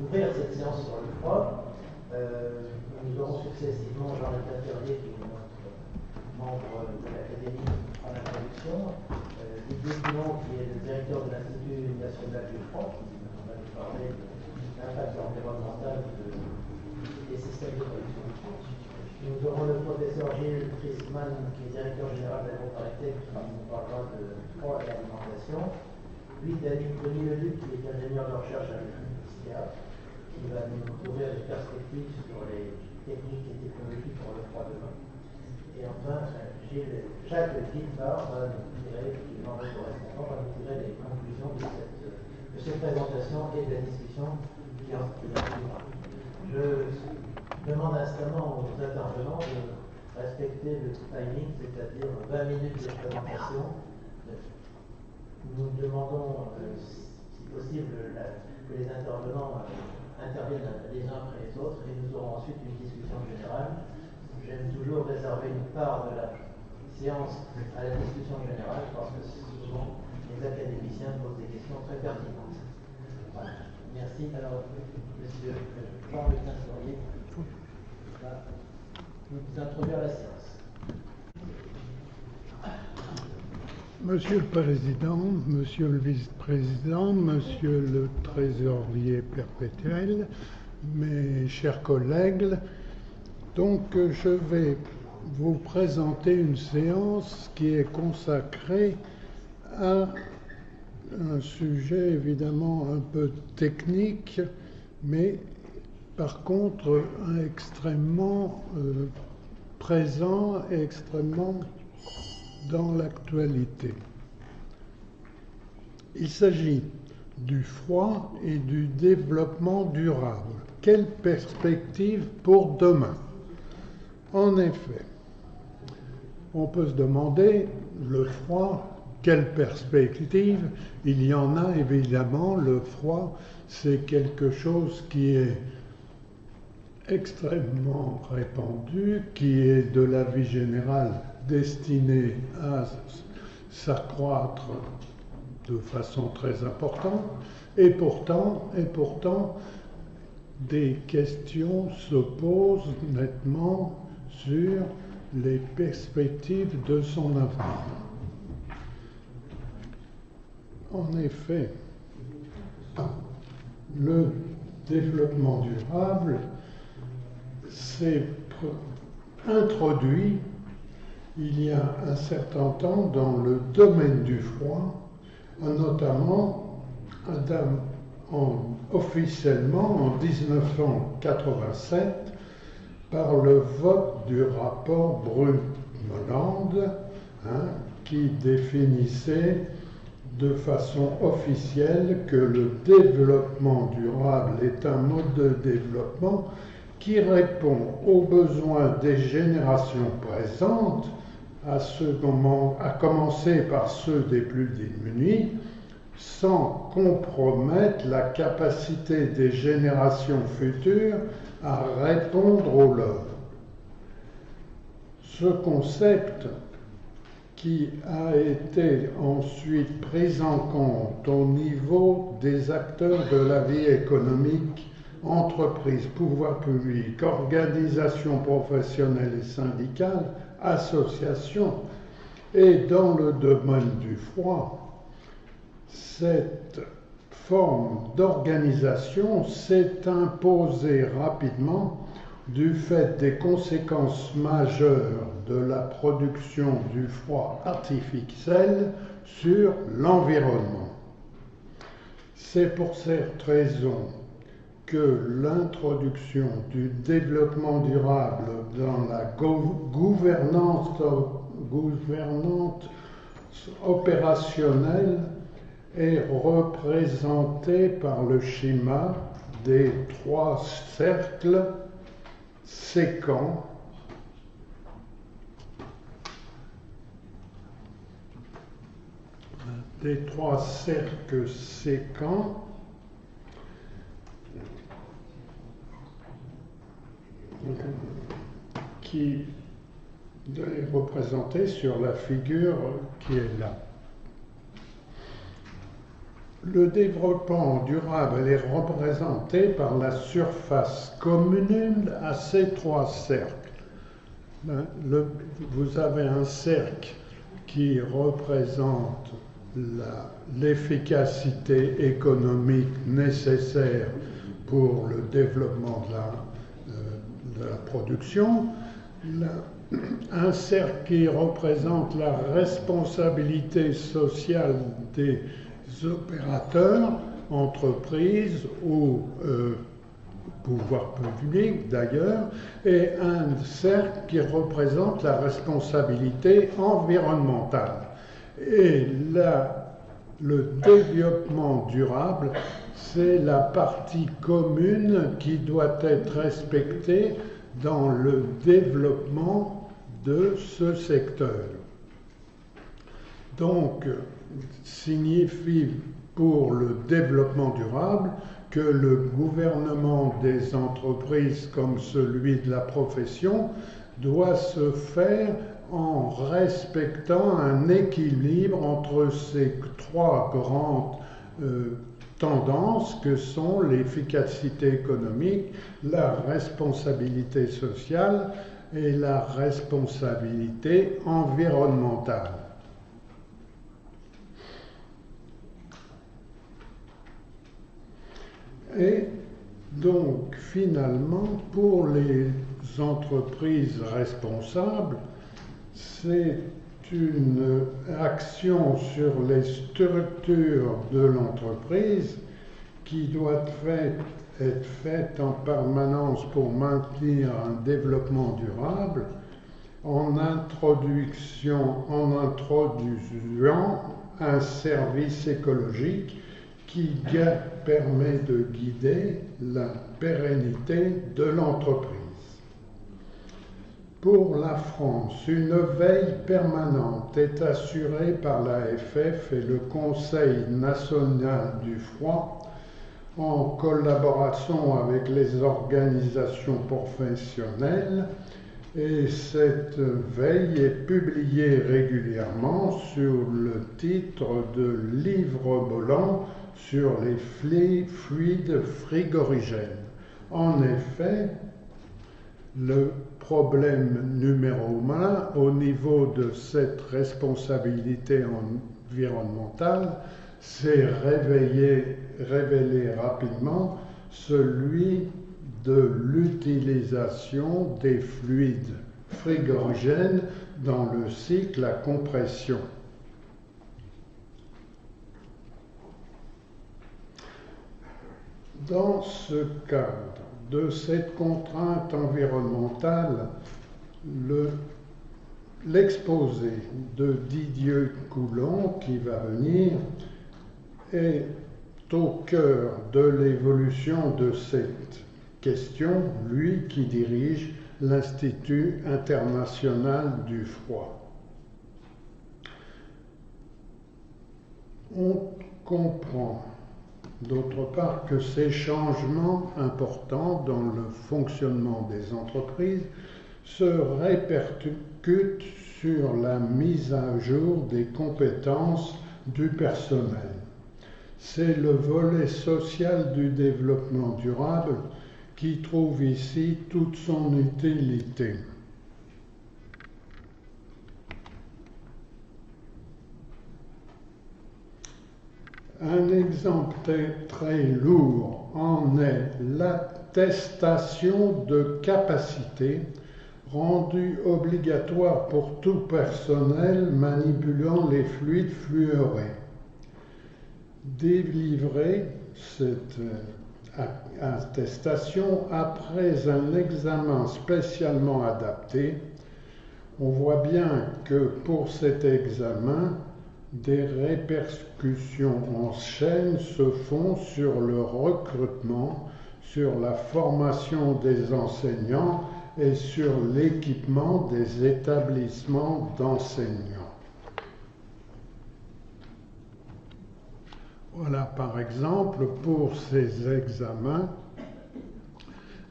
ouvrir cette séance sur le froid. Nous aurons successivement Jean-Luc Laferrier, qui est notre membre de l'Académie en introduction, Didier Coulon, qui est le directeur de l'Institut national du froid, qui va nous parler de l'impact environnemental des systèmes de production. Nous aurons le professeur Gilles Christman, qui est directeur général de l'Agro-Paristek, qui nous parlera de froid et alimentation. Puis Denis Leduc, qui est ingénieur de recherche à l'UFCA, qui va nous ouvrir des perspectives sur les techniques et technologies pour le froid demain. Et enfin, Jacques Guilbard va nous tirer, qui est membre correspondant, va nous tirer les conclusions de cette présentation et de la discussion qui en suivra. Je demande instamment aux intervenants de respecter le timing, c'est-à-dire 20 minutes de présentation. Nous demandons, si possible, que les intervenants interviennent les uns après les autres et nous aurons ensuite une discussion générale. J'aime toujours réserver une part de la séance à la discussion générale parce que souvent les académiciens posent des questions très pertinentes. Voilà. Merci. Alors, monsieur Jean-Luc Laferrier va nous introduire la séance. Monsieur le Président, Monsieur le Vice-président, Monsieur le Trésorier perpétuel, mes chers collègues, donc je vais vous présenter une séance qui est consacrée à un sujet évidemment un peu technique, mais par contre extrêmement présent et extrêmement dans l'actualité. Il s'agit du froid et du développement durable. Quelle perspective pour demain? En effet, on peut se demander, le froid, quelle perspective? Il y en a évidemment. Le froid, c'est quelque chose qui est extrêmement répandu, qui est de la vie générale destiné à s'accroître de façon très importante, et pourtant, des questions se posent nettement sur les perspectives de son avenir. En effet, le développement durable s'est introduit il y a un certain temps dans le domaine du froid, notamment officiellement en 1987 par le vote du rapport Brundtland, qui définissait de façon officielle que le développement durable est un mode de développement qui répond aux besoins des générations présentes, à commencer par ceux des plus démunis, sans compromettre la capacité des générations futures à répondre aux leurs. Ce concept, qui a été ensuite pris en compte au niveau des acteurs de la vie économique, entreprises, pouvoirs publics, organisations professionnelles et syndicales, associations, et dans le domaine du froid, cette forme d'organisation s'est imposée rapidement du fait des conséquences majeures de la production du froid artificiel sur l'environnement. C'est pour cette raison que l'introduction du développement durable dans la gouvernance opérationnelle est représentée par le schéma des 3 cercles séquents qui est représenté sur la figure qui est là. Le développement durable est représenté par la surface commune à ces trois cercles. Vous avez un cercle qui représente l'efficacité économique nécessaire pour le développement de la production, un cercle qui représente la responsabilité sociale des opérateurs, entreprises ou pouvoir public d'ailleurs, et un cercle qui représente la responsabilité environnementale. Et là, le développement durable, c'est la partie commune qui doit être respectée dans le développement de ce secteur. Donc, signifie pour le développement durable que le gouvernement des entreprises comme celui de la profession doit se faire en respectant un équilibre entre ces trois grandes tendances que sont l'efficacité économique, la responsabilité sociale et la responsabilité environnementale. Et donc, finalement, pour les entreprises responsables, c'est une action sur les structures de l'entreprise qui doit être faite en permanence pour maintenir un développement durable en introduisant un service écologique qui permet de guider la pérennité de l'entreprise. Pour la France, une veille permanente est assurée par l'AFF et le Conseil national du froid en collaboration avec les organisations professionnelles, et cette veille est publiée régulièrement sur le titre de livre blanc sur les fluides frigorigènes. En effet, le problème numéro 1 au niveau de cette responsabilité environnementale, c'est révélé rapidement celui de l'utilisation des fluides frigorigènes dans le cycle à compression. Dans ce cadre de cette contrainte environnementale, l'exposé de Didier Coulon qui va venir est au cœur de l'évolution de cette question, lui qui dirige l'Institut international du froid. On comprend d'autre part que ces changements importants dans le fonctionnement des entreprises se répercutent sur la mise à jour des compétences du personnel. C'est le volet social du développement durable qui trouve ici toute son utilité. Un exemple très lourd en est l'attestation de capacité rendue obligatoire pour tout personnel manipulant les fluides fluorés. Délivrer cette attestation après un examen spécialement adapté, on voit bien que pour cet examen, des répercussions en chaîne se font sur le recrutement, sur la formation des enseignants et sur l'équipement des établissements d'enseignants. Voilà par exemple pour ces examens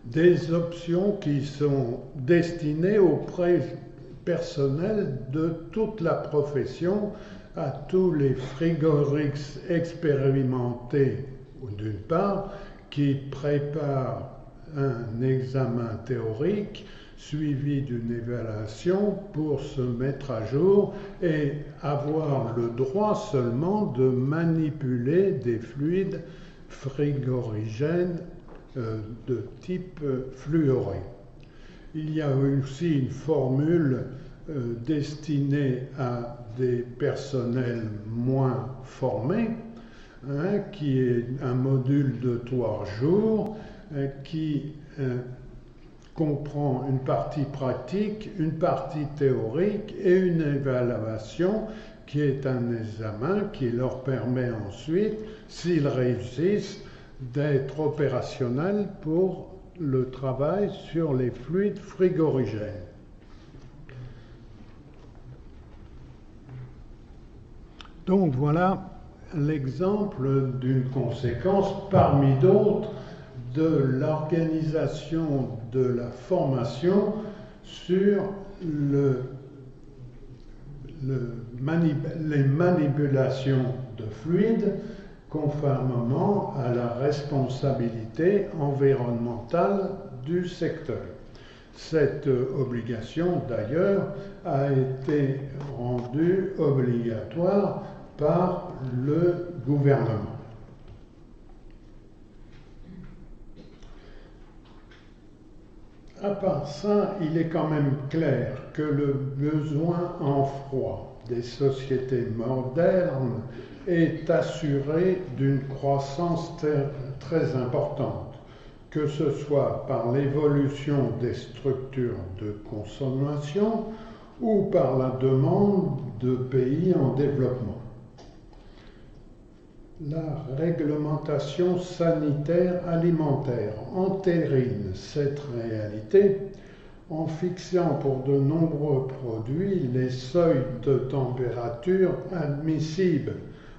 des options qui sont destinées au personnel de toute la profession à tous les frigoriques expérimentés, d'une part, qui préparent un examen théorique suivi d'une évaluation pour se mettre à jour et avoir le droit seulement de manipuler des fluides frigorigènes de type fluoré. Il y a aussi une formule destinée à des personnels moins formés, qui est un module de 3 jours qui comprend une partie pratique, une partie théorique et une évaluation qui est un examen qui leur permet ensuite, s'ils réussissent, d'être opérationnels pour le travail sur les fluides frigorigènes. Donc voilà l'exemple d'une conséquence parmi d'autres de l'organisation de la formation sur les manipulations de fluides conformément à la responsabilité environnementale du secteur. Cette obligation, d'ailleurs, a été rendue obligatoire par le gouvernement. À part ça, il est quand même clair que le besoin en froid des sociétés modernes est assuré d'une croissance très importante, que ce soit par l'évolution des structures de consommation ou par la demande de pays en développement. La réglementation sanitaire alimentaire entérine cette réalité en fixant pour de nombreux produits les seuils de température admissibles,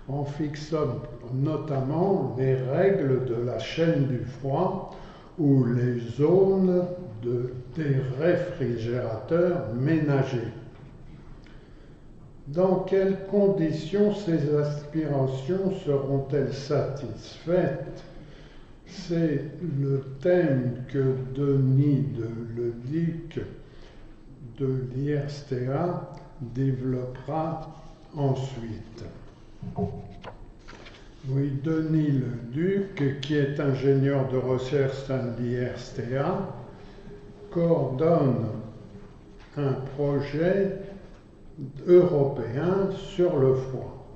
en fixant notamment les règles de la chaîne du froid ou les zones des réfrigérateurs ménagers. Dans quelles conditions ces aspirations seront-elles satisfaites? C'est le thème que Denis Leduc de l'IRSTEA développera ensuite. Oui, Denis Leduc, qui est ingénieur de recherche à l'IRSTEA, coordonne un projet européen sur le froid.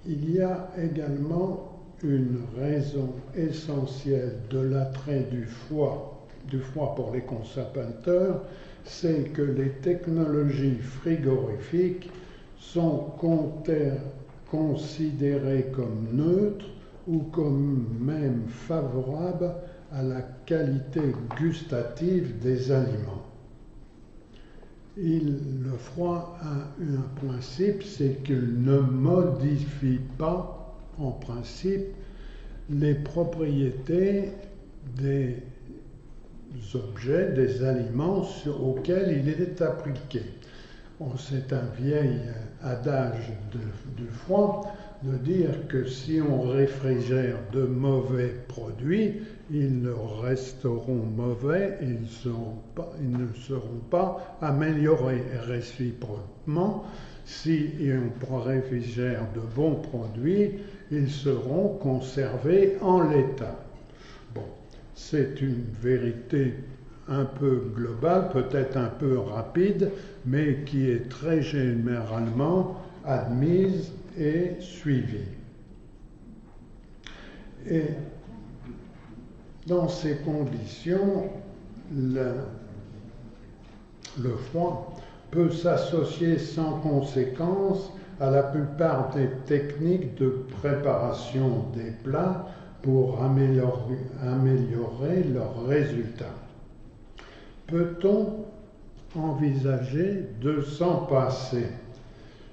Il y a également une raison essentielle de l'attrait du froid pour les consommateurs, c'est que les technologies frigorifiques sont considérées comme neutres ou comme même favorables à la qualité gustative des aliments. Le froid a un principe, c'est qu'il ne modifie pas, en principe, les propriétés des objets, des aliments auxquels il est appliqué. C'est un vieil adage du froid de dire que si on réfrigère de mauvais produits, ils resteront mauvais et ils ne seront pas améliorés. Réciproquement, si on réfrigère de bons produits, ils seront conservés en l'état. Bon, c'est une vérité un peu globale, peut-être un peu rapide, mais qui est très généralement admise et suivie. Et dans ces conditions, le froid peut s'associer sans conséquence à la plupart des techniques de préparation des plats pour améliorer leurs résultats. Peut-on envisager de s'en passer?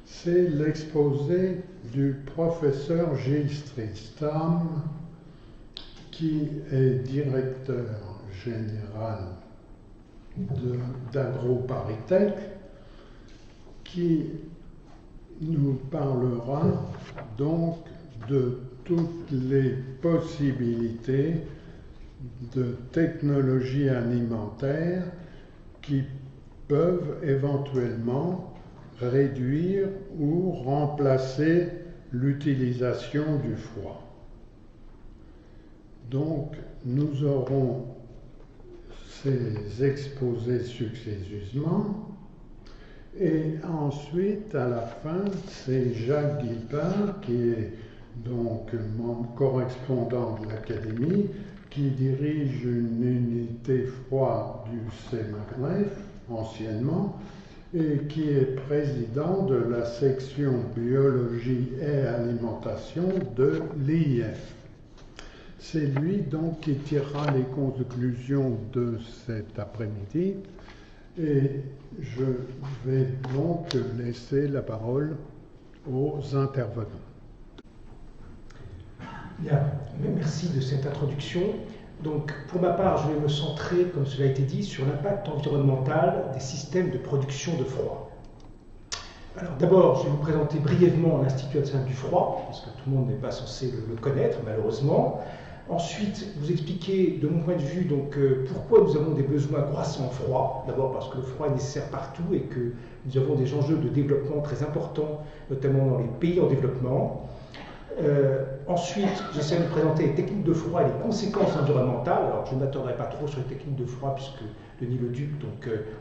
C'est l'exposé du professeur Gilles Stristam, qui est directeur général d'AgroParisTech, qui nous parlera donc de toutes les possibilités de technologies alimentaires qui peuvent éventuellement réduire ou remplacer l'utilisation du froid. Donc, nous aurons ces exposés successivement, et ensuite, à la fin, c'est Jacques Guipard, qui est donc membre correspondant de l'Académie, qui dirige une unité froid du CMACLEF, anciennement, et qui est président de la section biologie et alimentation de l'IF. C'est lui donc qui tirera les conclusions de cet après-midi, et je vais donc laisser la parole aux intervenants. Bien, merci de cette introduction. Donc, pour ma part, je vais me centrer, comme cela a été dit, sur l'impact environnemental des systèmes de production de froid. Alors, d'abord, je vais vous présenter brièvement l'Institut national du froid, parce que tout le monde n'est pas censé le connaître, malheureusement. Ensuite, vous expliquer, de mon point de vue, donc, pourquoi nous avons des besoins croissants en froid. D'abord parce que le froid est nécessaire partout et que nous avons des enjeux de développement très importants, notamment dans les pays en développement. Ensuite, j'essaie de présenter les techniques de froid et les conséquences environnementales. Alors, je ne m'attarderai pas trop sur les techniques de froid, puisque Denis Leduc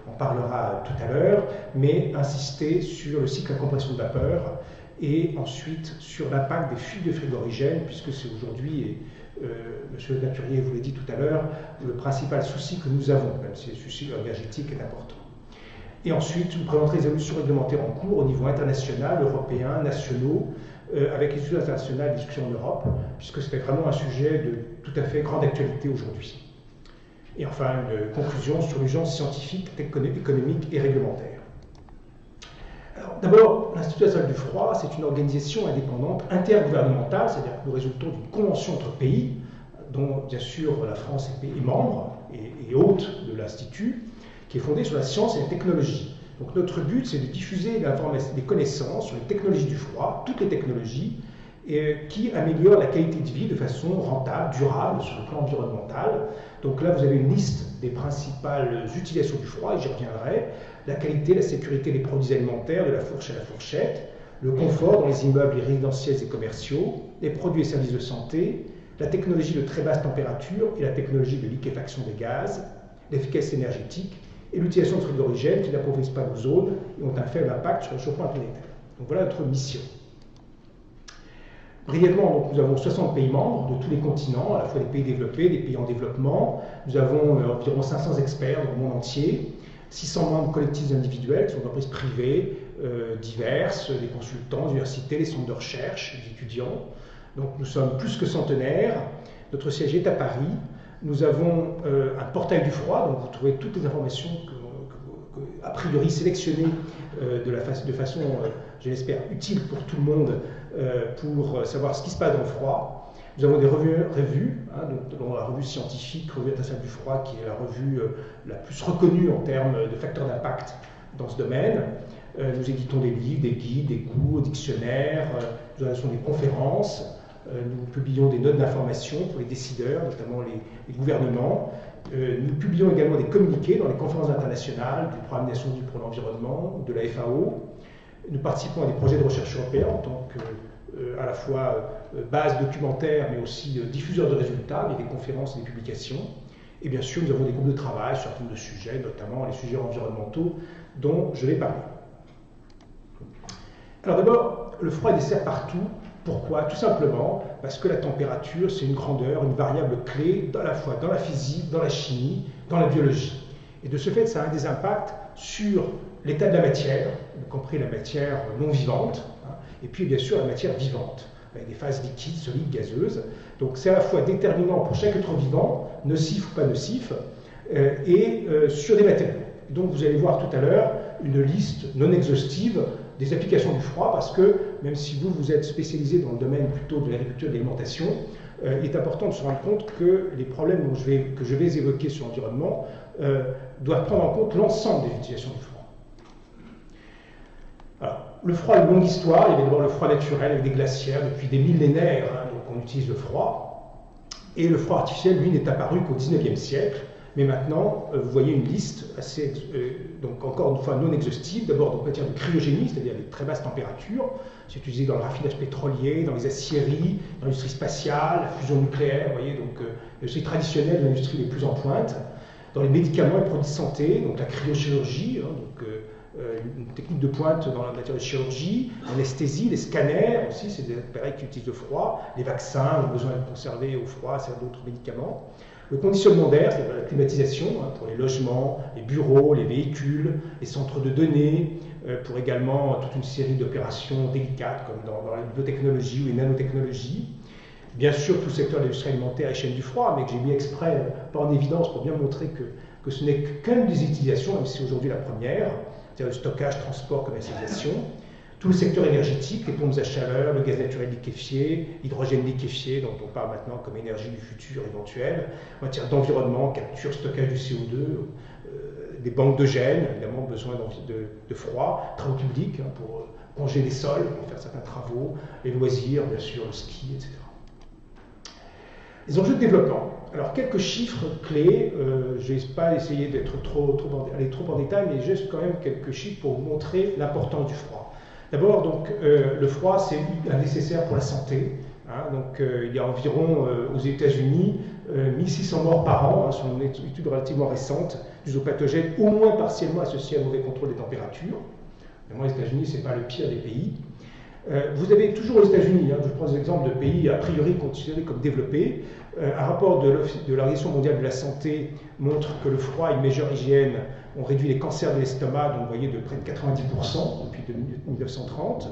en parlera tout à l'heure, mais insister sur le cycle à compression de vapeur et ensuite sur l'impact des fuites de frigorigènes, puisque c'est aujourd'hui, et Monsieur le Naturier vous l'a dit tout à l'heure, le principal souci que nous avons, même si le souci énergétique est important. Et ensuite, je vous présenterai les évolutions réglementaires en cours au niveau international, européen, nationaux, avec les sujets internationaux, les discussions en Europe, puisque c'était vraiment un sujet de tout à fait grande actualité aujourd'hui. Et enfin, une conclusion sur l'urgence scientifique, économique et réglementaire. Alors, d'abord, l'Institut national du froid, c'est une organisation indépendante, intergouvernementale, c'est-à-dire que nous résultons d'une convention entre pays, dont bien sûr la France est membre et hôte de l'Institut, qui est fondée sur la science et la technologie. Donc notre but, c'est de diffuser des connaissances sur les technologies du froid, toutes les technologies, qui améliorent la qualité de vie de façon rentable, durable, sur le plan environnemental. Donc là, vous avez une liste des principales utilisations du froid, et j'y reviendrai. La qualité, la sécurité des produits alimentaires, de la fourche à la fourchette, le confort dans les immeubles résidentiels et commerciaux, les produits et services de santé, la technologie de très basse température et la technologie de liquéfaction des gaz, l'efficacité énergétique, et l'utilisation de frigorigènes qui n'appauvrissent pas l'ozone et ont un faible impact sur le réchauffement planétaire. Donc voilà notre mission. Brièvement, donc, nous avons 60 pays membres de tous les continents, à la fois des pays développés, des pays en développement. Nous avons environ 500 experts dans le monde entier, 600 membres collectifs individuels, qui sont d'entreprises privées diverses, des consultants, des universités, des centres de recherche, des étudiants. Donc nous sommes plus que centenaires. Notre siège est à Paris. Nous avons un portail du froid, donc vous trouvez toutes les informations a priori sélectionnées de façon, je l'espère, utile pour tout le monde pour savoir ce qui se passe dans le froid. Nous avons des revues, dont la revue scientifique, Revue internationale du froid, qui est la revue la plus reconnue en termes de facteurs d'impact dans ce domaine. Nous éditons des livres, des guides, des cours, dictionnaires, nous organisons des conférences. Nous publions des notes d'information pour les décideurs, notamment les gouvernements. Nous publions également des communiqués dans les conférences internationales du Programme des Nations Unies pour l'environnement, de la FAO. Nous participons à des projets de recherche européens en tant que, à la fois base documentaire, mais aussi diffuseur de résultats, mais des conférences et des publications. Et bien sûr, nous avons des groupes de travail sur un certain nombre de sujets, notamment les sujets environnementaux dont je vais parler. Alors d'abord, le froid est nécessaire partout. Pourquoi? Tout simplement parce que la température, c'est une grandeur, une variable clé, à la fois dans la physique, dans la chimie, dans la biologie. Et de ce fait, ça a des impacts sur l'état de la matière, y compris la matière non vivante, et puis bien sûr la matière vivante, avec des phases liquides, solides, gazeuses. Donc c'est à la fois déterminant pour chaque être vivant, nocif ou pas nocif, et sur des matériaux. Donc vous allez voir tout à l'heure une liste non exhaustive des applications du froid, parce que même si vous êtes spécialisé dans le domaine plutôt de l'agriculture et de l'alimentation, il est important de se rendre compte que les problèmes que je vais évoquer sur l'environnement doivent prendre en compte l'ensemble des utilisations du froid. Alors, le froid a une longue histoire. Il y avait d'abord le froid naturel avec des glaciaires depuis des millénaires, donc on utilise le froid. Et le froid artificiel, lui, n'est apparu qu'au XIXe siècle. Mais maintenant, vous voyez une liste assez, donc encore une fois non exhaustive, d'abord en matière de cryogénie, c'est-à-dire des très basses températures. C'est utilisé dans le raffinage pétrolier, dans les aciéries, dans l'industrie spatiale, la fusion nucléaire, vous voyez, donc l'industrie traditionnelle, l'industrie les plus en pointe. Dans les médicaments et produits de santé, donc la cryochirurgie, une technique de pointe dans la matière de chirurgie, l'anesthésie, les scanners aussi, c'est des appareils qui utilisent le froid, les vaccins ont besoin d'être conservés au froid, c'est d'autres médicaments. Le conditionnement d'air, c'est la climatisation pour les logements, les bureaux, les véhicules, les centres de données, pour également toute une série d'opérations délicates comme dans la biotechnologie ou les nanotechnologies. Bien sûr, tout le secteur de l'industrie alimentaire et chaîne du froid, mais que j'ai mis exprès pas en évidence pour bien montrer que ce n'est qu'une des utilisations, même si c'est aujourd'hui la première, c'est-à-dire le stockage, transport, commercialisation. Tout le secteur énergétique, les pompes à chaleur, le gaz naturel liquéfié, l'hydrogène liquéfié, dont on parle maintenant comme énergie du futur éventuel, en matière d'environnement, capture, stockage du CO2, des banques de gènes, évidemment besoin de froid, travaux publics pour congeler les sols, pour faire certains travaux, les loisirs, bien sûr, le ski, etc. Les enjeux de développement. Alors, quelques chiffres clés, je ne vais pas essayer d'être aller trop en détail, mais juste quand même quelques chiffres pour vous montrer l'importance du froid. D'abord, donc, le froid, c'est nécessaire pour la santé. Il y a environ, aux États-Unis, 1600 morts par an, selon une étude relativement récente, d'usopathogènes au moins partiellement associés à un mauvais contrôle des températures. Évidemment, les États-Unis, ce n'est pas le pire des pays. Vous avez toujours aux États-Unis, je prends des exemples de pays a priori considérés comme développés. Un rapport de l'Organisation mondiale de la santé montre que le froid et une meilleure hygiène ont réduit les cancers de l'estomac, donc vous voyez, de près de 90% depuis 1930.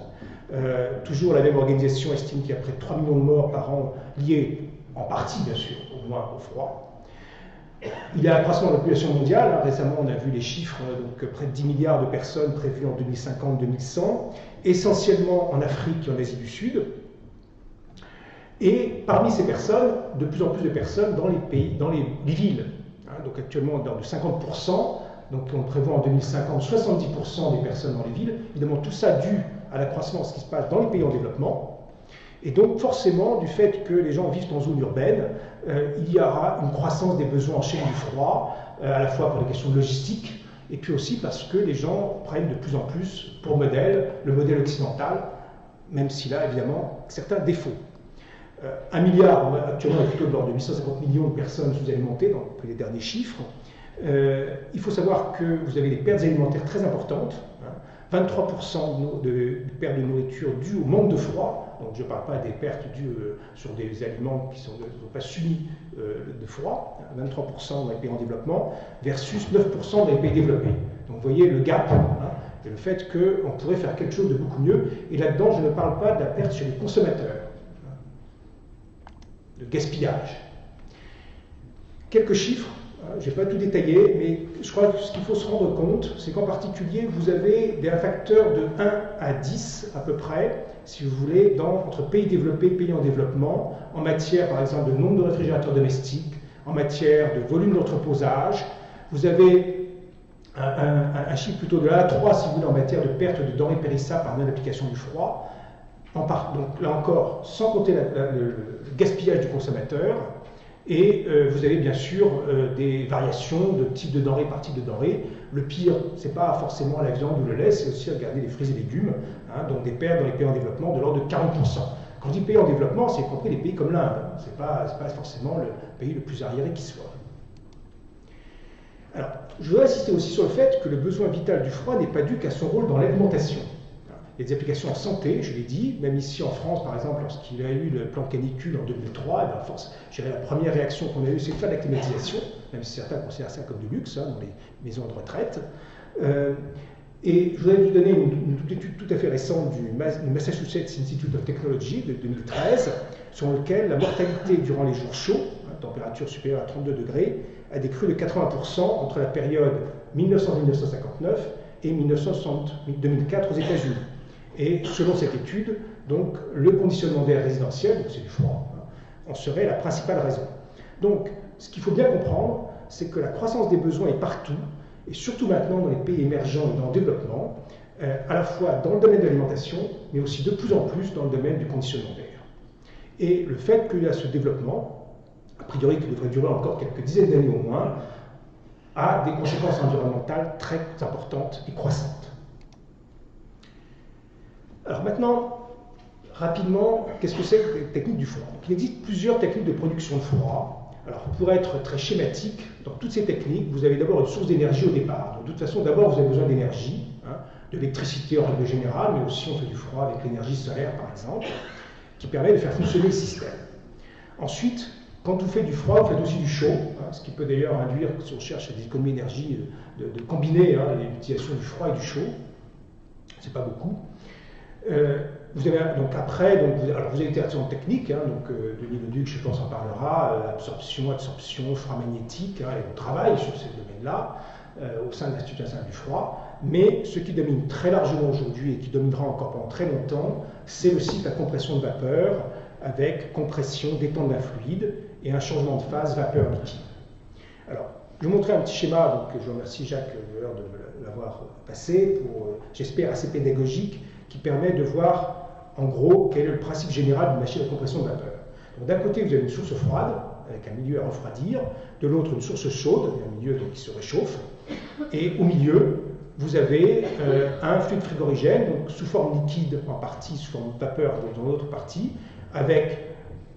Toujours la même organisation estime qu'il y a près de 3 millions de morts par an liés en partie, bien sûr, au moins au froid. Il y a un accroissement de la population mondiale. Récemment, on a vu les chiffres, donc près de 10 milliards de personnes prévues en 2050-2100, essentiellement en Afrique et en Asie du Sud. Et parmi ces personnes, de plus en plus de personnes dans les pays, dans les villes. Donc actuellement, dans de 50%, donc on prévoit en 2050 70% des personnes dans les villes. Évidemment, tout ça dû à l'accroissement de ce qui se passe dans les pays en développement. Et donc forcément, du fait que les gens vivent en zone urbaine, il y aura une croissance des besoins en chaîne du froid, à la fois pour des questions logistiques, et puis aussi parce que les gens prennent de plus en plus pour modèle le modèle occidental, même s'il a évidemment certains défauts. 1 milliard, actuellement, est plutôt de l'ordre de 850 millions de personnes sous-alimentées, dans les derniers chiffres. Il faut savoir que vous avez des pertes alimentaires très importantes, 23% de pertes de nourriture dues au manque de froid. Donc je ne parle pas des pertes dues sur des aliments qui ne sont pas subis de froid, 23% dans les pays en développement, versus 9% dans les pays développés. Donc vous voyez le gap, et le fait qu'on pourrait faire quelque chose de beaucoup mieux. Et là-dedans, je ne parle pas de la perte chez les consommateurs, de gaspillage. Quelques chiffres. Je ne vais pas tout détailler, mais je crois que ce qu'il faut se rendre compte, c'est qu'en particulier, vous avez des facteurs de 1 à 10 à peu près, si vous voulez, entre pays développés et pays en développement, en matière, par exemple, de nombre de réfrigérateurs domestiques, en matière de volume d'entreposage. Vous avez un chiffre plutôt de 1 à 3, si vous voulez, en matière de perte de denrées périssables par l'application du froid. Donc là encore, sans compter le gaspillage du consommateur. Et vous avez bien sûr des variations de type de denrées par type de denrées. Le pire, ce n'est pas forcément la viande ou le lait, c'est aussi regarder les fruits et légumes, donc des pertes dans les pays en développement de l'ordre de 40%. Quand je dis pays en développement, c'est y compris les pays comme l'Inde. Ce n'est pas forcément le pays le plus arriéré qui soit. Alors, je veux insister aussi sur le fait que le besoin vital du froid n'est pas dû qu'à son rôle dans l'alimentation. Il y a des applications en santé, je l'ai dit, même ici en France, par exemple, lorsqu'il y a eu le plan canicule en 2003, la première réaction qu'on a eue, c'est de faire de la climatisation, même si certains considèrent ça comme du luxe, dans les maisons de retraite. Et je voudrais vous donner une étude tout à fait récente du Massachusetts Institute of Technology de 2013, sur lequel la mortalité durant les jours chauds, température supérieure à 32 degrés, a décru de 80% entre la période 1900-1959 et 1960-2004 aux États-Unis. Et selon cette étude, donc, le conditionnement d'air résidentiel, donc c'est du froid, en serait la principale raison. Donc, ce qu'il faut bien comprendre, c'est que la croissance des besoins est partout, et surtout maintenant dans les pays émergents et dans le développement, à la fois dans le domaine de l'alimentation, mais aussi de plus en plus dans le domaine du conditionnement d'air. Et le fait qu'il y a ce développement, a priori qui devrait durer encore quelques dizaines d'années au moins, a des conséquences environnementales très importantes et croissantes. Alors maintenant, rapidement, qu'est-ce que c'est que les techniques du froid? Donc, il existe plusieurs techniques de production de froid. Alors, pour être très schématique, dans toutes ces techniques, vous avez d'abord une source d'énergie au départ. Donc, de toute façon, d'abord, vous avez besoin d'énergie, de l'électricité en règle générale, mais aussi on fait du froid avec l'énergie solaire, par exemple, qui permet de faire fonctionner le système. Ensuite, quand vous faites du froid, vous faites aussi du chaud, ce qui peut d'ailleurs induire, si on cherche des économies d'énergie, de combiner l'utilisation du froid et du chaud. C'est pas beaucoup. Vous avez donc après, alors vous avez des actions techniques, Denis Leduc, je pense, en parlera, absorption, adsorption, froid magnétique, et on travaille sur ces domaines-là au sein de l'Institut national du froid. Mais ce qui domine très largement aujourd'hui et qui dominera encore pendant très longtemps, c'est le cycle à compression de vapeur avec compression d'étang d'un fluide et un changement de phase vapeur-liquide. Alors, je vais vous montrer un petit schéma, donc je remercie Jacques de l'avoir passé, j'espère assez pédagogique, qui permet de voir en gros quel est le principe général d'une machine à compression de vapeur. D'un côté, vous avez une source froide, avec un milieu à refroidir, de l'autre une source chaude, un milieu qui se réchauffe, et au milieu, vous avez un fluide frigorigène, donc sous forme liquide en partie, sous forme de vapeur dans l'autre partie, avec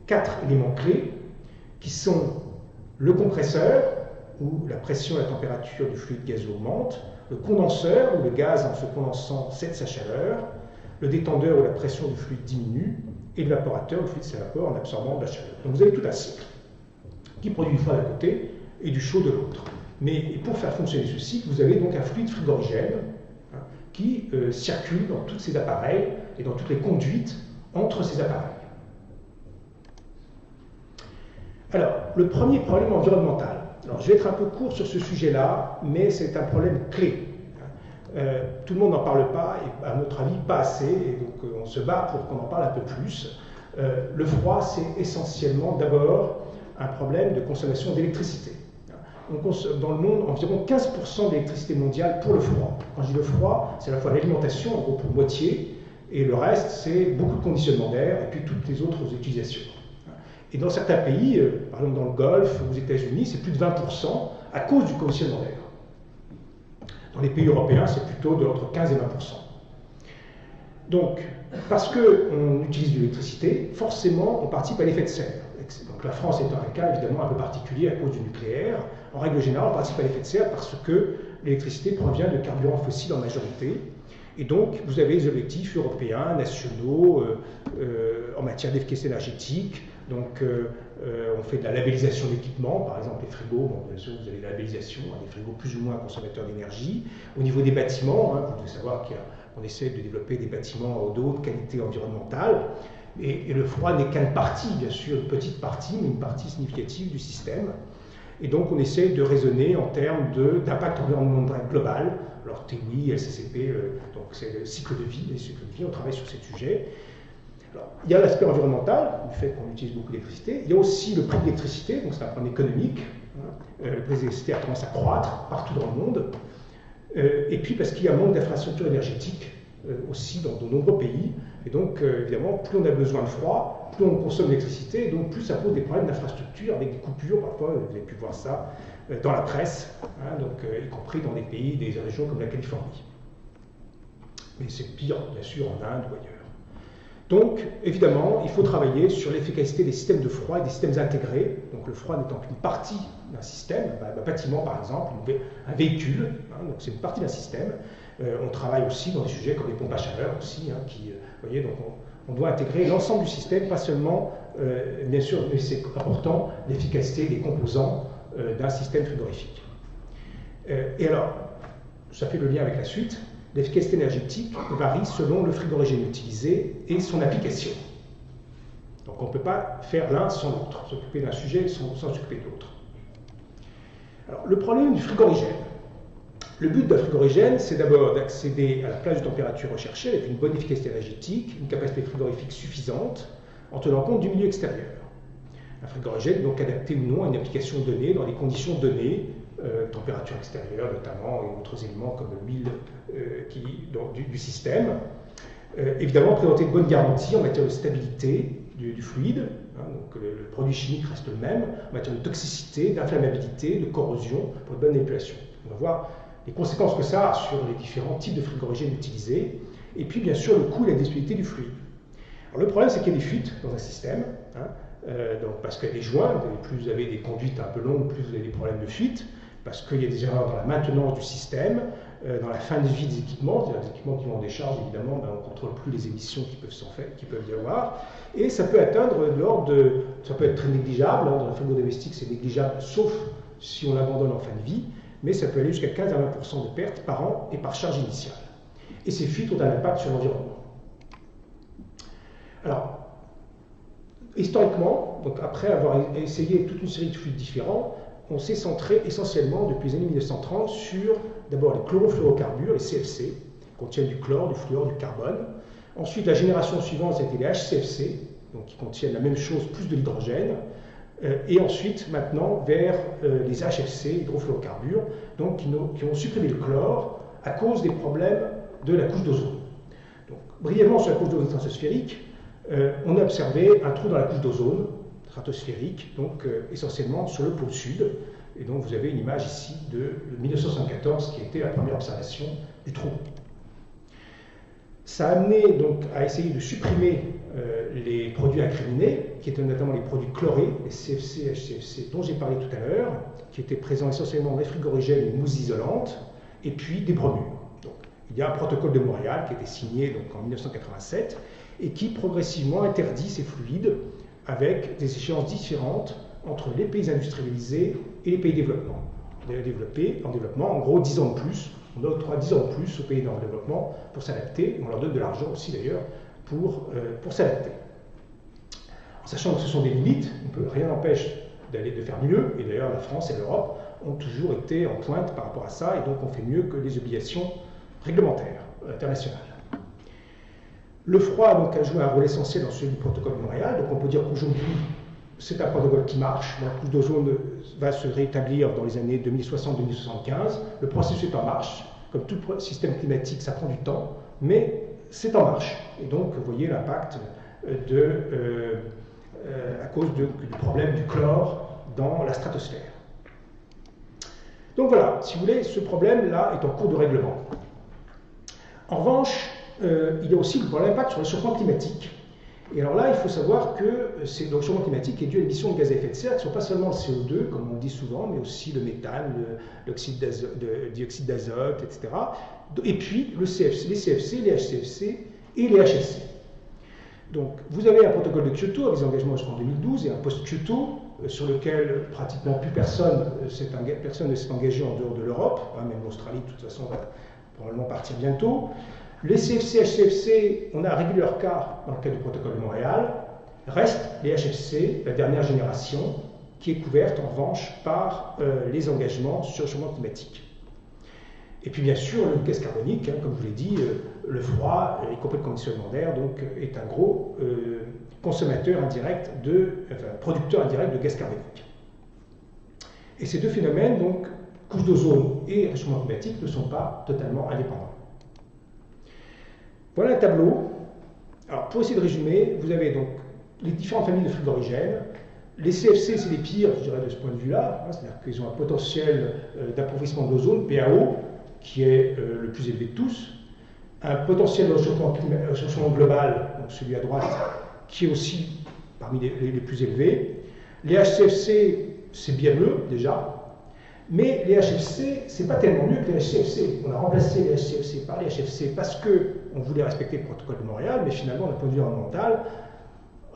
4 éléments clés, qui sont le compresseur, où la pression et la température du fluide gazeux augmentent, le condenseur, où le gaz, en se condensant, cède sa chaleur, le détendeur, où la pression du fluide diminue, et l'évaporateur, où le fluide s'évapore en absorbant de la chaleur. Donc vous avez tout un cycle qui produit du froid d'un côté et du chaud de l'autre. Mais pour faire fonctionner ce cycle, vous avez donc un fluide frigorigène qui circule dans tous ces appareils et dans toutes les conduites entre ces appareils. Alors, le premier problème environnemental. Alors, je vais être un peu court sur ce sujet-là, mais c'est un problème clé. Tout le monde n'en parle pas, et à notre avis, pas assez, et donc on se bat pour qu'on en parle un peu plus. Le froid, c'est essentiellement d'abord un problème de consommation d'électricité. On consomme dans le monde environ 15% de l'électricité mondiale pour le froid. Quand je dis le froid, c'est à la fois l'alimentation, en gros pour moitié, et le reste, c'est beaucoup de conditionnement d'air, et puis toutes les autres utilisations. Et dans certains pays, par exemple dans le Golfe, aux États-Unis, c'est plus de 20% à cause du conditionnement d'air. Dans les pays européens, c'est plutôt de entre 15 et 20%. Donc, parce qu'on utilise de l'électricité, forcément, on participe à l'effet de serre. Donc, la France étant un cas évidemment un peu particulier à cause du nucléaire, en règle générale, on participe à l'effet de serre parce que l'électricité provient de carburants fossiles en majorité. Et donc, vous avez des objectifs européens, nationaux, en matière d'efficacité énergétique. Donc, on fait de la labellisation d'équipements, par exemple les frigos, bon, bien sûr, vous avez la labellisation, des frigos plus ou moins consommateurs d'énergie. Au niveau des bâtiments, vous devez savoir qu'on essaie de développer des bâtiments de haute qualité environnementale. Et le froid n'est qu'une partie, bien sûr, une petite partie, mais une partie significative du système. Et donc, on essaie de raisonner en termes d'impact environnemental global. Alors, TWI, LCCP, donc c'est le cycle de vie, on travaille sur ces sujets. Alors, il y a l'aspect environnemental, du fait qu'on utilise beaucoup d'électricité. Il y a aussi le prix de l'électricité, donc c'est un problème économique. Le prix de l'électricité a tendance à croître partout dans le monde. Et puis parce qu'il y a un manque d'infrastructures énergétiques aussi dans de nombreux pays. Et donc, évidemment, plus on a besoin de froid, plus on consomme d'électricité, et donc plus ça pose des problèmes d'infrastructure avec des coupures. Parfois, vous avez pu voir ça dans la presse, y compris dans des pays, des régions comme la Californie. Mais c'est pire, bien sûr, en Inde ou ailleurs. Donc, évidemment, il faut travailler sur l'efficacité des systèmes de froid et des systèmes intégrés. Donc, le froid n'étant qu'une partie d'un système, un bâtiment par exemple, un véhicule, donc c'est une partie d'un système. On travaille aussi dans des sujets comme les pompes à chaleur aussi, vous voyez, donc on doit intégrer l'ensemble du système, pas seulement, bien sûr, mais c'est important, l'efficacité des composants d'un système frigorifique. Et alors, ça fait le lien avec la suite. L'efficacité énergétique varie selon le frigorigène utilisé et son application. Donc on ne peut pas faire l'un sans l'autre, s'occuper d'un sujet sans s'occuper de l'autre. Alors le problème du frigorigène. Le but d'un frigorigène, c'est d'abord d'accéder à la plage de température recherchée avec une bonne efficacité énergétique, une capacité frigorifique suffisante, en tenant compte du milieu extérieur. Un frigorigène donc adapté ou non à une application donnée, dans des conditions données, température extérieure notamment, et autres éléments comme l'huile du système. Évidemment, présenter de bonnes garanties en matière de stabilité du fluide, hein, donc le produit chimique reste le même, en matière de toxicité, d'inflammabilité, de corrosion, pour de bonnes manipulations. On va voir les conséquences que ça a sur les différents types de frigorigènes utilisés, et puis bien sûr le coût et la disponibilité du fluide. Alors, le problème, c'est qu'il y a des fuites dans un système, hein, donc parce qu'il y a des joints, plus vous avez des conduites un peu longues, plus vous avez des problèmes de fuite, parce qu'il y a des erreurs dans la maintenance du système, dans la fin de vie des équipements, c'est-à-dire des équipements qui vont en décharge, évidemment, on ne contrôle plus les émissions qui peuvent y avoir, et ça peut atteindre l'ordre de, ça peut être très négligeable, hein, dans le frigo domestique c'est négligeable, sauf si on l'abandonne en fin de vie, mais ça peut aller jusqu'à 15 à 20% de pertes par an et par charge initiale. Et ces fuites ont un impact sur l'environnement. Alors, historiquement, donc après avoir essayé toute une série de fluides différents, on s'est centré essentiellement depuis les années 1930 sur d'abord les chlorofluorocarbures, les CFC, qui contiennent du chlore, du fluor, du carbone. Ensuite, la génération suivante, c'était les HCFC, donc qui contiennent la même chose, plus de l'hydrogène. Et ensuite, maintenant, vers les HFC, hydrofluorocarbures, donc qui ont supprimé le chlore à cause des problèmes de la couche d'ozone. Donc, brièvement, sur la couche d'ozone stratosphérique, on a observé un trou dans la couche d'ozone stratosphérique, donc essentiellement sur le pôle sud. Et donc vous avez une image ici de 1974 qui a été la première observation du trou. Ça a amené donc à essayer de supprimer les produits incriminés, qui étaient notamment les produits chlorés, les CFC, HCFC, dont j'ai parlé tout à l'heure, qui étaient présents essentiellement dans les frigorigènes et mousses isolantes, et puis des bromures. Donc, il y a un protocole de Montréal qui a été signé donc, en 1987 et qui progressivement interdit ces fluides avec des échéances différentes entre les pays industrialisés et les pays développés, en développement, en gros 10 ans de plus. On octroie 10 ans de plus aux pays en développement pour s'adapter, on leur donne de l'argent aussi d'ailleurs pour s'adapter. En sachant que ce sont des limites, rien n'empêche de faire mieux, et d'ailleurs la France et l'Europe ont toujours été en pointe par rapport à ça, et donc on fait mieux que les obligations réglementaires internationales. Le froid donc, a joué un rôle essentiel dans celui du protocole de Montréal, donc on peut dire qu'aujourd'hui c'est un protocole qui marche, la couche d'ozone va se rétablir dans les années 2060-2075, le processus est en marche, comme tout système climatique ça prend du temps, mais c'est en marche, et donc vous voyez l'impact à cause du problème du chlore dans la stratosphère. Donc voilà, si vous voulez, ce problème-là est en cours de règlement. En revanche, il y a aussi l'impact sur le réchauffement climatique. Et alors là, il faut savoir que le réchauffement climatique est dû à l'émission de gaz à effet de serre, qui ne sont pas seulement le CO2, comme on dit souvent, mais aussi le méthane, le dioxyde d'azote, etc. Et puis les CFC, les HCFC et les HFC. Donc, vous avez un protocole de Kyoto avec des engagements jusqu'en 2012 et un post-Kyoto sur lequel pratiquement plus personne ne s'est engagé en dehors de l'Europe, hein, même l'Australie de toute façon va probablement partir bientôt. Les CFC, HCFC, on a réglé leur cas dans le cadre du protocole de Montréal. Reste les HFC, la dernière génération, qui est couverte en revanche par les engagements sur le changement climatique. Et puis bien sûr, le gaz carbonique, hein, comme je vous l'ai dit, le froid, y compris le conditionnement d'air, donc est un gros consommateur indirect producteur indirect de gaz carbonique. Et ces deux phénomènes, donc couche d'ozone et réchauffement climatique, ne sont pas totalement indépendants. Voilà un tableau. Alors pour essayer de résumer, vous avez donc les différentes familles de frigorigènes. Les CFC, c'est les pires, je dirais, de ce point de vue-là, hein, c'est-à-dire qu'ils ont un potentiel d'appauvrissement de l'ozone, PAO, qui est le plus élevé de tous, un potentiel de réchauffement global, donc celui à droite, qui est aussi parmi les plus élevés. Les HCFC, c'est bien mieux déjà, mais les HFC, c'est pas tellement mieux que les HCFC. On a remplacé les HCFC par les HFC parce qu'on voulait respecter le protocole de Montréal, mais finalement, d'un point de vue environnemental,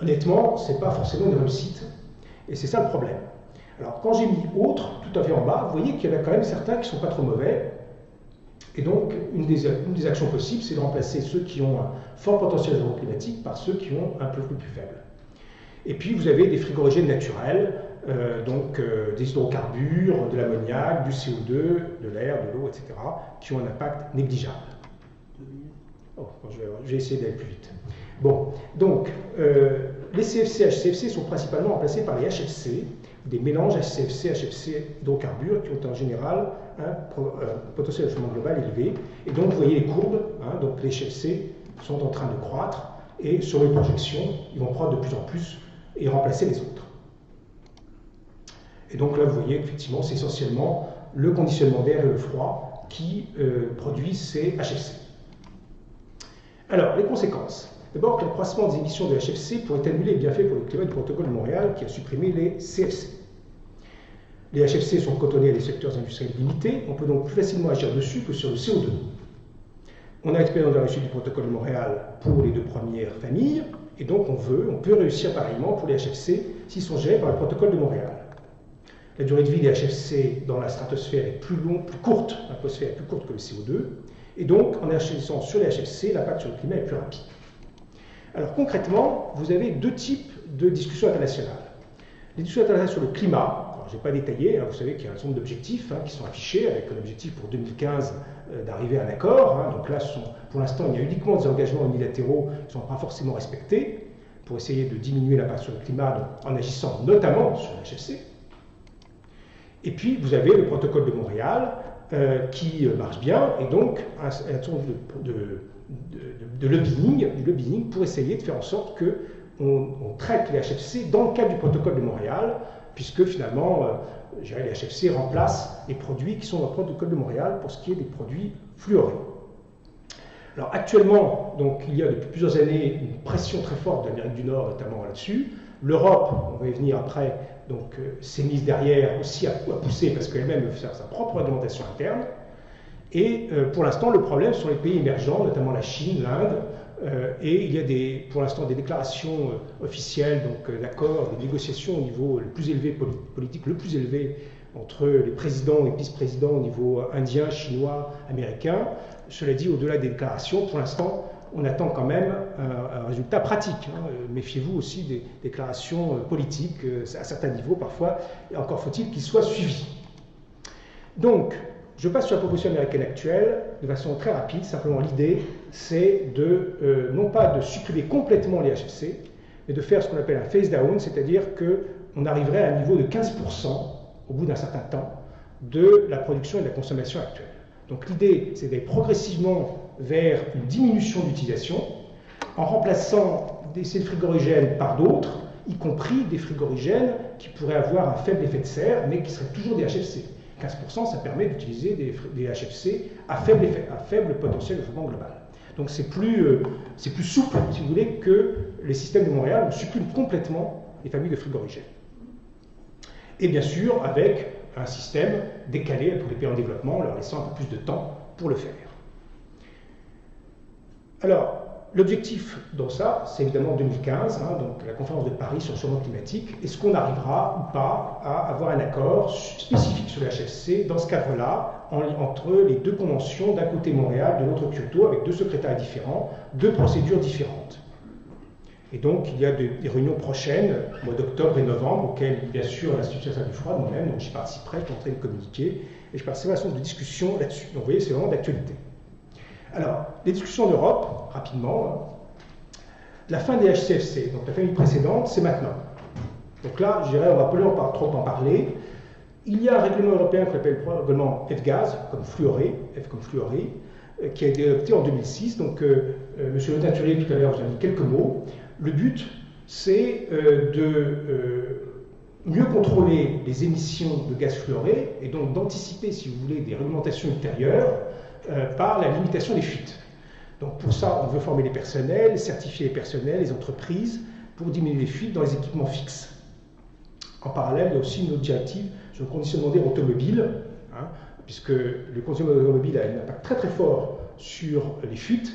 honnêtement, c'est pas forcément une réussite. Et c'est ça le problème. Alors, quand j'ai mis autre, tout à fait en bas, vous voyez qu'il y en a quand même certains qui sont pas trop mauvais. Et donc, une des actions possibles, c'est de remplacer ceux qui ont un fort potentiel de changement climatique par ceux qui ont un peu plus faible. Et puis, vous avez des frigorigènes naturels, des hydrocarbures, de l'ammoniac, du CO2, de l'air, de l'eau, etc., qui ont un impact négligeable. Oh, je vais essayer d'aller plus vite. Bon, donc, les CFC, HCFC sont principalement remplacés par les HFC, des mélanges HCFC, HFC hydrocarbures qui ont en général un potentiel d'achèvement global élevé. Et donc, vous voyez les courbes, donc les HFC sont en train de croître, et sur les projections, ils vont croître de plus en plus et remplacer les autres. Et donc là, vous voyez qu'effectivement, c'est essentiellement le conditionnement d'air et le froid qui produisent ces HFC. Alors, les conséquences. D'abord, l'accroissement des émissions de HFC pourrait annuler les bienfaits pour le climat du protocole de Montréal qui a supprimé les CFC. Les HFC sont cantonnés à des secteurs industriels limités, on peut donc plus facilement agir dessus que sur le CO2. On a l'expérience de la réussite du protocole de Montréal pour les deux premières familles, et donc on peut réussir pareillement pour les HFC s'ils sont gérés par le protocole de Montréal. La durée de vie des HFC dans la stratosphère est plus courte, l'atmosphère est plus courte que le CO2, et donc en agissant sur les HFC, l'impact sur le climat est plus rapide. Alors concrètement, vous avez deux types de discussions internationales. Les discussions internationales sur le climat, alors je n'ai pas détaillé, vous savez qu'il y a un certain nombre d'objectifs qui sont affichés, avec un objectif pour 2015 d'arriver à un accord. Donc là, pour l'instant, il y a uniquement des engagements unilatéraux qui ne sont pas forcément respectés, pour essayer de diminuer l'impact sur le climat en agissant notamment sur les HFC. Et puis, vous avez le protocole de Montréal qui marche bien, et donc un certain nombre de lobbying pour essayer de faire en sorte qu'on traite les HFC dans le cadre du protocole de Montréal, puisque finalement, les HFC remplacent les produits qui sont dans le protocole de Montréal pour ce qui est des produits fluorés. Alors actuellement, donc, il y a depuis plusieurs années une pression très forte de l'Amérique du Nord, notamment là-dessus. L'Europe, on va y venir après, donc s'est mise derrière aussi à pousser parce qu'elle-même veut faire sa propre réglementation interne. Et pour l'instant, le problème sont les pays émergents, notamment la Chine, l'Inde, et il y a pour l'instant des déclarations officielles, donc d'accords, des négociations au niveau le plus élevé politique, le plus élevé entre les présidents et vice-présidents au niveau indien, chinois, américain. Cela dit, au-delà des déclarations, pour l'instant, on attend quand même un résultat pratique. Méfiez-vous aussi des déclarations politiques à certains niveaux parfois, et encore faut-il qu'ils soient suivis. Donc, je passe sur la proposition américaine actuelle de façon très rapide. Simplement, l'idée, c'est non pas de supprimer complètement les HFC, mais de faire ce qu'on appelle un phase down, c'est-à-dire qu'on arriverait à un niveau de 15% au bout d'un certain temps de la production et de la consommation actuelle. Donc l'idée, c'est d'aller progressivement vers une diminution d'utilisation en remplaçant ces frigorigènes par d'autres, y compris des frigorigènes qui pourraient avoir un faible effet de serre, mais qui seraient toujours des HFC. 15%, ça permet d'utiliser des HFC à faible potentiel de changement global. Donc c'est plus souple, si vous voulez, que les systèmes de Montréal où on supprime complètement les familles de frigorigènes. Et bien sûr, avec un système décalé pour les pays en développement, leur laissant un peu plus de temps pour le faire. Alors, l'objectif dans ça, c'est évidemment 2015, donc la conférence de Paris sur le changement climatique. Est-ce qu'on arrivera ou pas à avoir un accord spécifique sur les HFC dans ce cadre-là, entre les deux conventions, d'un côté Montréal, de l'autre Kyoto, avec deux secrétaires différents, deux procédures différentes. Et donc, il y a des réunions prochaines, au mois d'octobre et novembre, auxquelles, bien sûr, l'Institut national du froid, moi-même, donc j'y participerai, je suis en train de communiquer, et je participerai à un certain nombre de discussions là-dessus. Donc, vous voyez, c'est vraiment d'actualité. Alors, les discussions en Europe, rapidement. La fin des HCFC, donc la famille précédente, c'est maintenant. Donc là, je dirais, on va pas trop en parler. Il y a un règlement européen qu'on appelle le règlement F-gaz, comme fluoré, F comme fluoré, qui a été adopté en 2006. Donc, M. Le Teinturier, tout à l'heure, vous a dit quelques mots. Le but, c'est de mieux contrôler les émissions de gaz fluorés et donc d'anticiper, si vous voulez, des réglementations ultérieures par la limitation des fuites. Donc pour ça, on veut former les personnels, certifier les personnels, les entreprises, pour diminuer les fuites dans les équipements fixes. En parallèle, il y a aussi une autre directive sur le conditionnement d'air automobile, puisque le conditionnement d'air automobile a un impact très très fort sur les fuites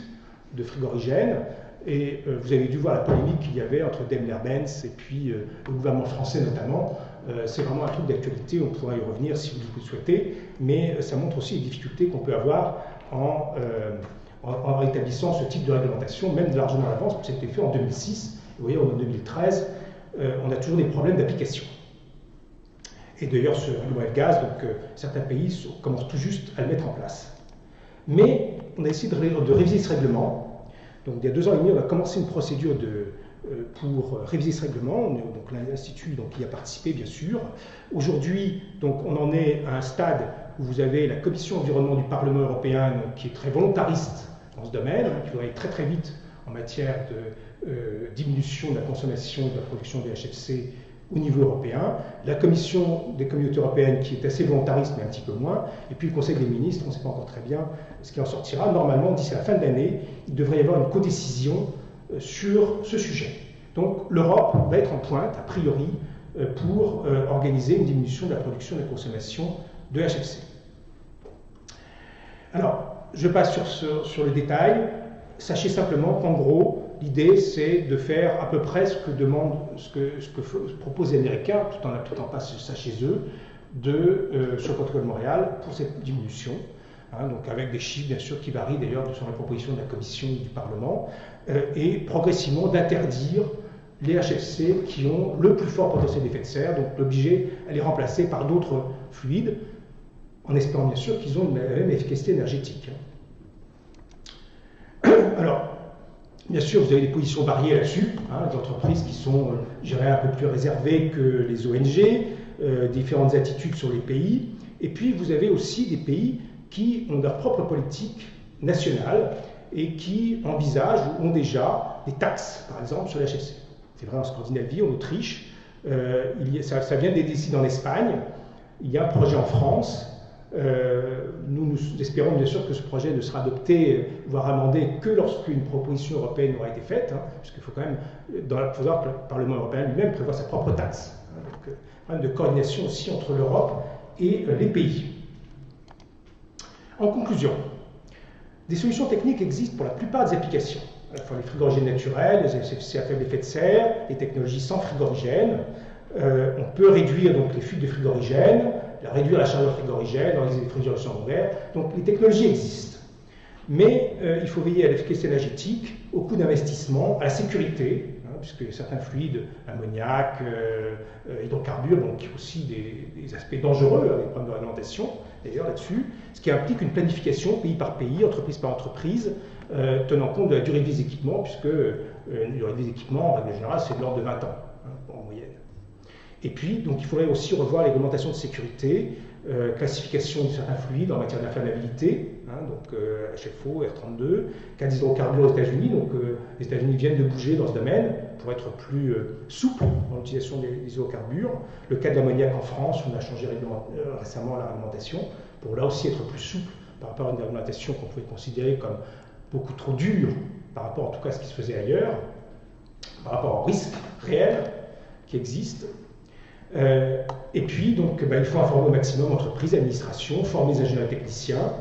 de frigorigènes. Et vous avez dû voir la polémique qu'il y avait entre Daimler-Benz et puis le gouvernement français notamment. C'est vraiment un truc d'actualité, on pourra y revenir si vous le souhaitez, mais ça montre aussi les difficultés qu'on peut avoir en établissant ce type de réglementation, même largement à l'avance, parce que c'était fait en 2006. Vous voyez, en 2013, on a toujours des problèmes d'application. Et d'ailleurs, ce règlement F-gaz, certains pays commencent tout juste à le mettre en place. Mais on a essayé de réviser ce règlement Donc il y a 2 ans et demi, on a commencé une procédure pour réviser ce règlement. Donc l'Institut y a participé, bien sûr. Aujourd'hui, on en est à un stade où vous avez la Commission environnement du Parlement européen qui est très volontariste dans ce domaine, qui doit aller très très vite en matière de diminution de la consommation et de la production des HFC au niveau européen, la Commission des communautés européennes qui est assez volontariste mais un petit peu moins, et puis le Conseil des ministres, on ne sait pas encore très bien ce qui en sortira. Normalement, d'ici la fin de l'année, il devrait y avoir une codécision sur ce sujet. Donc l'Europe va être en pointe, a priori, pour organiser une diminution de la production et de la consommation de HFC. Alors, je passe sur le détail. Sachez simplement qu'en gros, l'idée c'est de faire à peu près ce que proposent les Américains, tout en n'appliquant pas ça chez eux, sur le protocole de Montréal pour cette diminution. Donc avec des chiffres bien sûr qui varient d'ailleurs sur la proposition de la Commission et du Parlement, et progressivement d'interdire les HFC qui ont le plus fort potentiel d'effet de serre, donc l'obliger à les remplacer par d'autres fluides, en espérant bien sûr qu'ils ont la même efficacité énergétique. Alors, bien sûr, vous avez des positions variées là-dessus, des entreprises qui sont, je dirais, un peu plus réservées que les ONG, différentes attitudes sur les pays, et puis vous avez aussi des pays qui ont leur propre politique nationale et qui envisagent ou ont déjà des taxes, par exemple, sur les HFC. C'est vrai en Scandinavie, en Autriche, ça vient d'être décidé en Espagne, il y a un projet en France. Nous espérons bien sûr que ce projet ne sera adopté, voire amendé, que lorsqu'une proposition européenne aura été faite, puisqu'il faut quand même, faut voir que le Parlement européen lui-même prévoit sa propre taxe. Donc, problème de coordination aussi entre l'Europe et les pays. En conclusion, des solutions techniques existent pour la plupart des applications, à la fois les frigorigènes naturels, les HFC à faible effet de serre, les technologies sans frigorigène. On peut réduire donc les fuites de frigorigène, réduire la chaleur frigorigène, organiser des frigorisations secondaires. Donc les technologies existent. Mais il faut veiller à l'efficacité énergétique, au coût d'investissement, à la sécurité, puisque certains fluides, ammoniac, hydrocarbures, donc aussi des aspects dangereux, des problèmes de réglementation, d'ailleurs là-dessus, ce qui implique une planification pays par pays, entreprise par entreprise, tenant compte de la durée de vie des équipements, puisque une durée de vie des équipements, en règle générale, c'est de l'ordre de 20 ans, en moyenne. Et puis, donc, il faudrait aussi revoir les réglementations de sécurité, classification de certains fluides en matière d'inflammabilité, donc HFO, R32, cas d'hydrocarbures aux États-Unis. Donc, les États-Unis viennent de bouger dans ce domaine pour être plus souples dans l'utilisation des hydrocarbures. Le cas de l'ammoniac en France, on a changé récemment la réglementation pour là aussi être plus souple par rapport à une réglementation qu'on pouvait considérer comme beaucoup trop dure par rapport en tout cas à ce qui se faisait ailleurs, par rapport aux risques réels qui existent. Et puis, donc, il faut informer au maximum entreprises, administrations, former les ingénieurs techniciens,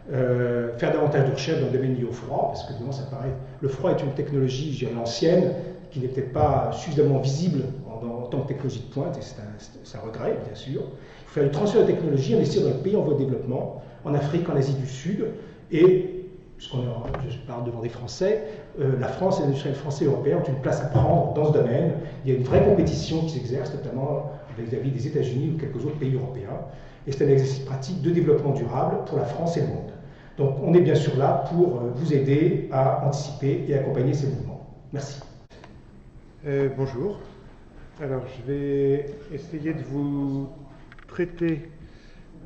faire davantage de recherches dans le domaine lié au froid, parce que évidemment, ça paraît, le froid est une technologie, je dirais, ancienne, qui n'est peut-être pas suffisamment visible en tant que technologie de pointe, et c'est un regret, bien sûr. Il faut faire du transfert de technologie, investir dans les pays en voie de développement, en Afrique, en Asie du Sud, et je parle devant des Français, la France et les industriels français et européens ont une place à prendre dans ce domaine. Il y a une vraie compétition qui s'exerce, notamment vis-à-vis des États-Unis ou quelques autres pays européens. Et c'est un exercice pratique de développement durable pour la France et le monde. Donc on est bien sûr là pour vous aider à anticiper et accompagner ces mouvements. Merci. Bonjour. Alors je vais essayer de vous traiter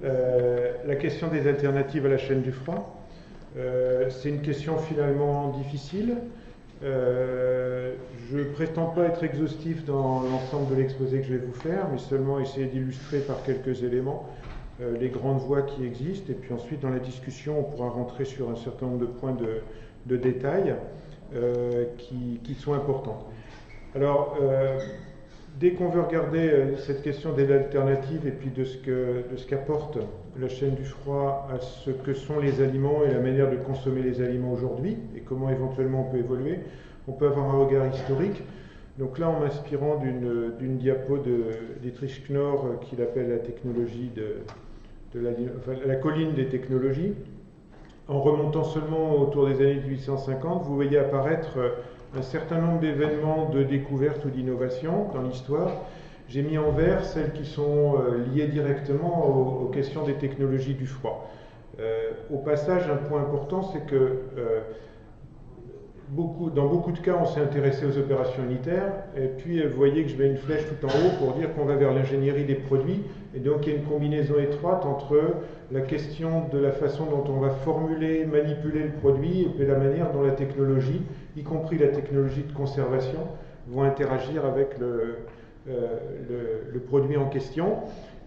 la question des alternatives à la chaîne du froid. C'est une question finalement difficile. Je ne prétends pas être exhaustif dans l'ensemble de l'exposé que je vais vous faire, mais seulement essayer d'illustrer par quelques éléments les grandes voies qui existent, et puis ensuite dans la discussion on pourra rentrer sur un certain nombre de points de détail qui sont importants. Alors, dès qu'on veut regarder cette question des alternatives et puis de ce qu'apporte la chaîne du froid à ce que sont les aliments et la manière de consommer les aliments aujourd'hui et comment éventuellement on peut évoluer, on peut avoir un regard historique. Donc là, en m'inspirant d'une diapo de Dietrich Knorr qu'il appelle la technologie la colline des technologies, en remontant seulement autour des années 1850, vous voyez apparaître un certain nombre d'événements de découverte ou d'innovation dans l'histoire. J'ai mis en vert celles qui sont liées directement aux questions des technologies du froid. Au passage, un point important, c'est que dans beaucoup de cas, on s'est intéressé aux opérations unitaires, et puis vous voyez que je mets une flèche tout en haut pour dire qu'on va vers l'ingénierie des produits, et donc il y a une combinaison étroite entre la question de la façon dont on va formuler, manipuler le produit, et puis la manière dont la technologie, y compris la technologie de conservation, vont interagir avec le produit en question.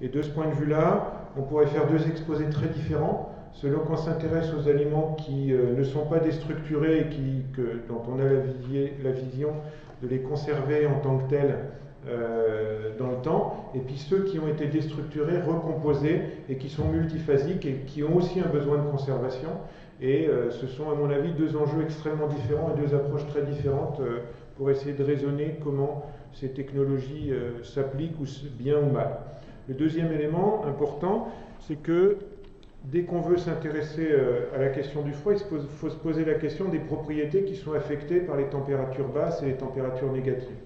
Et de ce point de vue-là, on pourrait faire deux exposés très différents. Selon qu'on s'intéresse aux aliments qui ne sont pas déstructurés et dont on a la vision de les conserver en tant que tels dans le temps, et puis ceux qui ont été déstructurés, recomposés et qui sont multiphasiques et qui ont aussi un besoin de conservation. Et ce sont à mon avis deux enjeux extrêmement différents et deux approches très différentes pour essayer de raisonner comment ces technologies s'appliquent bien ou mal. Le deuxième élément important, c'est que dès qu'on veut s'intéresser à la question du froid, il faut se poser la question des propriétés qui sont affectées par les températures basses et les températures négatives.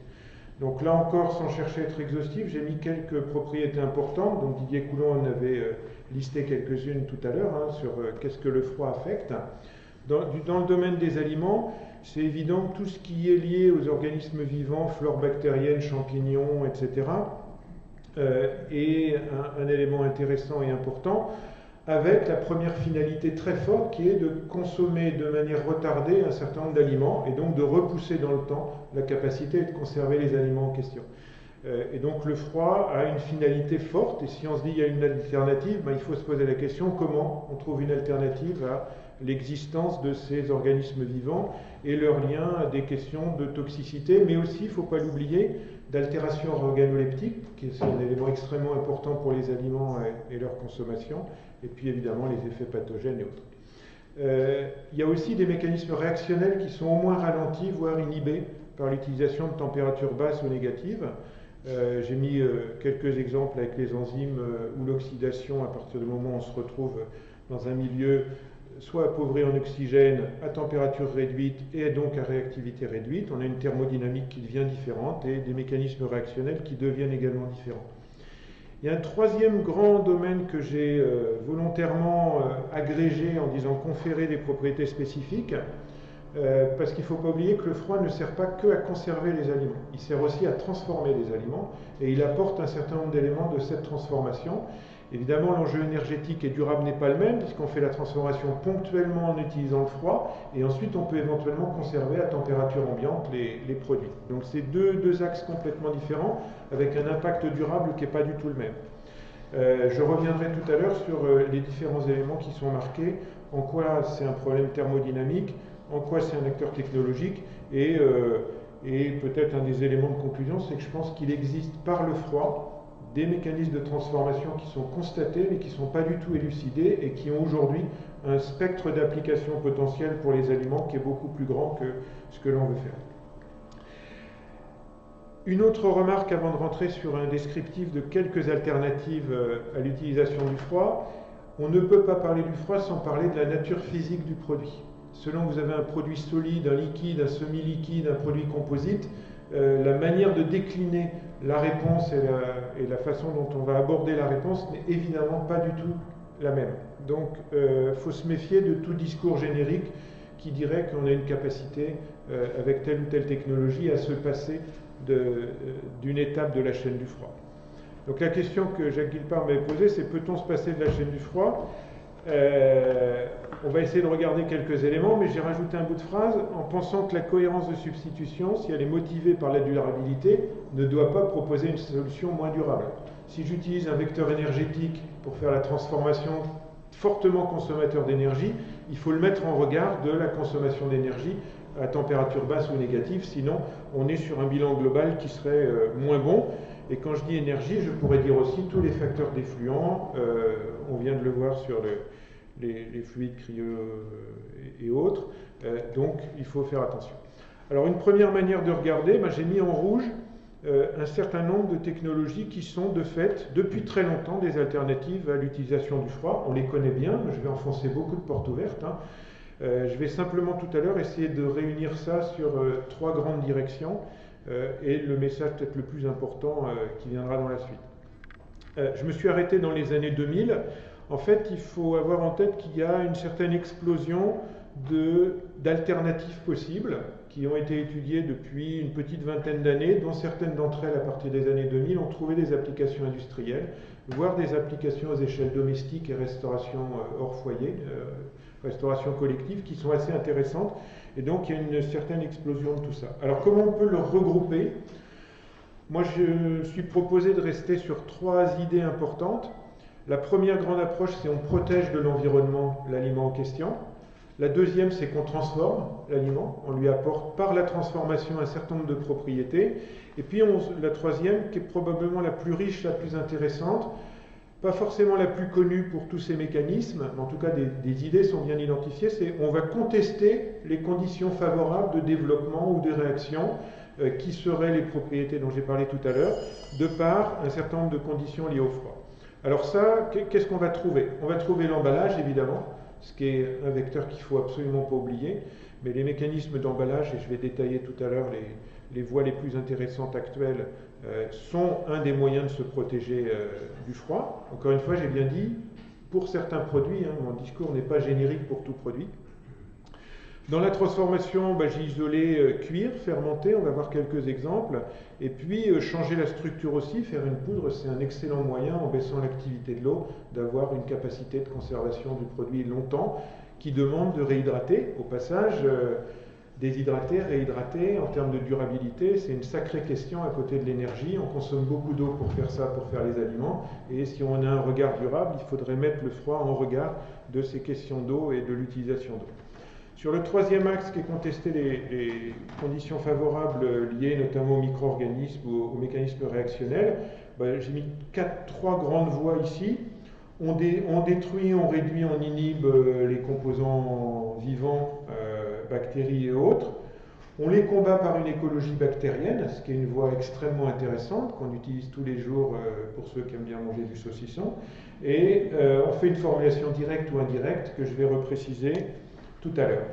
Donc là encore, sans chercher à être exhaustif, j'ai mis quelques propriétés importantes. Donc Didier Coulon en avait listé quelques-unes tout à l'heure sur qu'est-ce que le froid affecte. Dans le domaine des aliments, c'est évident que tout ce qui est lié aux organismes vivants, flore bactérienne, champignons, etc., est un élément intéressant et important, avec la première finalité très forte qui est de consommer de manière retardée un certain nombre d'aliments et donc de repousser dans le temps la capacité de conserver les aliments en question. Et donc le froid a une finalité forte, et si on se dit qu'il y a une alternative, il faut se poser la question comment on trouve une alternative à l'existence de ces organismes vivants et leur lien à des questions de toxicité, mais aussi, il ne faut pas l'oublier, d'altération organoleptique, qui est un élément extrêmement important pour les aliments et leur consommation, et puis évidemment les effets pathogènes et autres. Il y a aussi des mécanismes réactionnels qui sont au moins ralentis, voire inhibés, par l'utilisation de températures basses ou négatives. J'ai mis quelques exemples avec les enzymes ou l'oxydation à partir du moment où on se retrouve dans un milieu soit appauvri en oxygène à température réduite et donc à réactivité réduite. On a une thermodynamique qui devient différente et des mécanismes réactionnels qui deviennent également différents. Il y a un troisième grand domaine que j'ai volontairement agrégé en disant conférer des propriétés spécifiques, parce qu'il ne faut pas oublier que le froid ne sert pas que à conserver les aliments, il sert aussi à transformer les aliments et il apporte un certain nombre d'éléments de cette transformation. Évidemment, l'enjeu énergétique et durable n'est pas le même puisqu'on fait la transformation ponctuellement en utilisant le froid et ensuite on peut éventuellement conserver à température ambiante les produits. Donc c'est deux axes complètement différents avec un impact durable qui n'est pas du tout le même. Je reviendrai tout à l'heure sur les différents éléments qui sont marqués, en quoi c'est un problème thermodynamique, en quoi c'est un acteur technologique et peut-être un des éléments de conclusion, c'est que je pense qu'il existe par le froid des mécanismes de transformation qui sont constatés mais qui ne sont pas du tout élucidés et qui ont aujourd'hui un spectre d'application potentielle pour les aliments qui est beaucoup plus grand que ce que l'on veut faire. Une autre remarque avant de rentrer sur un descriptif de quelques alternatives à l'utilisation du froid, on ne peut pas parler du froid sans parler de la nature physique du produit. Selon que vous avez un produit solide, un liquide, un semi-liquide, un produit composite, la manière de décliner la réponse et la façon dont on va aborder la réponse n'est évidemment pas du tout la même. Donc il faut se méfier de tout discours générique qui dirait qu'on a une capacité avec telle ou telle technologie à se passer d'une étape de la chaîne du froid. Donc la question que Jacques Guilpart m'avait posée, c'est peut-on se passer de la chaîne du froid ? On va essayer de regarder quelques éléments, mais j'ai rajouté un bout de phrase en pensant que la cohérence de substitution, si elle est motivée par la durabilité, ne doit pas proposer une solution moins durable. Si j'utilise un vecteur énergétique pour faire la transformation fortement consommateur d'énergie, il faut le mettre en regard de la consommation d'énergie à température basse ou négative, sinon on est sur un bilan global qui serait moins bon. Et quand je dis énergie, je pourrais dire aussi tous les facteurs d'effluent, on vient de le voir sur les fluides cryeux et autres, donc il faut faire attention. Alors une première manière de regarder, j'ai mis en rouge un certain nombre de technologies qui sont de fait depuis très longtemps des alternatives à l'utilisation du froid. On les connaît bien, je vais enfoncer beaucoup de portes ouvertes. Je vais simplement tout à l'heure essayer de réunir ça sur trois grandes directions et le message peut-être le plus important qui viendra dans la suite. Je me suis arrêté dans les années 2000. En fait, il faut avoir en tête qu'il y a une certaine explosion d'alternatives possibles qui ont été étudiées depuis une petite vingtaine d'années, dont certaines d'entre elles, à partir des années 2000, ont trouvé des applications industrielles, voire des applications aux échelles domestiques et restauration hors foyer, restauration collective, qui sont assez intéressantes. Et donc, il y a une certaine explosion de tout ça. Alors, comment on peut le regrouper? Moi, je suis proposé de rester sur 3 idées importantes. La première grande approche, c'est on protège de l'environnement l'aliment en question. La deuxième, c'est qu'on transforme l'aliment, on lui apporte par la transformation un certain nombre de propriétés. Et puis la troisième, qui est probablement la plus riche, la plus intéressante, pas forcément la plus connue pour tous ces mécanismes, mais en tout cas des idées sont bien identifiées, c'est on va contester les conditions favorables de développement ou de réaction qui seraient les propriétés dont j'ai parlé tout à l'heure, de par un certain nombre de conditions liées au froid. Alors ça, qu'est-ce qu'on va trouver? On va trouver l'emballage, évidemment, ce qui est un vecteur qu'il ne faut absolument pas oublier, mais les mécanismes d'emballage, et je vais détailler tout à l'heure les voies les plus intéressantes actuelles, sont un des moyens de se protéger du froid. Encore une fois, j'ai bien dit, pour certains produits, mon discours n'est pas générique pour tout produit. Dans la transformation, j'ai isolé cuire, fermenter, on va voir quelques exemples, et puis changer la structure aussi, faire une poudre, c'est un excellent moyen, en baissant l'activité de l'eau, d'avoir une capacité de conservation du produit longtemps, qui demande de réhydrater. Au passage, déshydrater, réhydrater, en termes de durabilité, c'est une sacrée question à côté de l'énergie. On consomme beaucoup d'eau pour faire ça, pour faire les aliments, et si on a un regard durable, il faudrait mettre le froid en regard de ces questions d'eau et de l'utilisation d'eau. Sur le troisième axe qui est contester les conditions favorables liées notamment aux micro-organismes ou aux mécanismes réactionnels, j'ai mis 3 grandes voies ici. On détruit, on réduit, on inhibe les composants vivants, bactéries et autres. On les combat par une écologie bactérienne, ce qui est une voie extrêmement intéressante qu'on utilise tous les jours pour ceux qui aiment bien manger du saucisson. Et on fait une formulation directe ou indirecte que je vais repréciser tout à l'heure.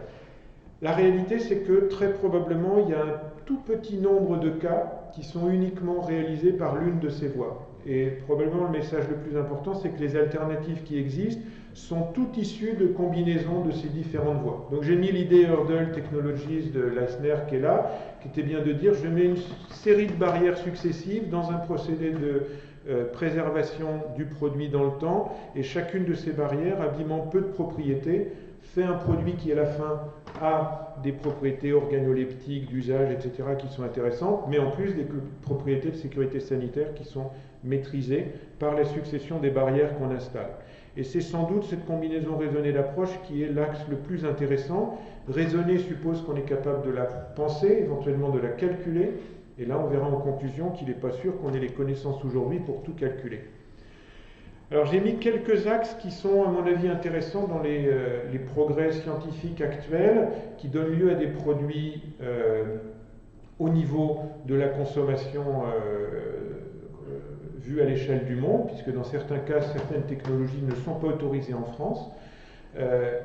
La réalité, c'est que très probablement, il y a un tout petit nombre de cas qui sont uniquement réalisés par l'une de ces voies. Et probablement, le message le plus important, c'est que les alternatives qui existent sont toutes issues de combinaisons de ces différentes voies. Donc j'ai mis l'idée Hurdle Technologies de Leissner qui est là, qui était bien de dire, je mets une série de barrières successives dans un procédé de préservation du produit dans le temps, et chacune de ces barrières, abîmant peu de propriétés, fait un produit qui à la fin a des propriétés organoleptiques, d'usage, etc. qui sont intéressantes, mais en plus des propriétés de sécurité sanitaire qui sont maîtrisées par la succession des barrières qu'on installe. Et c'est sans doute cette combinaison raisonnée d'approche qui est l'axe le plus intéressant. Raisonner suppose qu'on est capable de la penser, éventuellement de la calculer, et là on verra en conclusion qu'il n'est pas sûr qu'on ait les connaissances aujourd'hui pour tout calculer. Alors j'ai mis quelques axes qui sont à mon avis intéressants dans les progrès scientifiques actuels, qui donnent lieu à des produits au niveau de la consommation vue à l'échelle du monde, puisque dans certains cas, certaines technologies ne sont pas autorisées en France.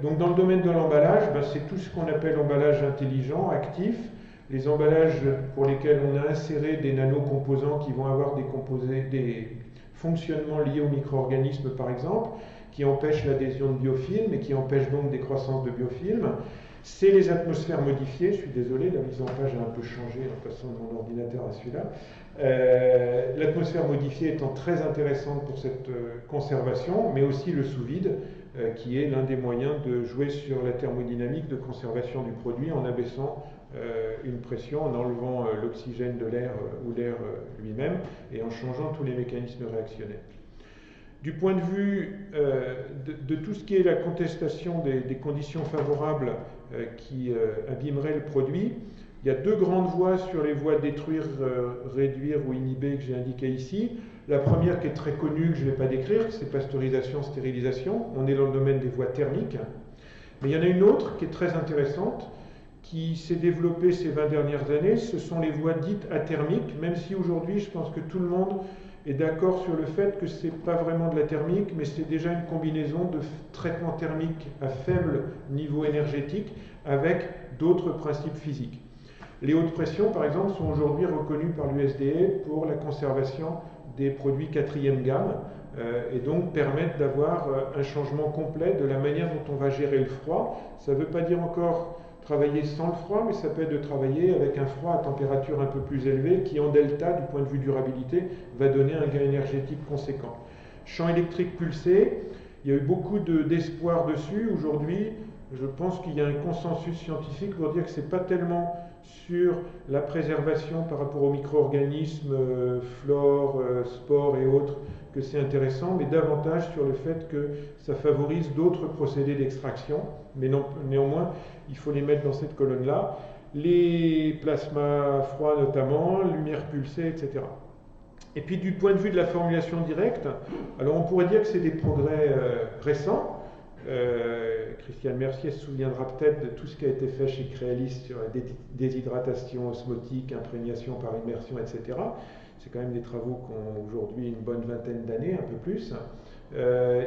Donc dans le domaine de l'emballage, c'est tout ce qu'on appelle emballage intelligent, actif, les emballages pour lesquels on a inséré des nanocomposants qui vont avoir des fonctionnements liés aux micro-organismes par exemple, qui empêchent l'adhésion de biofilms et qui empêchent donc des croissances de biofilms. C'est les atmosphères modifiées, je suis désolé, la mise en page a un peu changé en passant de mon ordinateur à celui-là. L'atmosphère modifiée étant très intéressante pour cette conservation, mais aussi le sous-vide, qui est l'un des moyens de jouer sur la thermodynamique de conservation du produit en abaissant une pression, en enlevant l'oxygène de l'air ou l'air lui-même et en changeant tous les mécanismes réactionnels. Du point de vue de tout ce qui est la contestation des conditions favorables qui abîmeraient le produit, il y a 2 grandes voies sur les voies détruire, réduire ou inhiber que j'ai indiquées ici. La première qui est très connue, que je ne vais pas décrire, c'est pasteurisation, stérilisation. On est dans le domaine des voies thermiques. Mais il y en a une autre qui est très intéressante, qui s'est développée ces 20 dernières années. Ce sont les voies dites athermiques, même si aujourd'hui je pense que tout le monde est d'accord sur le fait que ce n'est pas vraiment de la thermique, mais c'est déjà une combinaison de traitements thermiques à faible niveau énergétique avec d'autres principes physiques. Les hautes pressions, par exemple, sont aujourd'hui reconnues par l'USDA pour la conservation des produits 4e gamme, et donc permettent d'avoir un changement complet de la manière dont on va gérer le froid. Ça ne veut pas dire encore travailler sans le froid, mais ça peut être de travailler avec un froid à température un peu plus élevée qui, en delta, du point de vue durabilité, va donner un gain énergétique conséquent. Champ électrique pulsé, il y a eu beaucoup d'espoir dessus. Aujourd'hui, je pense qu'il y a un consensus scientifique pour dire que ce n'est pas tellement sur la préservation par rapport aux micro-organismes, flore, spores et autres, que c'est intéressant, mais davantage sur le fait que ça favorise d'autres procédés d'extraction, mais néanmoins, il faut les mettre dans cette colonne-là. Les plasmas froids notamment, lumière pulsée, etc. Et puis du point de vue de la formulation directe, alors on pourrait dire que c'est des progrès récents. Christiane Mercier se souviendra peut-être de tout ce qui a été fait chez Crealis sur la déshydratation osmotique, imprégnation par immersion, etc. C'est quand même des travaux qui ont aujourd'hui une bonne vingtaine d'années, un peu plus.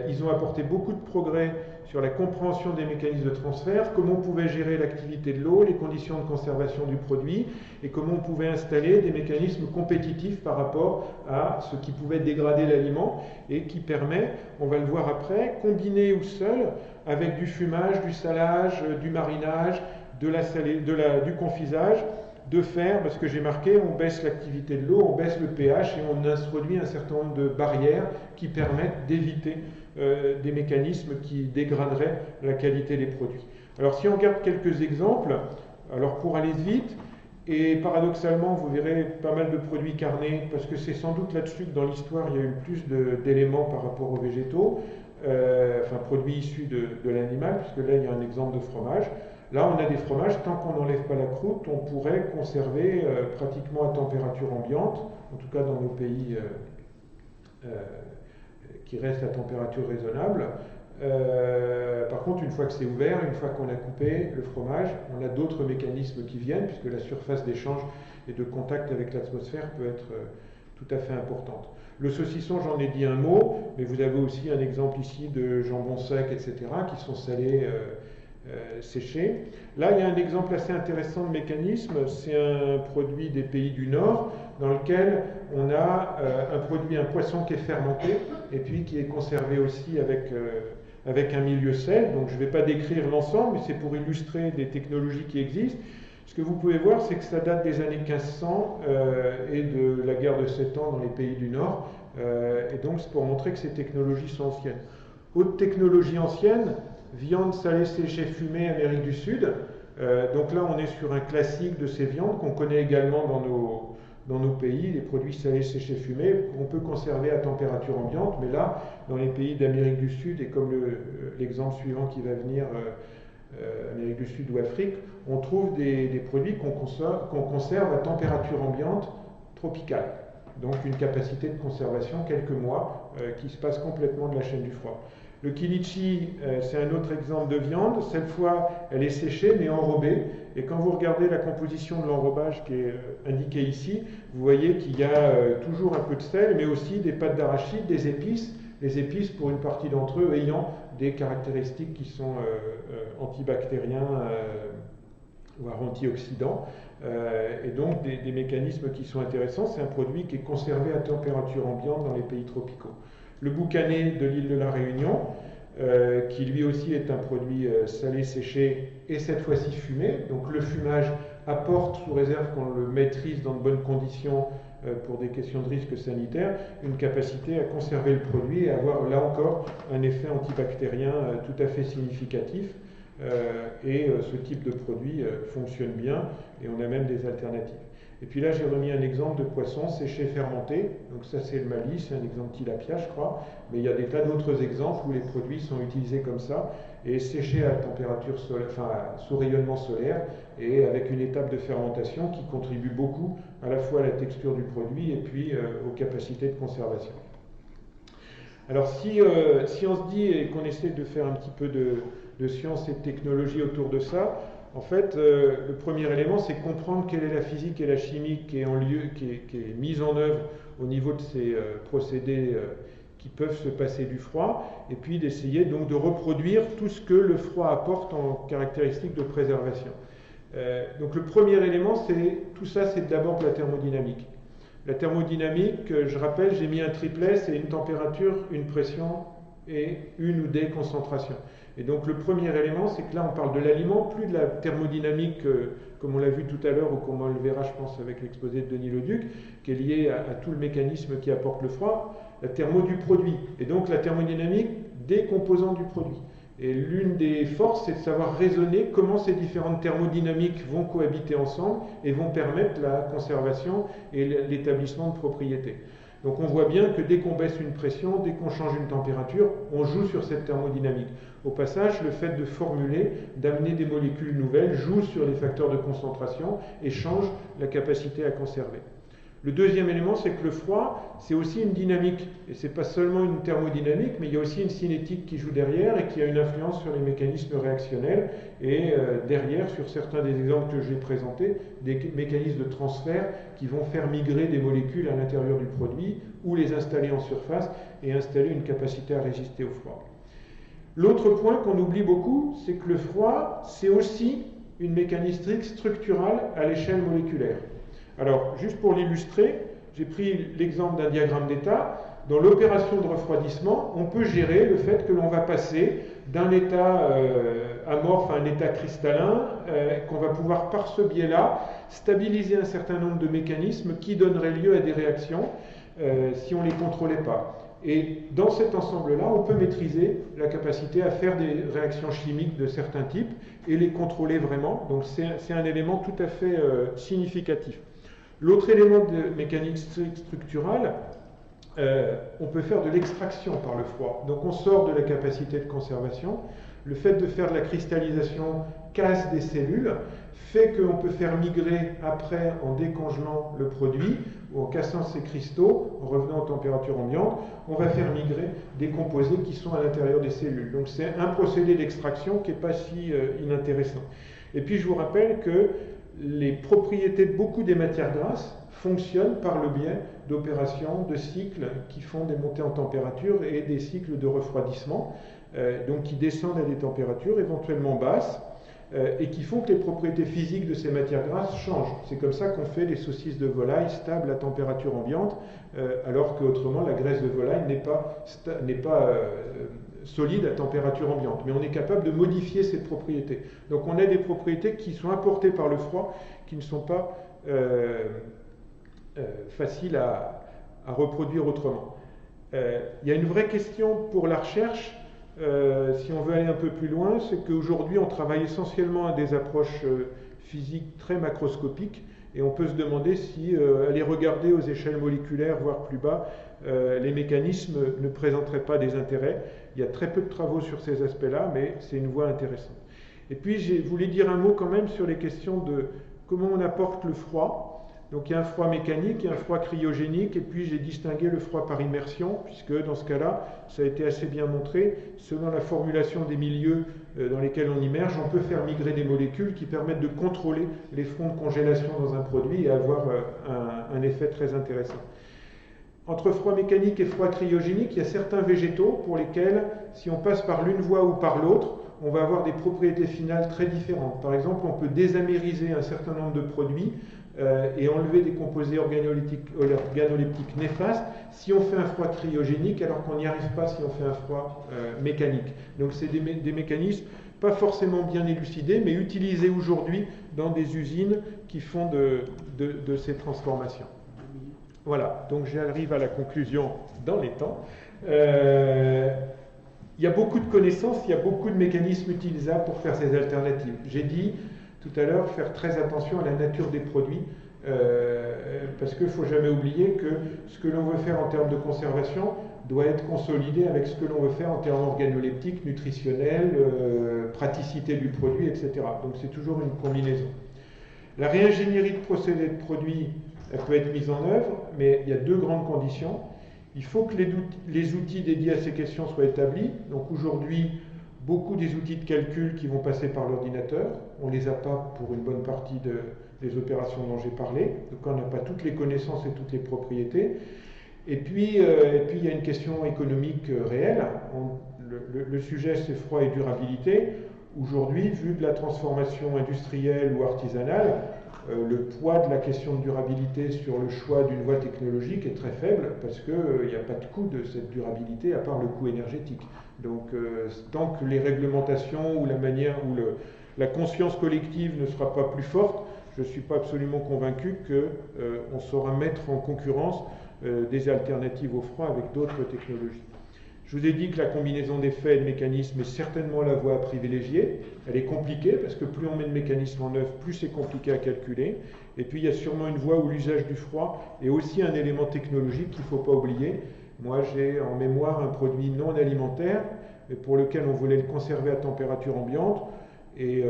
Ils ont apporté beaucoup de progrès sur la compréhension des mécanismes de transfert, comment on pouvait gérer l'activité de l'eau, les conditions de conservation du produit, et comment on pouvait installer des mécanismes compétitifs par rapport à ce qui pouvait dégrader l'aliment, et qui permet, on va le voir après, combiné ou seul, avec du fumage, du salage, du marinage, du confisage, de faire, parce que j'ai marqué, on baisse l'activité de l'eau, on baisse le pH et on introduit un certain nombre de barrières qui permettent d'éviter des mécanismes qui dégraderaient la qualité des produits. Alors si on regarde quelques exemples, alors pour aller vite, et paradoxalement vous verrez pas mal de produits carnés, parce que c'est sans doute là-dessus que dans l'histoire il y a eu le plus d'éléments par rapport aux végétaux, enfin produits issus de l'animal, puisque là il y a un exemple de fromage. Là, on a des fromages, tant qu'on n'enlève pas la croûte, on pourrait conserver pratiquement à température ambiante, en tout cas dans nos pays qui restent à température raisonnable. Par contre, une fois que c'est ouvert, une fois qu'on a coupé le fromage, on a d'autres mécanismes qui viennent, puisque la surface d'échange et de contact avec l'atmosphère peut être tout à fait importante. Le saucisson, j'en ai dit un mot, mais vous avez aussi un exemple ici de jambon sec, etc., qui sont salés séchés. Là, il y a un exemple assez intéressant de mécanisme, c'est un produit des pays du Nord, dans lequel on a un poisson qui est fermenté, et puis qui est conservé aussi avec un milieu sel. Donc je ne vais pas décrire l'ensemble, mais c'est pour illustrer des technologies qui existent. Ce que vous pouvez voir, c'est que ça date des années 1500 et de la guerre de 7 ans dans les pays du Nord, et donc c'est pour montrer que ces technologies sont anciennes. Autre technologie ancienne, viande salée séchée fumée Amérique du Sud. Donc là, on est sur un classique de ces viandes qu'on connaît également dans nos pays, les produits salés séchés fumés, qu'on peut conserver à température ambiante, mais là, dans les pays d'Amérique du Sud, et comme l'exemple suivant qui va venir, Amérique du Sud ou Afrique, on trouve des produits qu'on conserve à température ambiante tropicale. Donc une capacité de conservation quelques mois qui se passe complètement de la chaîne du froid. Le kilichi, c'est un autre exemple de viande. Cette fois, elle est séchée mais enrobée. Et quand vous regardez la composition de l'enrobage qui est indiquée ici, vous voyez qu'il y a toujours un peu de sel, mais aussi des pâtes d'arachide, des épices. Les épices, pour une partie d'entre eux, ayant des caractéristiques qui sont antibactériens, voire antioxydants. Et donc des mécanismes qui sont intéressants. C'est un produit qui est conservé à température ambiante dans les pays tropicaux. Le boucané de l'île de la Réunion, qui lui aussi est un produit salé séché et cette fois-ci fumé. Donc le fumage apporte, sous réserve qu'on le maîtrise dans de bonnes conditions pour des questions de risque sanitaire, une capacité à conserver le produit et avoir là encore un effet antibactérien tout à fait significatif. Ce type de produit fonctionne bien et on a même des alternatives. Et puis là, j'ai remis un exemple de poisson séché fermenté. Donc ça, c'est le Mali, c'est un exemple tilapia, je crois. Mais il y a des tas d'autres exemples où les produits sont utilisés comme ça et séchés à température sous rayonnement solaire et avec une étape de fermentation qui contribue beaucoup à la fois à la texture du produit et puis aux capacités de conservation. Alors si on se dit et qu'on essaie de faire un petit peu de science et de technologie autour de ça, en fait, le premier élément, c'est comprendre quelle est la physique et la chimie qui est mise en œuvre au niveau de ces procédés qui peuvent se passer du froid, et puis d'essayer donc de reproduire tout ce que le froid apporte en caractéristiques de préservation. Donc le premier élément, tout ça, c'est d'abord de la thermodynamique. La thermodynamique, je rappelle, j'ai mis un triplet, c'est une température, une pression et une ou des concentrations. Et donc le premier élément, c'est que là on parle de l'aliment, plus de la thermodynamique comme on l'a vu tout à l'heure ou comme on le verra je pense avec l'exposé de Denis Leduc, qui est lié à tout le mécanisme qui apporte le froid, la thermo du produit. Et donc la thermodynamique des composants du produit. Et l'une des forces, c'est de savoir raisonner comment ces différentes thermodynamiques vont cohabiter ensemble et vont permettre la conservation et l'établissement de propriétés. Donc on voit bien que dès qu'on baisse une pression, dès qu'on change une température, on joue sur cette thermodynamique. Au passage, le fait de formuler, d'amener des molécules nouvelles, joue sur les facteurs de concentration et change la capacité à conserver. Le deuxième élément, c'est que le froid, c'est aussi une dynamique. Et ce n'est pas seulement une thermodynamique, mais il y a aussi une cinétique qui joue derrière et qui a une influence sur les mécanismes réactionnels. Et derrière, sur certains des exemples que j'ai présentés, des mécanismes de transfert qui vont faire migrer des molécules à l'intérieur du produit ou les installer en surface et installer une capacité à résister au froid. L'autre point qu'on oublie beaucoup, c'est que le froid, c'est aussi une mécanistique structurale à l'échelle moléculaire. Alors, juste pour l'illustrer, j'ai pris l'exemple d'un diagramme d'état. Dans l'opération de refroidissement, on peut gérer le fait que l'on va passer d'un état amorphe à un état cristallin, qu'on va pouvoir par ce biais-là stabiliser un certain nombre de mécanismes qui donneraient lieu à des réactions si on ne les contrôlait pas. Et dans cet ensemble-là, on peut maîtriser la capacité à faire des réactions chimiques de certains types et les contrôler vraiment. Donc c'est un élément tout à fait significatif. L'autre élément de mécanique structurale, on peut faire de l'extraction par le froid. Donc on sort de la capacité de conservation. Le fait de faire de la cristallisation casse des cellules, fait qu'on peut faire migrer après, en décongelant le produit, ou en cassant ces cristaux, en revenant en température ambiante, on va faire migrer des composés qui sont à l'intérieur des cellules. Donc c'est un procédé d'extraction qui n'est pas si inintéressant. Et puis je vous rappelle que les propriétés de beaucoup des matières grasses fonctionnent par le biais d'opérations, de cycles qui font des montées en température et des cycles de refroidissement, donc qui descendent à des températures éventuellement basses et qui font que les propriétés physiques de ces matières grasses changent. C'est comme ça qu'on fait les saucisses de volaille stables à température ambiante, alors qu'autrement la graisse de volaille n'est pas solide à température ambiante. Mais on est capable de modifier ces propriétés. Donc on a des propriétés qui sont apportées par le froid, qui ne sont pas faciles à reproduire autrement. Il y a une vraie question pour la recherche, si on veut aller un peu plus loin, c'est qu'aujourd'hui on travaille essentiellement à des approches physiques très macroscopiques, et on peut se demander si aller regarder aux échelles moléculaires, voire plus bas, les mécanismes ne présenteraient pas des intérêts. Il y a très peu de travaux sur ces aspects-là, mais c'est une voie intéressante. Et puis, je voulais dire un mot quand même sur les questions de comment on apporte le froid. Donc, il y a un froid mécanique, il y a un froid cryogénique, et puis j'ai distingué le froid par immersion, puisque dans ce cas-là, ça a été assez bien montré. Selon la formulation des milieux dans lesquels on immerge, on peut faire migrer des molécules qui permettent de contrôler les fronts de congélation dans un produit et avoir un effet très intéressant. Entre froid mécanique et froid cryogénique, il y a certains végétaux pour lesquels, si on passe par l'une voie ou par l'autre, on va avoir des propriétés finales très différentes. Par exemple, on peut désamériser un certain nombre de produits et enlever des composés organoleptiques néfastes si on fait un froid cryogénique, alors qu'on n'y arrive pas si on fait un froid mécanique. Donc c'est des mécanismes pas forcément bien élucidés, mais utilisés aujourd'hui dans des usines qui font de ces transformations. Voilà, donc j'arrive à la conclusion dans les temps. Il y a beaucoup de connaissances, il y a beaucoup de mécanismes utilisables pour faire ces alternatives. J'ai dit tout à l'heure faire très attention à la nature des produits, parce qu'il ne faut jamais oublier que ce que l'on veut faire en termes de conservation doit être consolidé avec ce que l'on veut faire en termes organoleptiques, nutritionnels, praticité du produit, etc. Donc c'est toujours une combinaison. La réingénierie de procédés de produits, elle peut être mise en œuvre, mais il y a deux grandes conditions. Il faut que les outils dédiés à ces questions soient établis. Donc aujourd'hui, beaucoup des outils de calcul qui vont passer par l'ordinateur, on ne les a pas pour une bonne partie des opérations dont j'ai parlé, donc on n'a pas toutes les connaissances et toutes les propriétés. Et puis il y a une question économique réelle. Le sujet, c'est froid et durabilité. Aujourd'hui, vu de la transformation industrielle ou artisanale, le poids de la question de durabilité sur le choix d'une voie technologique est très faible parce qu'il n'y a pas de coût de cette durabilité à part le coût énergétique. Donc tant que les réglementations ou la manière ou la conscience collective ne sera pas plus forte, je ne suis pas absolument convaincu qu'on saura mettre en concurrence des alternatives au froid avec d'autres technologies. Je vous ai dit que la combinaison d'effets et de mécanismes est certainement la voie à privilégier. Elle est compliquée parce que plus on met de mécanismes en œuvre, plus c'est compliqué à calculer. Et puis il y a sûrement une voie où l'usage du froid est aussi un élément technologique qu'il ne faut pas oublier. Moi j'ai en mémoire un produit non alimentaire mais pour lequel on voulait le conserver à température ambiante. Et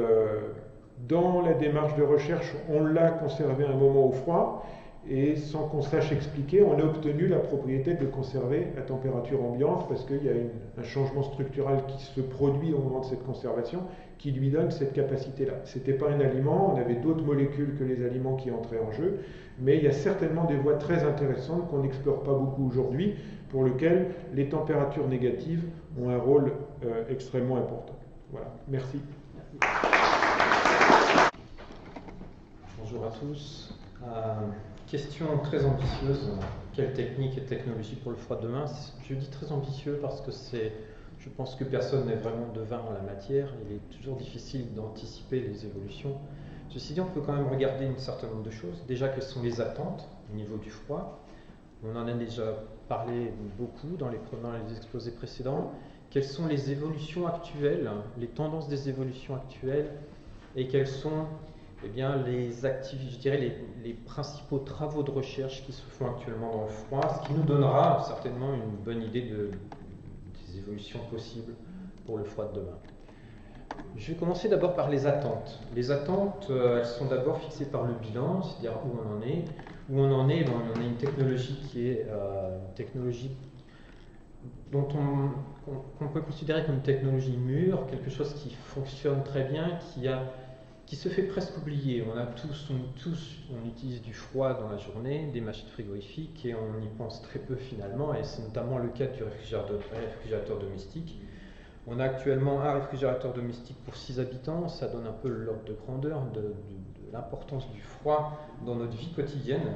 dans la démarche de recherche, on l'a conservé un moment au froid. Et sans qu'on sache expliquer, on a obtenu la propriété de le conserver à température ambiante parce qu'il y a un changement structural qui se produit au moment de cette conservation qui lui donne cette capacité-là. Ce n'était pas un aliment, on avait d'autres molécules que les aliments qui entraient en jeu, mais il y a certainement des voies très intéressantes qu'on n'explore pas beaucoup aujourd'hui pour lesquelles les températures négatives ont un rôle extrêmement important. Voilà, merci. Bonjour à tous. Question très ambitieuse, quelle technique et technologie pour le froid de demain? Je dis très ambitieux parce que je pense que personne n'est vraiment devin en la matière, il est toujours difficile d'anticiper les évolutions. Ceci dit, on peut quand même regarder un certain nombre de choses. Déjà, quelles sont les attentes au niveau du froid? On en a déjà parlé beaucoup dans les exposés précédents. Quelles sont les évolutions actuelles, les tendances des évolutions actuelles, et quelles sont les principaux travaux de recherche qui se font actuellement dans le froid, ce qui nous donnera certainement une bonne idée des évolutions possibles pour le froid de demain. Je vais commencer d'abord par les attentes. Les attentes, elles sont d'abord fixées par le bilan, c'est-à-dire où on en est. Où on en est, on a une technologie qui est une technologie dont qu'on peut considérer comme une technologie mûre, quelque chose qui fonctionne très bien, qui se fait presque oublier. On utilise du froid dans la journée, des machines frigorifiques, et on y pense très peu finalement, et c'est notamment le cas du réfrigérateur domestique. On a actuellement un réfrigérateur domestique pour 6 habitants, ça donne un peu l'ordre de grandeur de l'importance du froid dans notre vie quotidienne.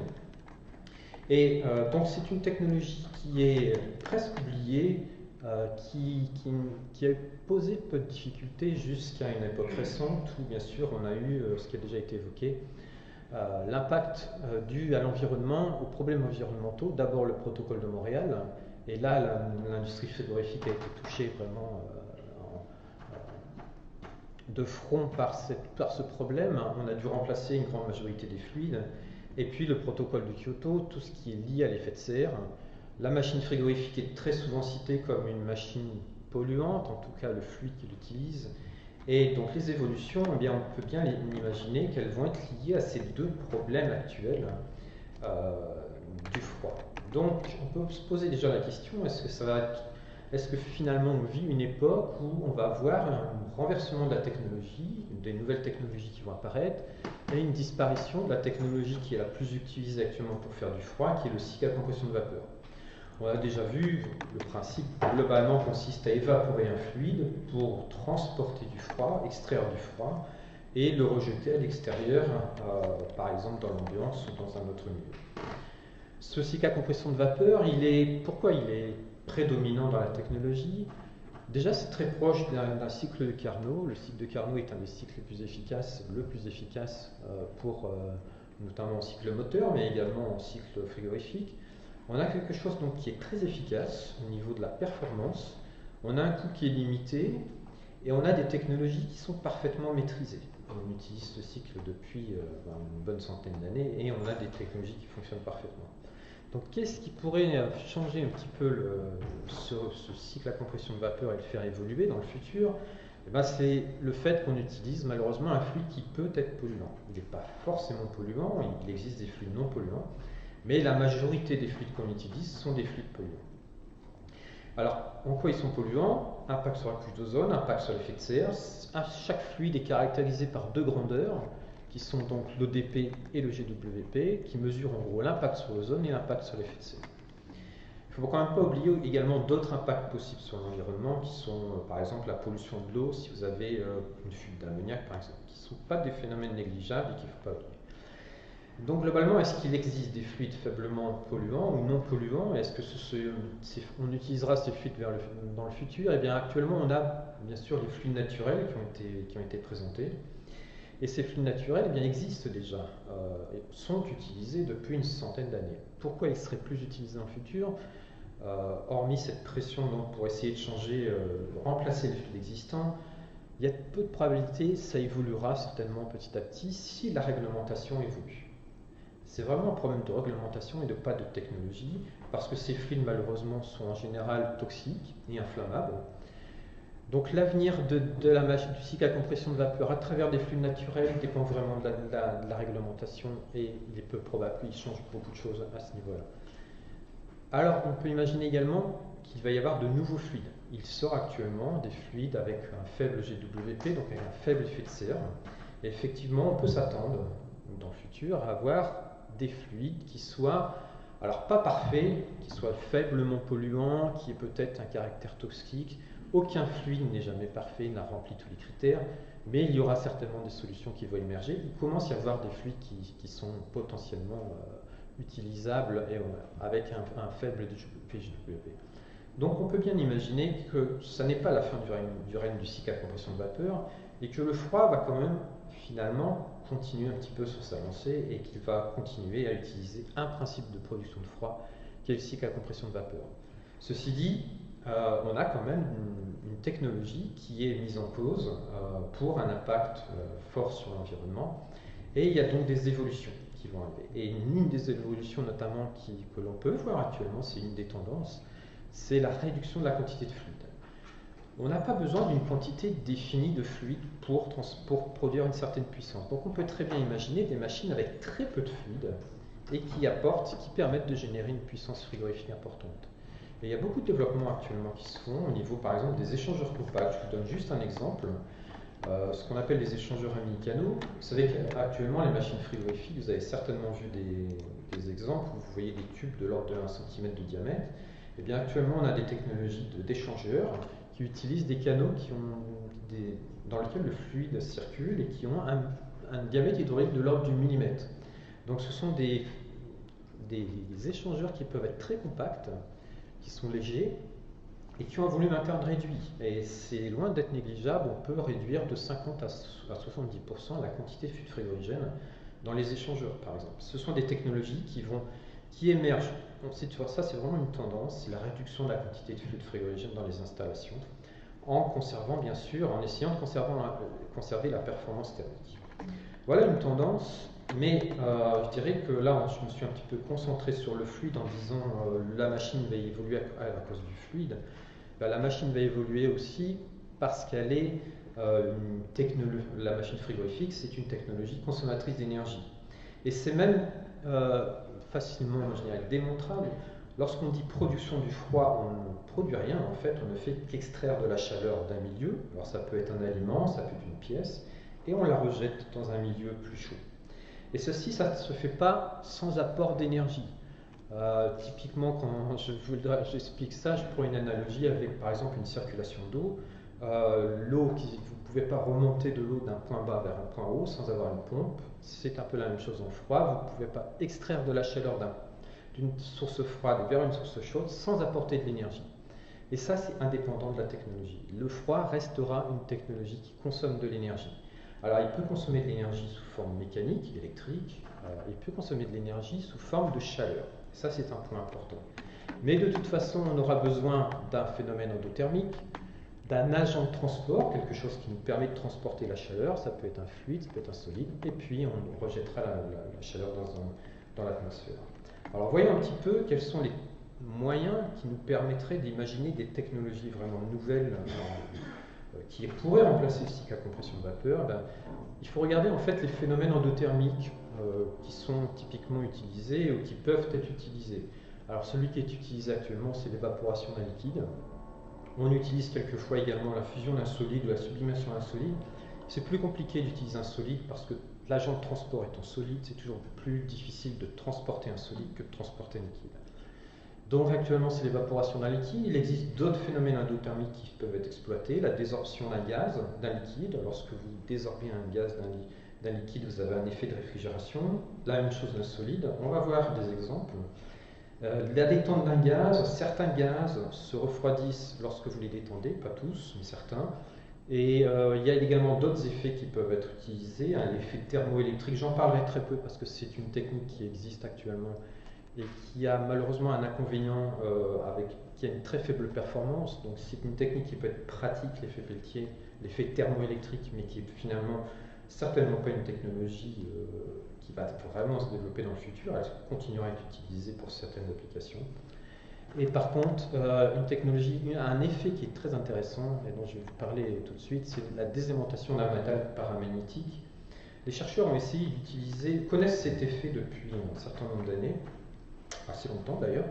Et donc c'est une technologie qui est presque oubliée, qui a posé peu de difficultés jusqu'à une époque récente où bien sûr on a eu ce qui a déjà été évoqué, l'impact dû à l'environnement, aux problèmes environnementaux, d'abord le protocole de Montréal, et là l'industrie frigorifique a été touchée vraiment de front par ce problème. On a dû remplacer une grande majorité des fluides, et puis le protocole de Kyoto, tout ce qui est lié à l'effet de serre. La machine frigorifique est très souvent citée comme une machine polluante, en tout cas le fluide qu'il utilise. Et donc les évolutions, on peut bien imaginer qu'elles vont être liées à ces deux problèmes actuels du froid. Donc on peut se poser déjà la question, est-ce que finalement on vit une époque où on va avoir un renversement de la technologie, des nouvelles technologies qui vont apparaître, et une disparition de la technologie qui est la plus utilisée actuellement pour faire du froid, qui est le cycle à compression de vapeur. On a déjà vu, le principe globalement consiste à évaporer un fluide pour transporter du froid, extraire du froid et le rejeter à l'extérieur, par exemple dans l'ambiance ou dans un autre milieu. Ce cycle à compression de vapeur, pourquoi il est prédominant dans la technologie? Déjà, c'est très proche d'un cycle de Carnot. Le cycle de Carnot est un des cycles les plus efficaces, le plus efficace pour notamment en cycle moteur, mais également en cycle frigorifique. On a quelque chose donc qui est très efficace au niveau de la performance, on a un coût qui est limité et on a des technologies qui sont parfaitement maîtrisées. On utilise ce cycle depuis une bonne centaine d'années et on a des technologies qui fonctionnent parfaitement. Donc qu'est-ce qui pourrait changer un petit peu ce cycle à compression de vapeur et le faire évoluer dans le futur? C'est le fait qu'on utilise malheureusement un fluide qui peut être polluant. Il n'est pas forcément polluant, il existe des fluides non polluants. Mais la majorité des fluides qu'on utilise sont des fluides polluants. Alors, en quoi ils sont polluants? Impact sur la couche d'ozone, impact sur l'effet de serre. Chaque fluide est caractérisé par deux grandeurs, qui sont donc l'ODP et le GWP, qui mesurent en gros l'impact sur l'ozone et l'impact sur l'effet de serre. Il Il ne faut quand même pas oublier également d'autres impacts possibles sur l'environnement qui sont par exemple la pollution de l'eau, si vous avez une fuite d'ammoniac par exemple, qui ne sont pas des phénomènes négligeables et qu'il ne faut pas oublier. Donc globalement, est-ce qu'il existe des fluides faiblement polluants ou non polluants? Est-ce que on utilisera ces fluides dans le futur? Eh bien actuellement, on a bien sûr les fluides naturels qui ont été présentés. Et ces fluides naturels existent déjà, et sont utilisés depuis une centaine d'années. Pourquoi ils seraient plus utilisés dans le futur? Hormis cette pression donc, pour essayer de changer, remplacer les fluides existants, il y a peu de probabilité, ça évoluera certainement petit à petit si la réglementation évolue. C'est vraiment un problème de réglementation et de pas de technologie, parce que ces fluides malheureusement sont en général toxiques et inflammables. Donc l'avenir de la machine du cycle à compression de vapeur à travers des fluides naturels dépend vraiment de la réglementation, et il est peu probable qu'il change beaucoup de choses à ce niveau-là. Alors on peut imaginer également qu'il va y avoir de nouveaux fluides. Il sort actuellement des fluides avec un faible GWP, donc avec un faible effet de serre. Et effectivement, on peut s'attendre dans le futur à avoir des fluides qui soient, alors pas parfaits, qui soient faiblement polluants, qui aient peut-être un caractère toxique. Aucun fluide n'est jamais parfait, n'a rempli tous les critères, mais il y aura certainement des solutions qui vont émerger. Il commence à y avoir des fluides qui sont potentiellement utilisables et avec un faible GWP. Donc on peut bien imaginer que ça n'est pas la fin du règne du cycle à compression de vapeur, et que le froid va quand même finalement continuer un petit peu sur sa lancée, et qu'il va continuer à utiliser un principe de production de froid qui est le cycle à compression de vapeur. Ceci dit, on a quand même une technologie qui est mise en cause pour un impact fort sur l'environnement, et il y a donc des évolutions qui vont arriver. Et une des évolutions notamment que l'on peut voir actuellement, c'est une des tendances, c'est la réduction de la quantité de fluide. On n'a pas besoin d'une quantité définie de fluide pour produire une certaine puissance. Donc on peut très bien imaginer des machines avec très peu de fluide et qui permettent de générer une puissance frigorifique importante. Et il y a beaucoup de développements actuellement qui se font au niveau par exemple des échangeurs compacts. Je vous donne juste un exemple, ce qu'on appelle les échangeurs amicano. Vous savez qu'actuellement les machines frigorifiques, vous avez certainement vu des exemples où vous voyez des tubes de l'ordre de 1 cm de diamètre. Et bien actuellement on a des technologies d'échangeurs qui utilisent des canaux dans lesquels le fluide circule et qui ont un diamètre hydraulique de l'ordre du millimètre. Donc ce sont des échangeurs qui peuvent être très compacts, qui sont légers et qui ont un volume interne réduit. Et c'est loin d'être négligeable, on peut réduire de 50 à 70% la quantité de fluide frigorigène dans les échangeurs par exemple. Ce sont des technologies qui émergent. Ça c'est vraiment une tendance, c'est la réduction de la quantité de fluide frigorigène dans les installations, en essayant de conserver la performance thermique. Voilà une tendance, mais je dirais que là je me suis un petit peu concentré sur le fluide en disant la machine va évoluer à cause du fluide. La machine va évoluer aussi parce qu'elle est la machine frigorifique, c'est une technologie consommatrice d'énergie. Et c'est même facilement démontrable. Lorsqu'on dit production du froid, on ne produit rien, en fait, on ne fait qu'extraire de la chaleur d'un milieu. Alors ça peut être un aliment, ça peut être une pièce, et on la rejette dans un milieu plus chaud. Et ceci, ça ne se fait pas sans apport d'énergie. Typiquement, quand j'explique ça, je prends une analogie avec par exemple une circulation d'eau. L'eau, vous ne pouvez pas remonter de l'eau d'un point bas vers un point haut sans avoir une pompe. C'est un peu la même chose en froid. Vous ne pouvez pas extraire de la chaleur d'une source froide vers une source chaude sans apporter de l'énergie. Et ça, c'est indépendant de la technologie. Le froid restera une technologie qui consomme de l'énergie. Alors, il peut consommer de l'énergie sous forme mécanique, électrique. Il peut consommer de l'énergie sous forme de chaleur. Ça, c'est un point important. Mais de toute façon, on aura besoin d'un phénomène endothermique, d'un agent de transport, quelque chose qui nous permet de transporter la chaleur. Ça peut être un fluide, ça peut être un solide. Et puis, on rejettera la chaleur dans l'atmosphère. Alors, voyons un petit peu quels sont les moyens qui nous permettraient d'imaginer des technologies vraiment nouvelles qui pourraient remplacer le cycle à compression de vapeur. Il faut regarder en fait les phénomènes endothermiques qui sont typiquement utilisés ou qui peuvent être utilisés. Alors celui qui est utilisé actuellement, c'est l'évaporation d'un liquide. On utilise quelquefois également la fusion d'un solide ou la sublimation d'un solide. C'est plus compliqué d'utiliser un solide parce que l'agent de transport étant solide, c'est toujours plus difficile de transporter un solide que de transporter un liquide. Donc actuellement c'est l'évaporation d'un liquide. Il existe d'autres phénomènes endothermiques qui peuvent être exploités. La désorption d'un gaz, d'un liquide. Lorsque vous désorbez un gaz d'un liquide, vous avez un effet de réfrigération. La même chose d'un solide. On va voir des exemples. La détente d'un gaz, certains gaz se refroidissent lorsque vous les détendez, pas tous, mais certains. Et il y a également d'autres effets qui peuvent être utilisés, l'effet thermoélectrique. J'en parlerai très peu parce que c'est une technique qui existe actuellement et qui a malheureusement un inconvénient qui a une très faible performance. Donc c'est une technique qui peut être pratique, l'effet Peltier, l'effet thermoélectrique, mais qui est finalement certainement pas une technologie qui va vraiment se développer dans le futur. Elle continuera à être utilisée pour certaines applications. Et par contre, une technologie, un effet qui est très intéressant et dont je vais vous parler tout de suite, c'est la désaimantation d'un métal paramagnétique. Les chercheurs ont essayé d'utiliser, connaissent cet effet depuis un certain nombre d'années, assez longtemps d'ailleurs,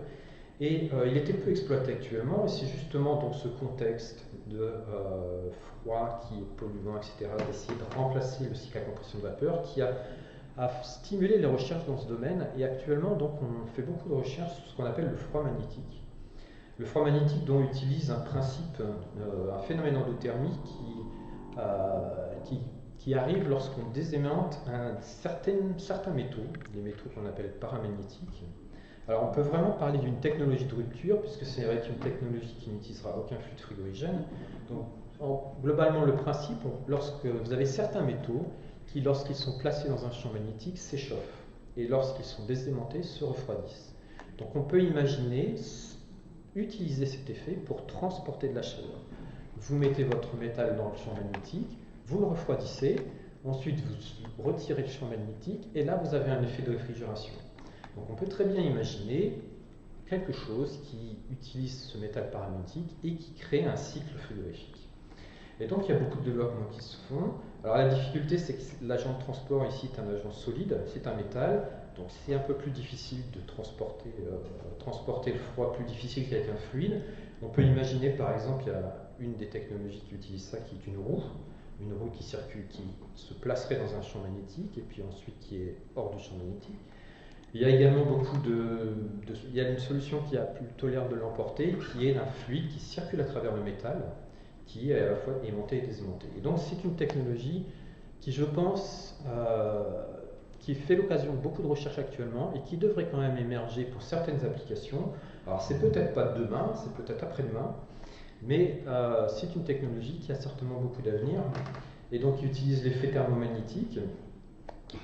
et il était peu exploité actuellement, et c'est justement dans ce contexte de froid qui est polluant, etc., d'essayer de remplacer le cycle à compression de vapeur qui a stimulé les recherches dans ce domaine, et actuellement donc on fait beaucoup de recherches sur ce qu'on appelle le froid magnétique. Le froid magnétique dont utilise un principe, un phénomène endothermique qui arrive lorsqu'on désaimante certains métaux, les métaux qu'on appelle paramagnétiques. Alors on peut vraiment parler d'une technologie de rupture, puisque c'est vrai qu'une technologie qui n'utilisera aucun fluide frigorigène. Donc globalement le principe, lorsque vous avez certains métaux qui, lorsqu'ils sont placés dans un champ magnétique, s'échauffent, et lorsqu'ils sont désaimantés, se refroidissent. Donc on peut imaginer utiliser cet effet pour transporter de la chaleur. Vous mettez votre métal dans le champ magnétique, vous le refroidissez, ensuite vous retirez le champ magnétique, et là vous avez un effet de réfrigération. Donc on peut très bien imaginer quelque chose qui utilise ce métal paramagnétique et qui crée un cycle frigorifique. Et donc il y a beaucoup de développements qui se font. Alors la difficulté, c'est que l'agent de transport ici est un agent solide, c'est un métal, donc c'est un peu plus difficile de transporter le froid, plus difficile qu'avec un fluide. On peut imaginer par exemple, il y a une des technologies qui utilise ça, qui est une roue qui circule, qui se placerait dans un champ magnétique et puis ensuite qui est hors du champ magnétique. Il y a également il y a une solution qui a plutôt l'air de l'emporter, qui est un fluide qui circule à travers le métal, qui est à la fois aimanté et désaimanté. Et donc c'est une technologie qui, je pense, qui fait l'occasion de beaucoup de recherches actuellement et qui devrait quand même émerger pour certaines applications. Alors c'est peut-être pas demain, c'est peut-être après-demain, mais c'est une technologie qui a certainement beaucoup d'avenir et donc qui utilise l'effet thermomagnétique.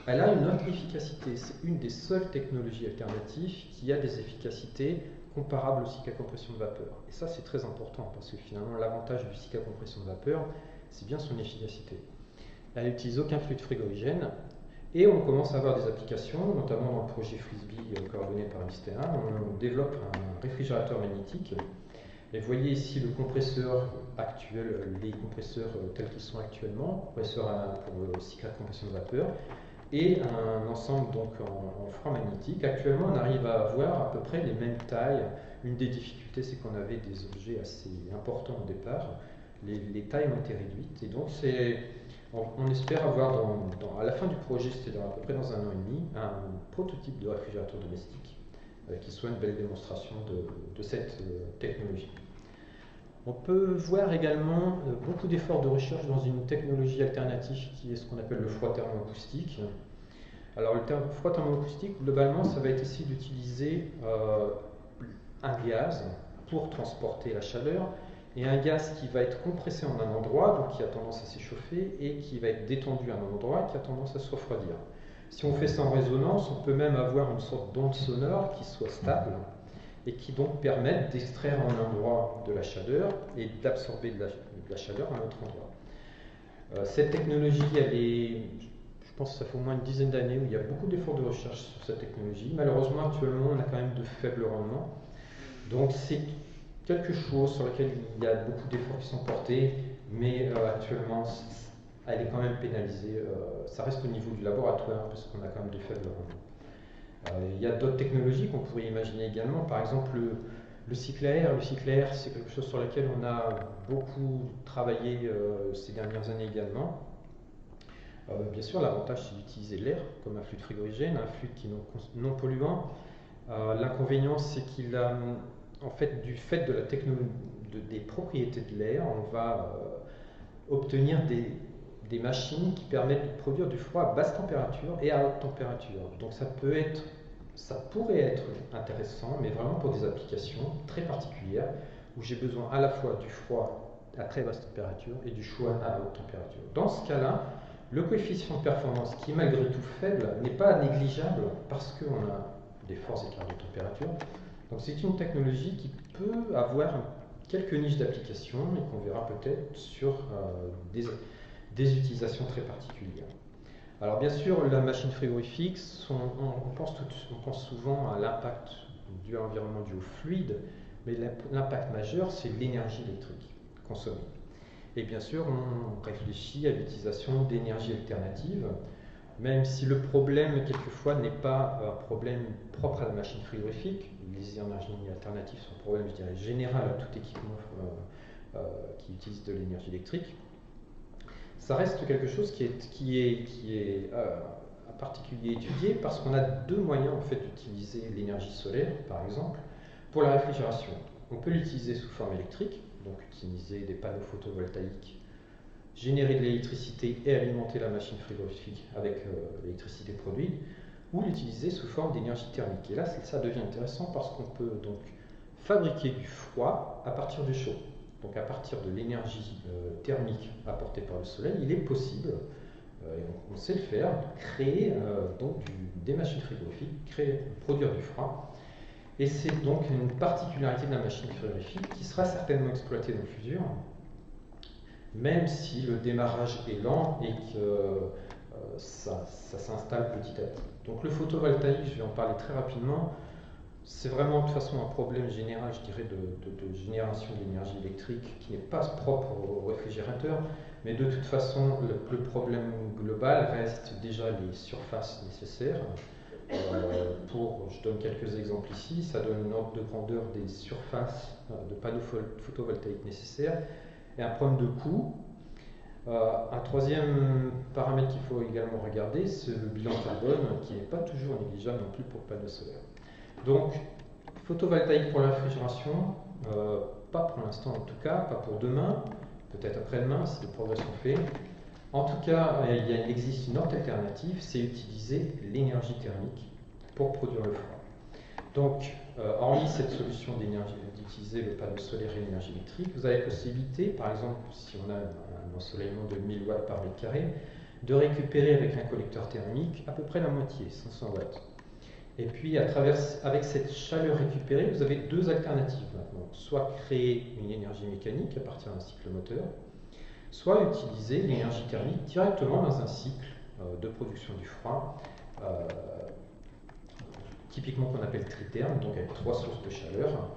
Elle a une autre efficacité, c'est une des seules technologies alternatives qui a des efficacités comparables au cycle à compression de vapeur. Et ça c'est très important parce que finalement l'avantage du cycle à compression de vapeur, c'est bien son efficacité. Elle n'utilise aucun fluide frigorigène et on commence à avoir des applications, notamment dans le projet Frisbee coordonné par Mystera. On développe un réfrigérateur magnétique. Et vous voyez ici le compresseur actuel, les compresseurs tels qu'ils sont actuellement, compresseur pour le cycle à compression de vapeur, et un ensemble donc en froid magnétique. Actuellement, on arrive à avoir à peu près les mêmes tailles. Une des difficultés, c'est qu'on avait des objets assez importants au départ. Les tailles ont été réduites, et donc on espère avoir à la fin du projet, c'est-à-dire à peu près dans 1 an et demi, un prototype de réfrigérateur domestique qui soit une belle démonstration de cette technologie. On peut voir également beaucoup d'efforts de recherche dans une technologie alternative qui est ce qu'on appelle le froid thermoacoustique. Alors le froid thermoacoustique, globalement, ça va être essayer d'utiliser un gaz pour transporter la chaleur, et un gaz qui va être compressé en un endroit, donc qui a tendance à s'échauffer, et qui va être détendu à un endroit, qui a tendance à se refroidir. Si on fait ça en résonance, on peut même avoir une sorte d'onde sonore qui soit stable, et qui donc permettent d'extraire en un endroit de la chaleur et d'absorber de la chaleur à un autre endroit. Cette technologie, je pense que ça fait au moins une dizaine d'années où il y a beaucoup d'efforts de recherche sur cette technologie. Malheureusement, actuellement, on a quand même de faibles rendements. Donc c'est quelque chose sur lequel il y a beaucoup d'efforts qui sont portés, mais actuellement, elle est quand même pénalisée. Ça reste au niveau du laboratoire, parce qu'on a quand même de faibles rendements. Il y a d'autres technologies qu'on pourrait imaginer également, par exemple le cycle à air. Le cycle à air, c'est quelque chose sur lequel on a beaucoup travaillé ces dernières années également. Bien sûr, l'avantage, c'est d'utiliser l'air comme un fluide frigorigène, un fluide qui est non polluant. L'inconvénient, c'est qu'il a, en fait, du fait de la des propriétés de l'air, on va obtenir des machines qui permettent de produire du froid à basse température et à haute température. Donc ça pourrait être intéressant, mais vraiment pour des applications très particulières où j'ai besoin à la fois du froid à très basse température et du chaud à haute température. Dans ce cas-là, le coefficient de performance, qui est malgré tout faible, n'est pas négligeable parce qu'on a des forts écarts de température. Donc c'est une technologie qui peut avoir quelques niches d'application et qu'on verra peut-être sur des utilisations très particulières. Alors bien sûr, la machine frigorifique, on pense souvent à l'impact du environnement dû au fluide, mais l'impact majeur, c'est l'énergie électrique consommée. Et bien sûr, on réfléchit à l'utilisation d'énergies alternatives, même si le problème, quelquefois, n'est pas un problème propre à la machine frigorifique. Les énergies alternatives sont un problème, je dirais, général à tout équipement qui utilise de l'énergie électrique. Ça reste quelque chose qui est en particulier étudié parce qu'on a deux moyens en fait d'utiliser l'énergie solaire, par exemple, pour la réfrigération. On peut l'utiliser sous forme électrique, donc utiliser des panneaux photovoltaïques, générer de l'électricité et alimenter la machine frigorifique avec l'électricité produite, ou l'utiliser sous forme d'énergie thermique. Et là, ça devient intéressant parce qu'on peut donc fabriquer du froid à partir du chaud. Donc à partir de l'énergie thermique apportée par le soleil, il est possible, et on sait le faire, créer des machines frigorifiques, produire du froid. Et c'est donc une particularité de la machine frigorifique qui sera certainement exploitée dans le futur, même si le démarrage est lent et que ça s'installe petit à petit. Donc le photovoltaïque, je vais en parler très rapidement, c'est vraiment de toute façon un problème général, je dirais, de génération d'énergie électrique qui n'est pas propre au réfrigérateur, mais de toute façon, le problème global reste déjà les surfaces nécessaires. Je donne quelques exemples ici, ça donne une ordre de grandeur des surfaces de panneaux photovoltaïques nécessaires et un problème de coût. Un troisième paramètre qu'il faut également regarder, c'est le bilan carbone qui n'est pas toujours négligeable non plus pour le panneau solaire. Donc, photovoltaïque pour la réfrigération, pas pour l'instant en tout cas, pas pour demain, peut-être après-demain si des progrès sont faits. En tout cas, il existe une autre alternative, c'est utiliser l'énergie thermique pour produire le froid. Donc, hormis cette solution d'énergie, d'utiliser le panneau solaire et l'énergie électrique, vous avez la possibilité, par exemple, si on a un ensoleillement de 1000 watts par mètre carré, de récupérer avec un collecteur thermique à peu près la moitié, 500 watts. Et puis, avec cette chaleur récupérée, vous avez deux alternatives maintenant. Soit créer une énergie mécanique à partir d'un cycle moteur, soit utiliser l'énergie thermique directement dans un cycle de production du froid, typiquement qu'on appelle tritherme, donc avec trois sources de chaleur,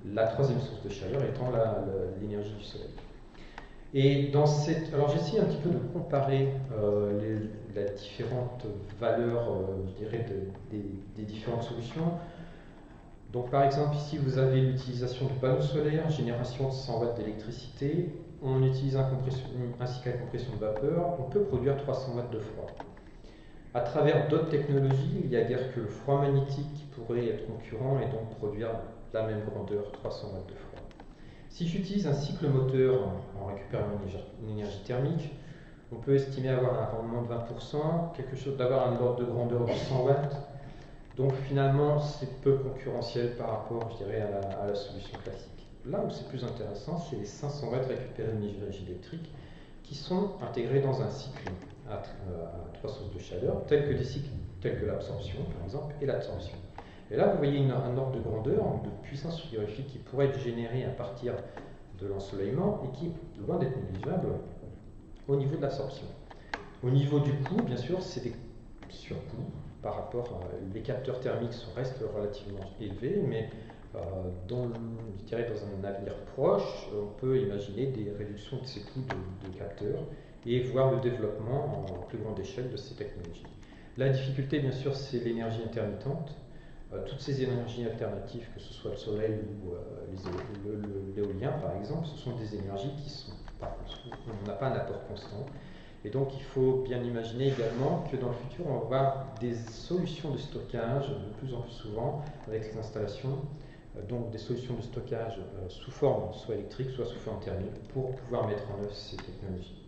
la troisième source de chaleur étant l'énergie du soleil. Et alors j'essaie un petit peu de comparer les différentes valeurs, je dirais, des différentes solutions. Donc par exemple ici vous avez l'utilisation du panneau solaire, génération de 100 watts d'électricité. On utilise ainsi qu'à compression de vapeur, on peut produire 300 watts de froid. À travers d'autres technologies, il n'y a guère que le froid magnétique qui pourrait être concurrent et donc produire la même grandeur, 300 watts de froid. Si j'utilise un cycle moteur en récupérant une énergie thermique, on peut estimer avoir un rendement de 20%, d'avoir un ordre de grandeur de 100 watts. Donc finalement, c'est peu concurrentiel par rapport, je dirais, à la solution classique. Là où c'est plus intéressant, c'est les 500 watts récupérés d'énergie électrique qui sont intégrés dans un cycle à trois sources de chaleur, tels que l'absorption, par exemple, et l'absorption. Et là, vous voyez un ordre de grandeur de puissance frigorifique qui pourrait être généré à partir de l'ensoleillement et qui est loin d'être négligeable au niveau de l'absorption. Au niveau du coût, bien sûr, c'est des surcoûts par rapport les capteurs thermiques restent relativement élevés, mais je dirais dans un avenir proche, on peut imaginer des réductions de ces coûts de capteurs et voir le développement en plus grande échelle de ces technologies. La difficulté, bien sûr, c'est l'énergie intermittente. Toutes ces énergies alternatives, que ce soit le soleil ou l'éolien par exemple, ce sont des énergies qui sont, on n'a pas un apport constant, Et donc il faut bien imaginer également que dans le futur, on va avoir des solutions de stockage de plus en plus souvent avec les installations, donc des solutions de stockage sous forme soit électrique, soit sous forme thermique, pour pouvoir mettre en œuvre ces technologies.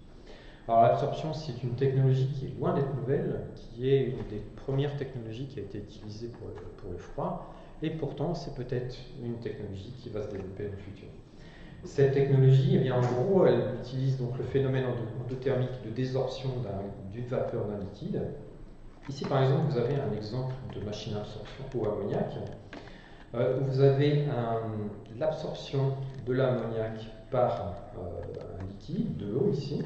Alors l'absorption, c'est une technologie qui est loin d'être nouvelle, qui est une des premières technologies qui a été utilisée pour le froid, et pourtant c'est peut-être une technologie qui va se développer dans le futur. Cette technologie, eh bien, en gros, elle utilise donc le phénomène endothermique de désorption d'une vapeur d'un liquide. Ici, par exemple, vous avez un exemple de machine à absorption au ammoniac, où vous avez l'absorption de l'ammoniac par un liquide, de l'eau ici,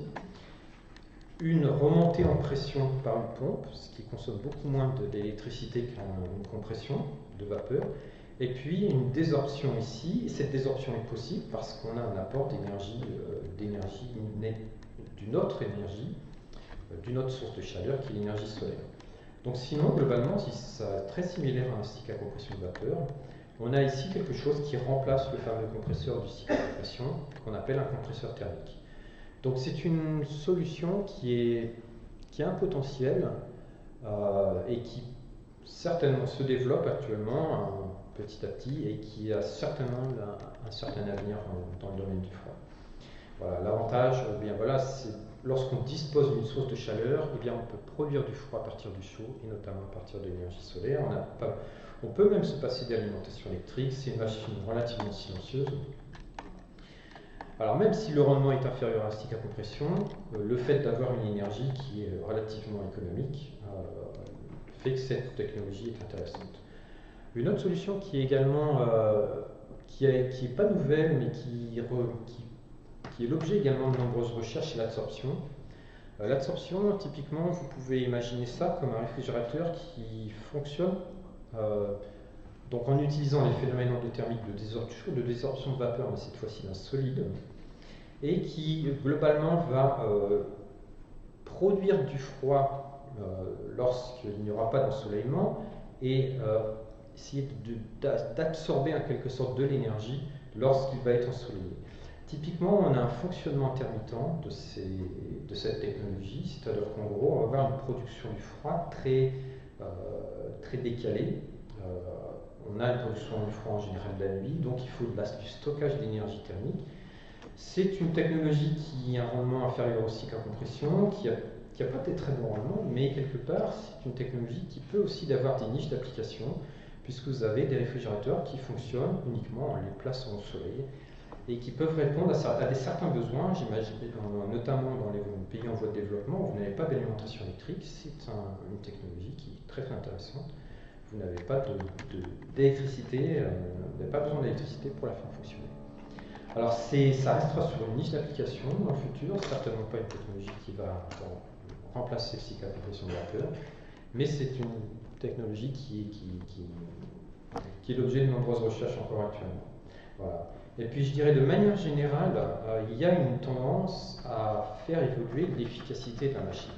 une remontée en pression par une pompe, ce qui consomme beaucoup moins d'électricité qu'une compression de vapeur, et puis une désorption ici. Cette désorption est possible parce qu'on a un apport d'énergie d'une autre énergie, d'une autre source de chaleur qui est l'énergie solaire. Donc sinon, globalement, si ça est très similaire à un cycle à compression de vapeur, on a ici quelque chose qui remplace le fameux compresseur du cycle à compression, qu'on appelle un compresseur thermique. Donc c'est une solution qui a un potentiel et qui certainement se développe actuellement petit à petit et qui a certainement un certain avenir dans le domaine du froid. Voilà, l'avantage, c'est lorsqu'on dispose d'une source de chaleur, on peut produire du froid à partir du chaud et notamment à partir de l'énergie solaire. On peut même se passer d'alimentation électrique, c'est une machine relativement silencieuse. Alors même si le rendement est inférieur à un cycle à compression, le fait d'avoir une énergie qui est relativement économique fait que cette technologie est intéressante. Une autre solution qui est également qui est pas nouvelle mais qui est l'objet également de nombreuses recherches, c'est l'adsorption. L'adsorption, typiquement, vous pouvez imaginer ça comme un réfrigérateur qui fonctionne donc en utilisant les phénomènes endothermiques de désorption de vapeur, mais cette fois-ci d'un solide, et qui globalement va produire du froid lorsqu'il n'y aura pas d'ensoleillement et essayer d'absorber en quelque sorte de l'énergie lorsqu'il va être ensoleillé. Typiquement, on a un fonctionnement intermittent de cette technologie, c'est-à-dire qu'en gros, on va avoir une production du froid très décalée. On a une production du froid en général de la nuit, donc il faut du stockage d'énergie thermique. C'est une technologie qui a un rendement inférieur au cycle à compression, qui n'a pas de très bon rendement, mais quelque part, c'est une technologie qui peut aussi avoir des niches d'application, puisque vous avez des réfrigérateurs qui fonctionnent uniquement en les plaçant au soleil et qui peuvent répondre à certains besoins, j'imagine, notamment dans les pays en voie de développement où vous n'avez pas d'alimentation électrique. C'est une technologie qui est très intéressante. Vous n'avez pas d'électricité, vous n'avez pas besoin d'électricité pour la faire fonctionner. Alors ça restera sur une niche d'application dans le futur, certainement pas une technologie qui va remplacer le cycle à compression de vapeur, mais c'est une technologie qui est l'objet de nombreuses recherches encore actuellement. Voilà. Et puis je dirais de manière générale, il y a une tendance à faire évoluer l'efficacité de la machine.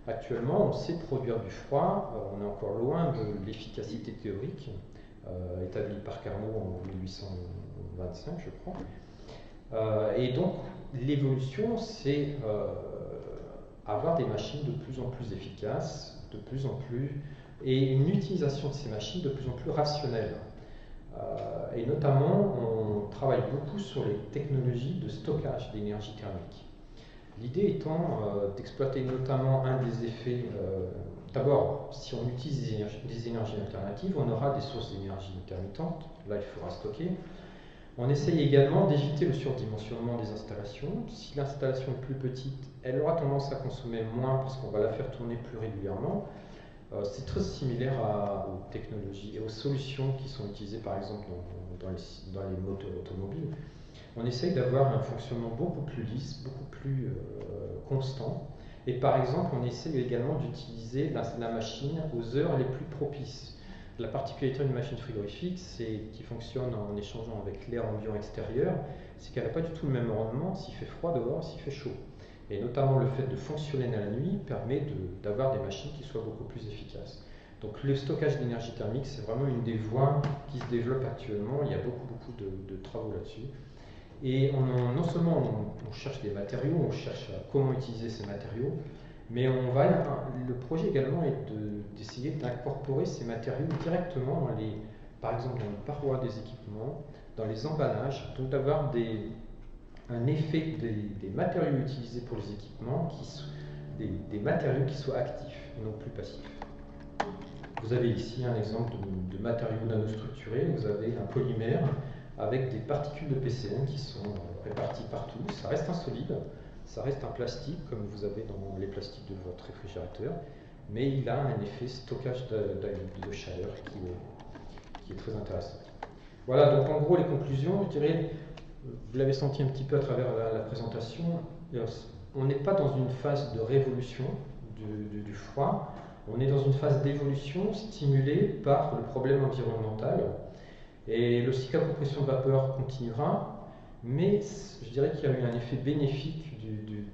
Actuellement, on sait produire du froid, on est encore loin de l'efficacité théorique établie par Carnot en 1825, je crois. Et donc, l'évolution, c'est avoir des machines de plus en plus efficaces, et une utilisation de ces machines de plus en plus rationnelle. Et notamment, on travaille beaucoup sur les technologies de stockage d'énergie thermique. L'idée étant d'exploiter notamment un des effets. D'abord, si on utilise des énergies alternatives, on aura des sources d'énergie intermittentes. Là, il faudra stocker. On essaye également d'éviter le surdimensionnement des installations. Si l'installation est plus petite, elle aura tendance à consommer moins parce qu'on va la faire tourner plus régulièrement. C'est très similaire aux technologies et aux solutions qui sont utilisées par exemple dans les moteurs automobiles. On essaye d'avoir un fonctionnement beaucoup plus lisse, beaucoup plus constant. Et par exemple, on essaye également d'utiliser la machine aux heures les plus propices. La particularité d'une machine frigorifique, qui fonctionne en échangeant avec l'air ambiant extérieur, c'est qu'elle n'a pas du tout le même rendement s'il fait froid dehors, s'il fait chaud. Et notamment le fait de fonctionner dans la nuit permet d'avoir des machines qui soient beaucoup plus efficaces. Donc le stockage d'énergie thermique, c'est vraiment une des voies qui se développe actuellement. Il y a beaucoup de travaux là-dessus. Et non seulement on cherche des matériaux, on cherche comment utiliser ces matériaux, mais le projet également est d'essayer d'incorporer ces matériaux directement par exemple dans les parois des équipements, dans les emballages, donc d'avoir un effet des matériaux utilisés pour les équipements, des matériaux qui soient actifs et non plus passifs. Vous avez ici un exemple de matériaux nanostructurés, vous avez un polymère avec des particules de PCM qui sont réparties partout. Ça reste un solide, ça reste un plastique comme vous avez dans les plastiques de votre réfrigérateur, mais il a un effet stockage de chaleur qui est très intéressant. Voilà, donc en gros les conclusions, je dirais, vous l'avez senti un petit peu à travers la présentation, on n'est pas dans une phase de révolution du froid, on est dans une phase d'évolution stimulée par le problème environnemental. Et le cycle à compression de vapeur continuera, mais je dirais qu'il y a eu un effet bénéfique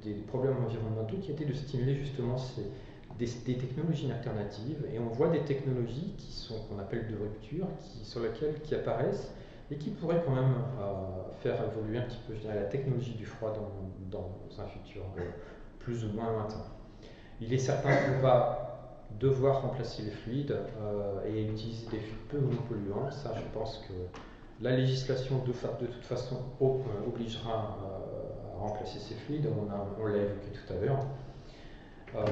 des problèmes environnementaux qui a été de stimuler justement des technologies alternatives. Et on voit des technologies qu'on appelle de rupture, qui apparaissent et qui pourraient quand même faire évoluer un petit peu, je dirais, la technologie du froid dans un futur plus ou moins lointain. Il est certain qu'on va devoir remplacer les fluides et utiliser des fluides peu ou non polluants. Ça, je pense que la législation de toute façon obligera à remplacer ces fluides. On l'a évoqué tout à l'heure.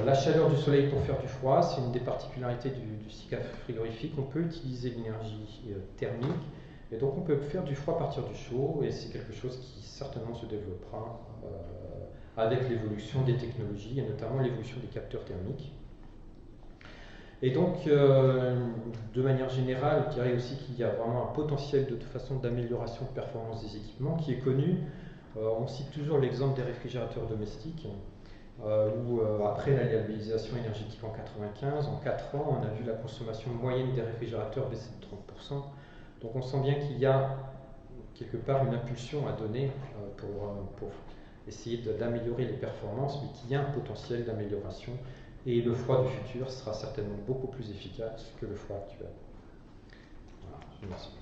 La chaleur du soleil pour faire du froid, c'est une des particularités du cycle frigorifique. On peut utiliser l'énergie thermique et donc on peut faire du froid à partir du chaud, et c'est quelque chose qui certainement se développera avec l'évolution des technologies et notamment l'évolution des capteurs thermiques. Et donc, de manière générale, je dirais aussi qu'il y a vraiment un potentiel de toute façon d'amélioration de performance des équipements qui est connu. On cite toujours l'exemple des réfrigérateurs domestiques, où après la labellisation énergétique en 1995, en 4 ans, on a vu la consommation moyenne des réfrigérateurs baisser de 30%. Donc on sent bien qu'il y a quelque part une impulsion à donner pour essayer d'améliorer les performances, mais qu'il y a un potentiel d'amélioration. Et le froid du futur sera certainement beaucoup plus efficace que le froid actuel. Voilà, je vous remercie.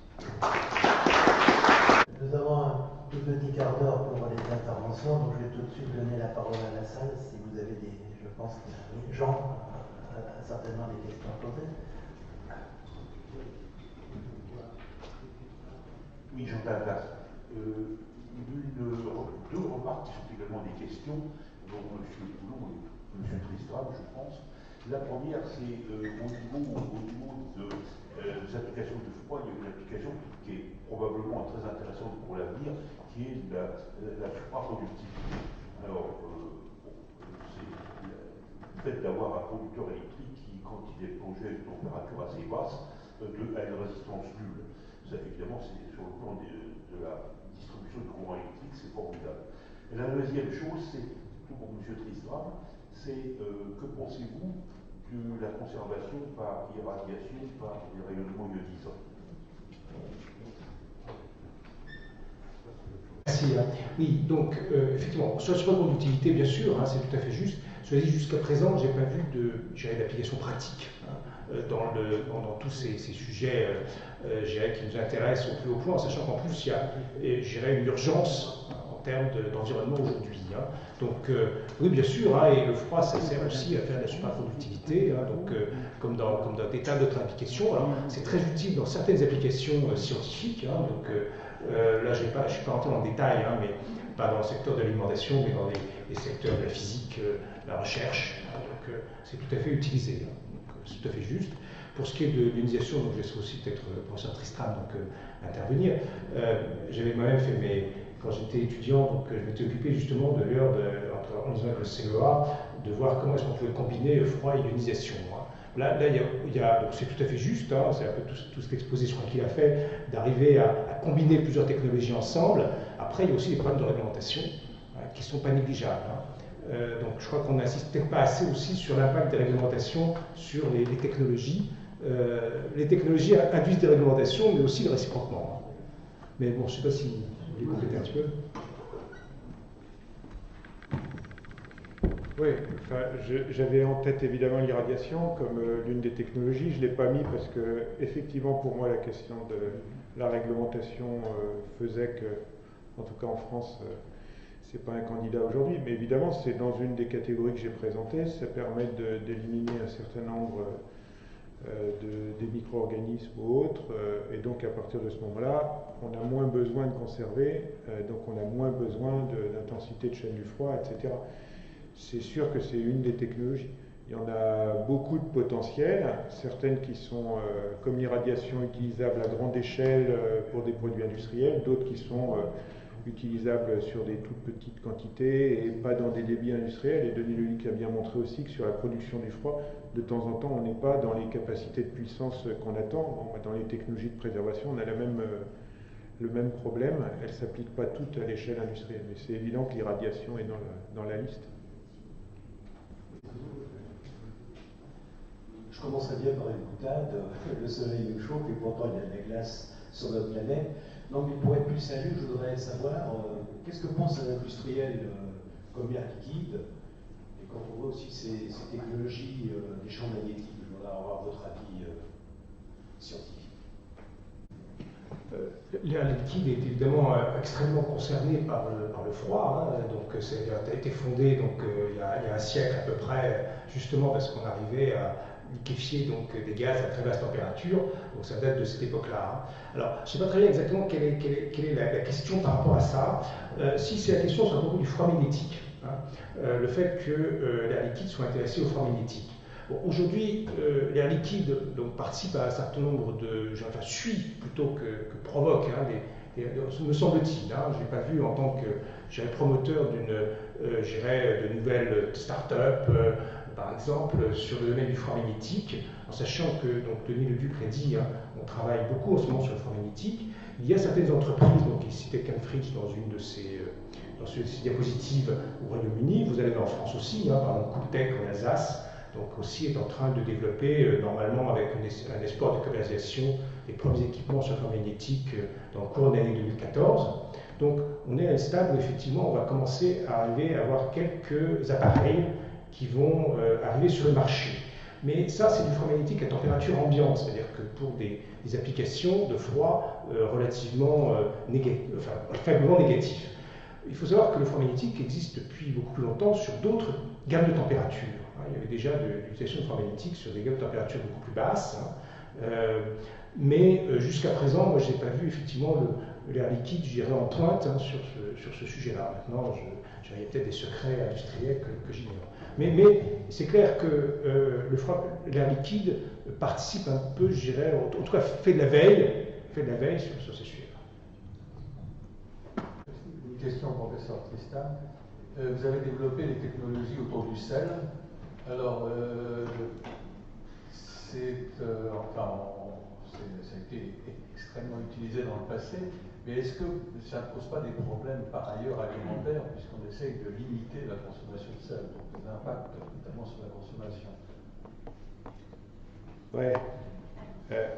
Nous avons un tout petit quart d'heure pour les interventions, donc je vais tout de suite donner la parole à la salle. Si vous avez je pense que Jean a certainement des questions à poser. Oui, Jean Dallas. Deux remarques qui sont également des questions, dont M. Poulon et M. Tristram, je pense. La première, c'est au niveau des applications de froid, il y a une application qui est probablement très intéressante pour l'avenir, qui est la supraconductivité. Alors, c'est le fait d'avoir un conducteur électrique qui, quand il est plongé à une température assez basse, a une résistance nulle. Ça, évidemment, c'est sur le plan de la distribution du courant électrique, c'est formidable. Et la deuxième chose, c'est, tout pour M. Tristram, c'est que pensez-vous de la conservation par irradiation, par des rayonnements ionisants? Merci. Oui, donc effectivement, sur la supraconductivité, bien sûr, c'est tout à fait juste. Cela dit, jusqu'à présent, je n'ai pas vu d'application pratique dans tous ces sujets qui nous intéressent au plus haut point, sachant qu'en plus, il y a une urgence en termes d'environnement aujourd'hui. Donc, oui, bien sûr, et le froid, ça sert aussi à faire de la supraconductivité, comme dans des tas d'autres applications. Alors, c'est très utile dans certaines applications scientifiques. Là, je ne suis pas rentré dans le détail, mais pas dans le secteur de l'alimentation, mais dans les secteurs de la physique, la recherche. Donc, c'est tout à fait utilisé. Donc, c'est tout à fait juste. Pour ce qui est de l'ionisation, donc je laisse aussi peut-être le professeur Tristram intervenir. J'avais moi-même fait quand j'étais étudiant, donc je m'étais occupé justement de l'heure en disant avec le CEA, de voir comment est-ce qu'on pouvait combiner froid et ionisation. Là, donc c'est tout à fait juste, c'est un peu tout ce qu'exposé, je crois qu'il a fait, d'arriver à combiner plusieurs technologies ensemble. Après, il y a aussi des problèmes de réglementation qui ne sont pas négligeables. Donc je crois qu'on n'insiste peut-être pas assez aussi sur l'impact des réglementations sur les technologies. Les technologies induisent des réglementations, mais aussi réciproquement. Mais bon, je ne sais pas si vous voulez compléter un petit peu. Oui, enfin, j'avais en tête évidemment l'irradiation comme l'une des technologies. Je ne l'ai pas mis parce que, effectivement, pour moi, la question de la réglementation faisait que En tout cas en France, c'est pas un candidat aujourd'hui, mais évidemment c'est dans une des catégories que j'ai présentées, ça permet d'éliminer un certain nombre des micro-organismes ou autres, et donc à partir de ce moment-là, on a moins besoin de conserver, donc on a moins besoin d'intensité de chaîne du froid, etc. C'est sûr que c'est une des technologies. Il y en a beaucoup de potentiel, certaines qui sont comme l'irradiation utilisable à grande échelle pour des produits industriels, d'autres qui sont utilisables sur des toutes petites quantités et pas dans des débits industriels. Et Denis Leluc a bien montré aussi que sur la production du froid, de temps en temps, on n'est pas dans les capacités de puissance qu'on attend. Bon, dans les technologies de préservation, on a le même problème. Elles ne s'appliquent pas toutes à l'échelle industrielle, mais c'est évident que l'irradiation est dans la liste. Je commencerai bien par une boutade. Le soleil nous chauffe et pourtant il y a de la glace sur notre planète. Donc pour être plus sérieux, je voudrais savoir qu'est-ce que pense un industriel comme Air Liquide, et quand on voit aussi ces technologies des champs magnétiques, je voudrais avoir votre avis scientifique. L'air liquide est évidemment extrêmement concerné par le froid, hein. Donc ça a été fondé donc, il y a un siècle à peu près, justement parce qu'on arrivait à liquéfier donc, des gaz à très basse température, donc ça date de cette époque-là. Hein. Alors, je ne sais pas très bien exactement quelle est la question par rapport à ça. Si c'est la question sur propos du froid magnétique, hein, le fait que l'air liquide soit intéressé au froid magnétique. Bon, aujourd'hui, l'air liquide donc, participe à un certain nombre suit plutôt que provoque, hein, me semble-t-il. Hein, je n'ai pas vu en tant que promoteur de nouvelles start-up, par exemple, sur le domaine du froid magnétique, en sachant que, donc, Denis Leduc l'a dit, hein, on travaille beaucoup en ce moment sur le froid magnétique. Il y a certaines entreprises, donc il citait Canfritz dans une de ses diapositives au Royaume-Uni, vous allez en France aussi, hein, par exemple Cooltech en Alsace, donc aussi est en train de développer, normalement avec un espoir de commercialisation, les premiers équipements sur le froid magnétique dans le cours de l'année 2014. Donc on est à un stade où effectivement on va commencer à arriver à avoir quelques appareils qui vont arriver sur le marché. Mais ça, c'est du froid magnétique à température ambiante, c'est-à-dire que pour des applications de froid relativement faiblement négatif. Il faut savoir que le froid magnétique existe depuis beaucoup plus longtemps sur d'autres gammes de température. Il y avait déjà de l'utilisation de froid magnétique sur des gammes de température beaucoup plus basses. Mais jusqu'à présent, moi, je n'ai pas vu effectivement l'air liquide, je dirais, en pointe sur ce sujet-là. Maintenant, il y a peut-être des secrets industriels que j'ignore. Mais c'est clair que l'air liquide participe un peu, je dirais, en tout cas fait de la veille sur ces sujets-là. Une question au professeur Tristan. Vous avez développé les technologies autour du sel. Alors, ça a été extrêmement utilisé dans le passé, mais est-ce que ça ne pose pas des problèmes par ailleurs alimentaires, puisqu'on essaye de limiter la consommation de sel, donc des impacts notamment sur la consommation? Ouais.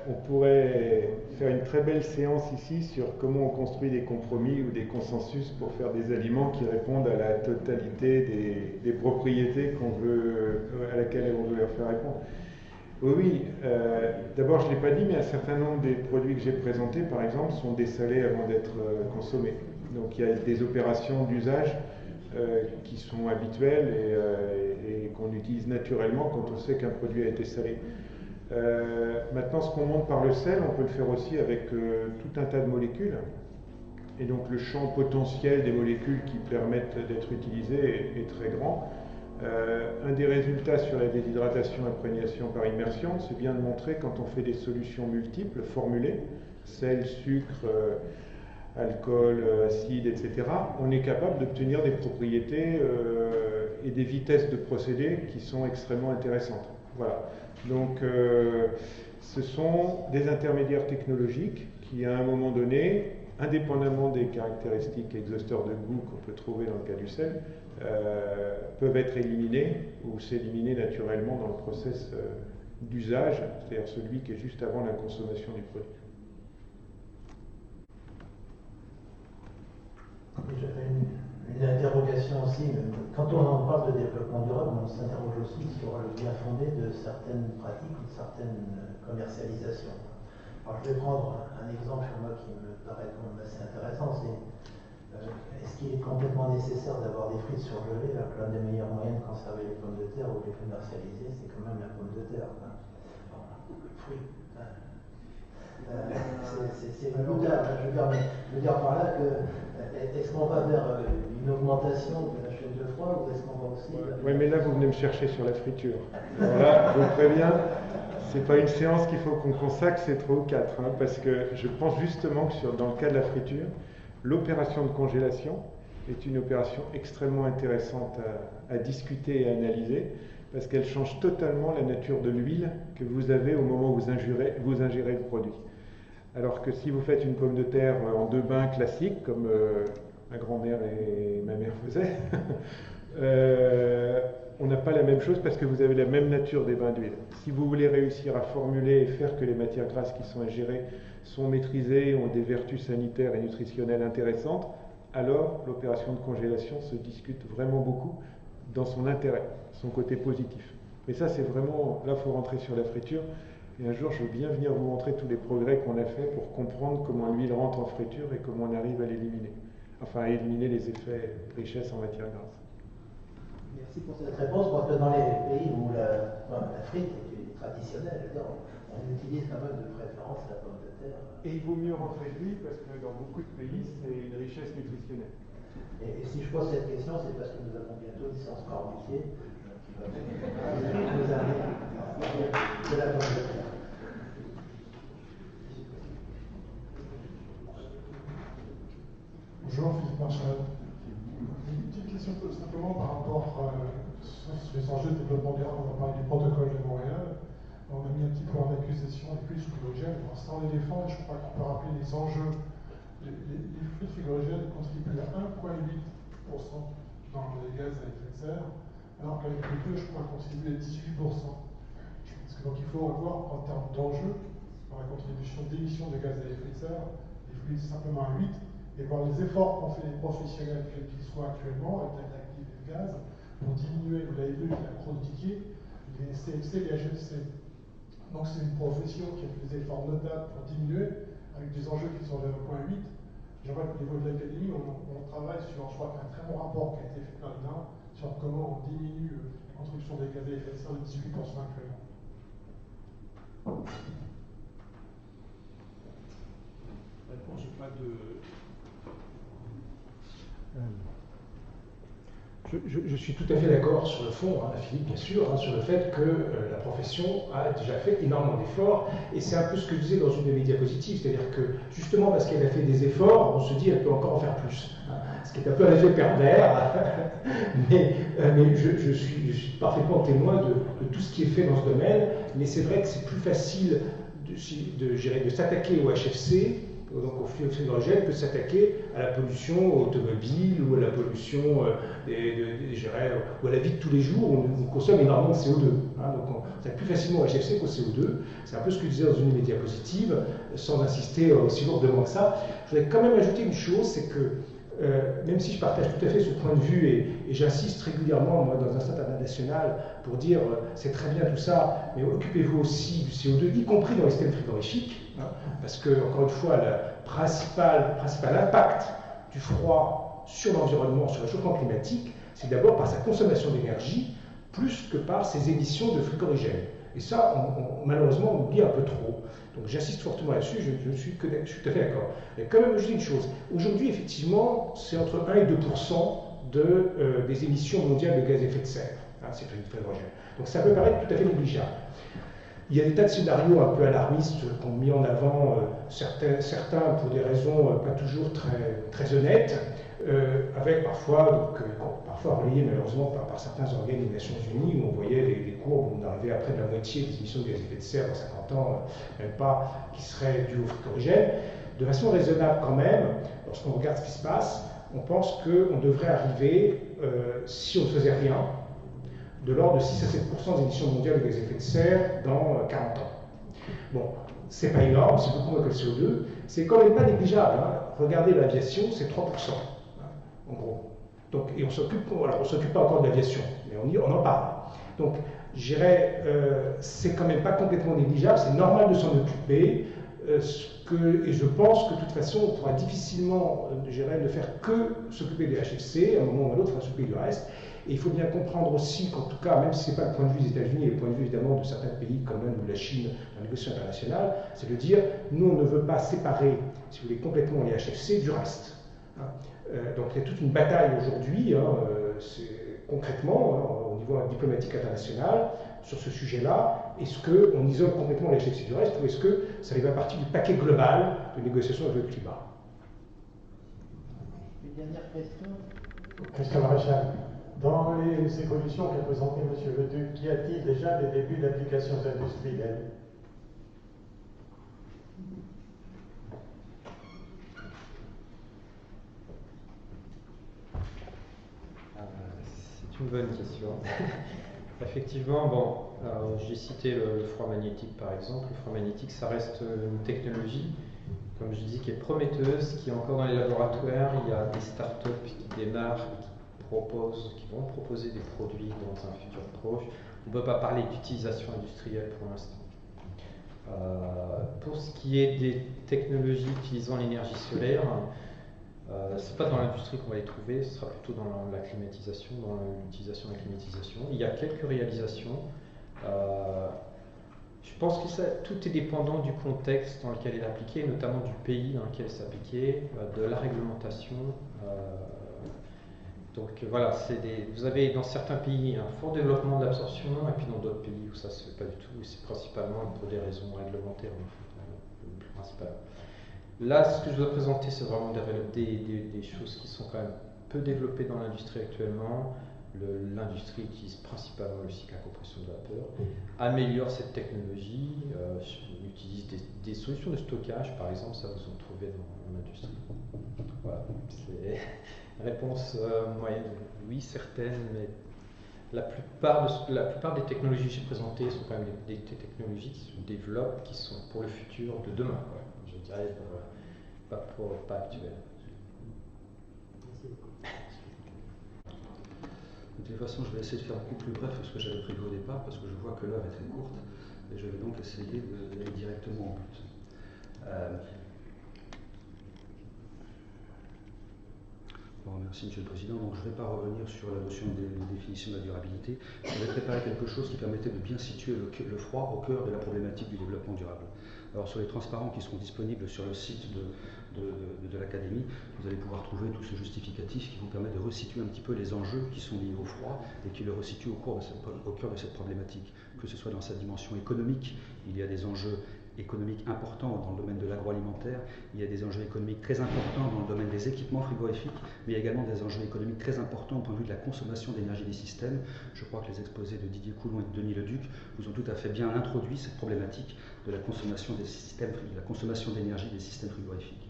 On pourrait faire une très belle séance ici sur comment on construit des compromis ou des consensus pour faire des aliments qui répondent à la totalité des propriétés à laquelle on veut leur faire répondre. Oui, d'abord je ne l'ai pas dit, mais un certain nombre des produits que j'ai présentés, par exemple, sont dessalés avant d'être consommés. Donc il y a des opérations d'usage qui sont habituelles et qu'on utilise naturellement quand on sait qu'un produit a été salé. Maintenant, ce qu'on montre par le sel, on peut le faire aussi avec tout un tas de molécules. Et donc le champ potentiel des molécules qui permettent d'être utilisées est très grand. Un des résultats sur la déshydratation imprégnation par immersion, c'est bien de montrer quand on fait des solutions multiples, formulées, sel, sucre, alcool, acide, etc., on est capable d'obtenir des propriétés et des vitesses de procédés qui sont extrêmement intéressantes. Voilà. Donc ce sont des intermédiaires technologiques qui, à un moment donné, indépendamment des caractéristiques exhausteurs de goût qu'on peut trouver dans le cas du sel, peuvent être éliminés ou s'éliminer naturellement dans le process d'usage, c'est-à-dire celui qui est juste avant la consommation du produit. J'avais une interrogation aussi. Quand on parle de développement durable, on s'interroge aussi sur le bien fondé de certaines pratiques ou de certaines commercialisations. Alors je vais prendre un exemple moi qui me paraît quand même assez intéressant, c'est Est-ce qu'il est complètement nécessaire d'avoir des frites surgelées alors que l'un des meilleurs moyens de conserver les pommes de terre ou de les commercialiser, c'est quand même la pomme de terre. Fruit. C'est goûtable, je veux dire par là que est-ce qu'on va vers une augmentation de la chaîne de froid ou est-ce qu'on va aussi... Oui, mais là vous venez me chercher sur la friture. Alors là, je vous préviens, c'est pas une séance qu'il faut qu'on consacre, c'est 3 ou 4, hein, parce que je pense justement que dans le cas de la friture, l'opération de congélation est une opération extrêmement intéressante à discuter et à analyser, parce qu'elle change totalement la nature de l'huile que vous avez au moment où vous ingérez le produit. Alors que si vous faites une pomme de terre en 2 bains classiques, comme ma grand-mère et ma mère faisaient, on n'a pas la même chose parce que vous avez la même nature des bains d'huile. Si vous voulez réussir à formuler et faire que les matières grasses qui sont ingérées sont maîtrisées, ont des vertus sanitaires et nutritionnelles intéressantes, alors l'opération de congélation se discute vraiment beaucoup dans son intérêt, son côté positif. Mais ça, c'est vraiment, là, il faut rentrer sur la friture. Et un jour, je veux bien venir vous montrer tous les progrès qu'on a fait pour comprendre comment l'huile rentre en friture et comment on arrive à l'éliminer. Enfin, à éliminer les effets richesse en matière grasse. Merci pour cette réponse, parce que dans les pays où la frite est traditionnelle, on utilise quand même de préférence la pomme de terre. Et il vaut mieux rentrer d'huile parce que dans beaucoup de pays, c'est une richesse nutritionnelle. Et si je pose cette question, c'est parce que nous avons bientôt licence Corbusier qui va nous amener de la pomme de terre. Bonjour, Philippe Marchal. Une petite question simplement par rapport sur les enjeux de développement durable. On va parler du protocole de Montréal. On a mis un petit point d'accusation des fluides frigorigènes. Sans les défendre, je crois qu'on peut rappeler les enjeux. Les fluides frigorigènes contribuent à 1,8% dans les gaz à effet de serre, alors qu'avec les deux, je crois, contribuent à 18%. Donc il faut revoir en termes d'enjeux, dans la contribution d'émissions de gaz à effet de serre, les fluides simplement à 8, et voir les efforts qu'ont fait les professionnels, quels qu'ils soient actuellement, avec l'activité de gaz, pour diminuer, vous l'avez vu, la chronique, les CFC, les HFC. Donc c'est une profession qui a fait des efforts notables pour diminuer, avec des enjeux qui sont de 1,8. Je vois qu'au niveau de l'académie, on travaille sur, je crois qu'il y a un très bon rapport qui a été fait par l'INA sur comment on diminue la construction des gaz à effet de serre de 18% actuellement. Réponse, j'ai pas de... Je suis tout à fait d'accord sur le fond, Philippe, bien sûr, sur le fait que la profession a déjà fait énormément d'efforts, et c'est un peu ce que je disais dans une de mes diapositives, c'est-à-dire que justement parce qu'elle a fait des efforts, on se dit qu'elle peut encore en faire plus, ce qui est un peu un effet pervers, mais je suis parfaitement témoin de tout ce qui est fait dans ce domaine, mais c'est vrai que c'est plus facile de s'attaquer au HFC, donc au flux frigorigène, peut s'attaquer à la pollution automobile ou à la pollution ou à la vie de tous les jours où on consomme énormément de CO2. Donc on s'attaque plus facilement au HFC qu'au CO2. C'est un peu ce que je disais dans une de mes diapositives, sans insister aussi lourdement que ça. Je voudrais quand même ajouter une chose, c'est que même si je partage tout à fait ce point de vue et j'insiste régulièrement moi, dans un stade international pour dire c'est très bien tout ça, mais occupez-vous aussi du CO2, y compris dans les systèmes frigorifiques, parce que, encore une fois, le principal impact du froid sur l'environnement, sur le réchauffement climatique, c'est d'abord par sa consommation d'énergie, plus que par ses émissions de frigorigène. Et ça, malheureusement, on oublie un peu trop. Donc j'insiste fortement là-dessus, je suis tout à fait d'accord. Mais quand même, je dis une chose. Aujourd'hui, effectivement, c'est entre 1 et 2% des émissions mondiales de gaz à effet de serre. C'est une frigorigène. Donc ça peut paraître tout à fait négligeable. Il y a des tas de scénarios un peu alarmistes qu'ont mis en avant certains pour des raisons pas toujours très honnêtes, avec parfois relayé malheureusement par certains organes des Nations Unies où on voyait des courbes où on arrivait à près de la moitié des émissions de gaz à effet de serre dans 50 ans, même pas, qui seraient dues au frigorigène. De façon raisonnable quand même, lorsqu'on regarde ce qui se passe, on pense qu'on devrait arriver, si on ne faisait rien, de l'ordre de 6 à 7% des émissions mondiales de gaz à effet de serre dans 40 ans. Bon, c'est pas énorme, c'est beaucoup moins que le CO2, c'est quand même pas négligeable. Regardez l'aviation, c'est 3%, en gros. Donc, et on s'occupe pas encore de l'aviation, mais on en parle. Donc, je dirais, c'est quand même pas complètement négligeable, c'est normal de s'en occuper. et je pense que de toute façon, on pourra difficilement ne faire que s'occuper des HFC, à un moment ou à l'autre, il faudra s'occuper du reste. Et il faut bien comprendre aussi qu'en tout cas, même si ce n'est pas le point de vue des États-Unis et le point de vue évidemment de certains pays comme l'Inde ou la Chine dans la négociation internationale, c'est de dire nous, on ne veut pas séparer, si vous voulez, complètement les HFC du reste. Donc il y a toute une bataille aujourd'hui, concrètement, au niveau diplomatique international, sur ce sujet-là. Est-ce qu'on isole complètement les HFC du reste ou est-ce que ça fait partie du paquet global de négociation avec le climat? Une dernière question. Christian Maréchal, dans les évolutions qu'a présentées M. Leduc, y a-t-il déjà des débuts d'applications industrielles? C'est une bonne question. Effectivement, bon, j'ai cité le froid magnétique par exemple. Le froid magnétique, ça reste une technologie, comme je dis, qui est prometteuse, qui est encore dans les laboratoires. Il y a des startups qui démarrent, qui vont proposer des produits dans un futur proche. On ne peut pas parler d'utilisation industrielle pour l'instant. Pour ce qui est des technologies utilisant l'énergie solaire, ce n'est pas dans l'industrie qu'on va les trouver, ce sera plutôt dans la climatisation, dans l'utilisation de la climatisation. Il y a quelques réalisations. Je pense que tout est dépendant du contexte dans lequel il est appliqué, notamment du pays dans lequel c'est appliqué, de la réglementation. Donc voilà, vous avez dans certains pays un fort développement de l'absorption, et puis dans d'autres pays où ça ne se fait pas du tout, et c'est principalement pour des raisons réglementaires, le plus principal. Là, ce que je dois présenter, c'est vraiment des choses qui sont quand même peu développées dans l'industrie actuellement. L'industrie utilise principalement le cycle à compression de vapeur, améliore cette technologie, utilise des solutions de stockage, par exemple, ça vous en trouvez dans l'industrie. Voilà, c'est réponse moyenne, oui, certaine, mais la plupart des technologies que j'ai présentées sont quand même des technologies qui se développent, qui sont pour le futur de demain, quoi. Je dirais, pas actuel. De toute façon, je vais essayer de faire beaucoup plus bref que ce que j'avais prévu au départ, parce que je vois que l'heure est très courte, et je vais donc essayer d'aller directement au but. Bon, merci Monsieur le Président. Donc, je ne vais pas revenir sur la notion de définition de la durabilité. Je vais préparer quelque chose qui permettait de bien situer le froid au cœur de la problématique du développement durable. Alors, sur les transparents qui seront disponibles sur le site de l'Académie, vous allez pouvoir trouver tout ce justificatif qui vous permet de resituer un petit peu les enjeux qui sont liés au froid et qui le resituent au cœur de cette problématique. Que ce soit dans sa dimension économique, il y a des enjeux économiques importants dans le domaine de l'agroalimentaire, il y a des enjeux économiques très importants dans le domaine des équipements frigorifiques, mais il y a également des enjeux économiques très importants au point de vue de la consommation d'énergie des systèmes. Je crois que les exposés de Didier Coulon et de Denis Leduc vous ont tout à fait bien introduit cette problématique de la consommation d'énergie des systèmes frigorifiques.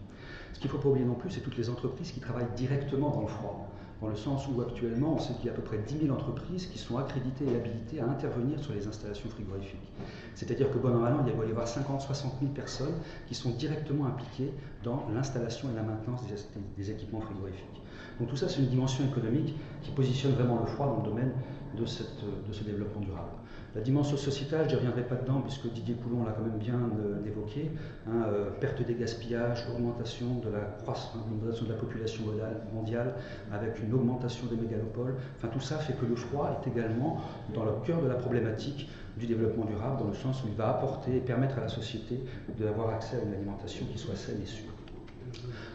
Ce qu'il ne faut pas oublier non plus, c'est toutes les entreprises qui travaillent directement dans le froid, dans le sens où actuellement on sait qu'il y a à peu près 10 000 entreprises qui sont accréditées et habilitées à intervenir sur les installations frigorifiques. C'est-à-dire que bon an mal an, il va y avoir 50-60 000 personnes qui sont directement impliquées dans l'installation et la maintenance des équipements frigorifiques. Donc tout ça, c'est une dimension économique qui positionne vraiment le froid dans le domaine de ce développement durable. La dimension sociétale, je n'y reviendrai pas dedans puisque Didier Coulon l'a quand même bien évoqué, perte des gaspillages, augmentation de la population mondiale avec une augmentation des mégalopoles, enfin tout ça fait que le froid est également dans le cœur de la problématique du développement durable, dans le sens où il va apporter et permettre à la société d'avoir accès à une alimentation qui soit saine et sûre.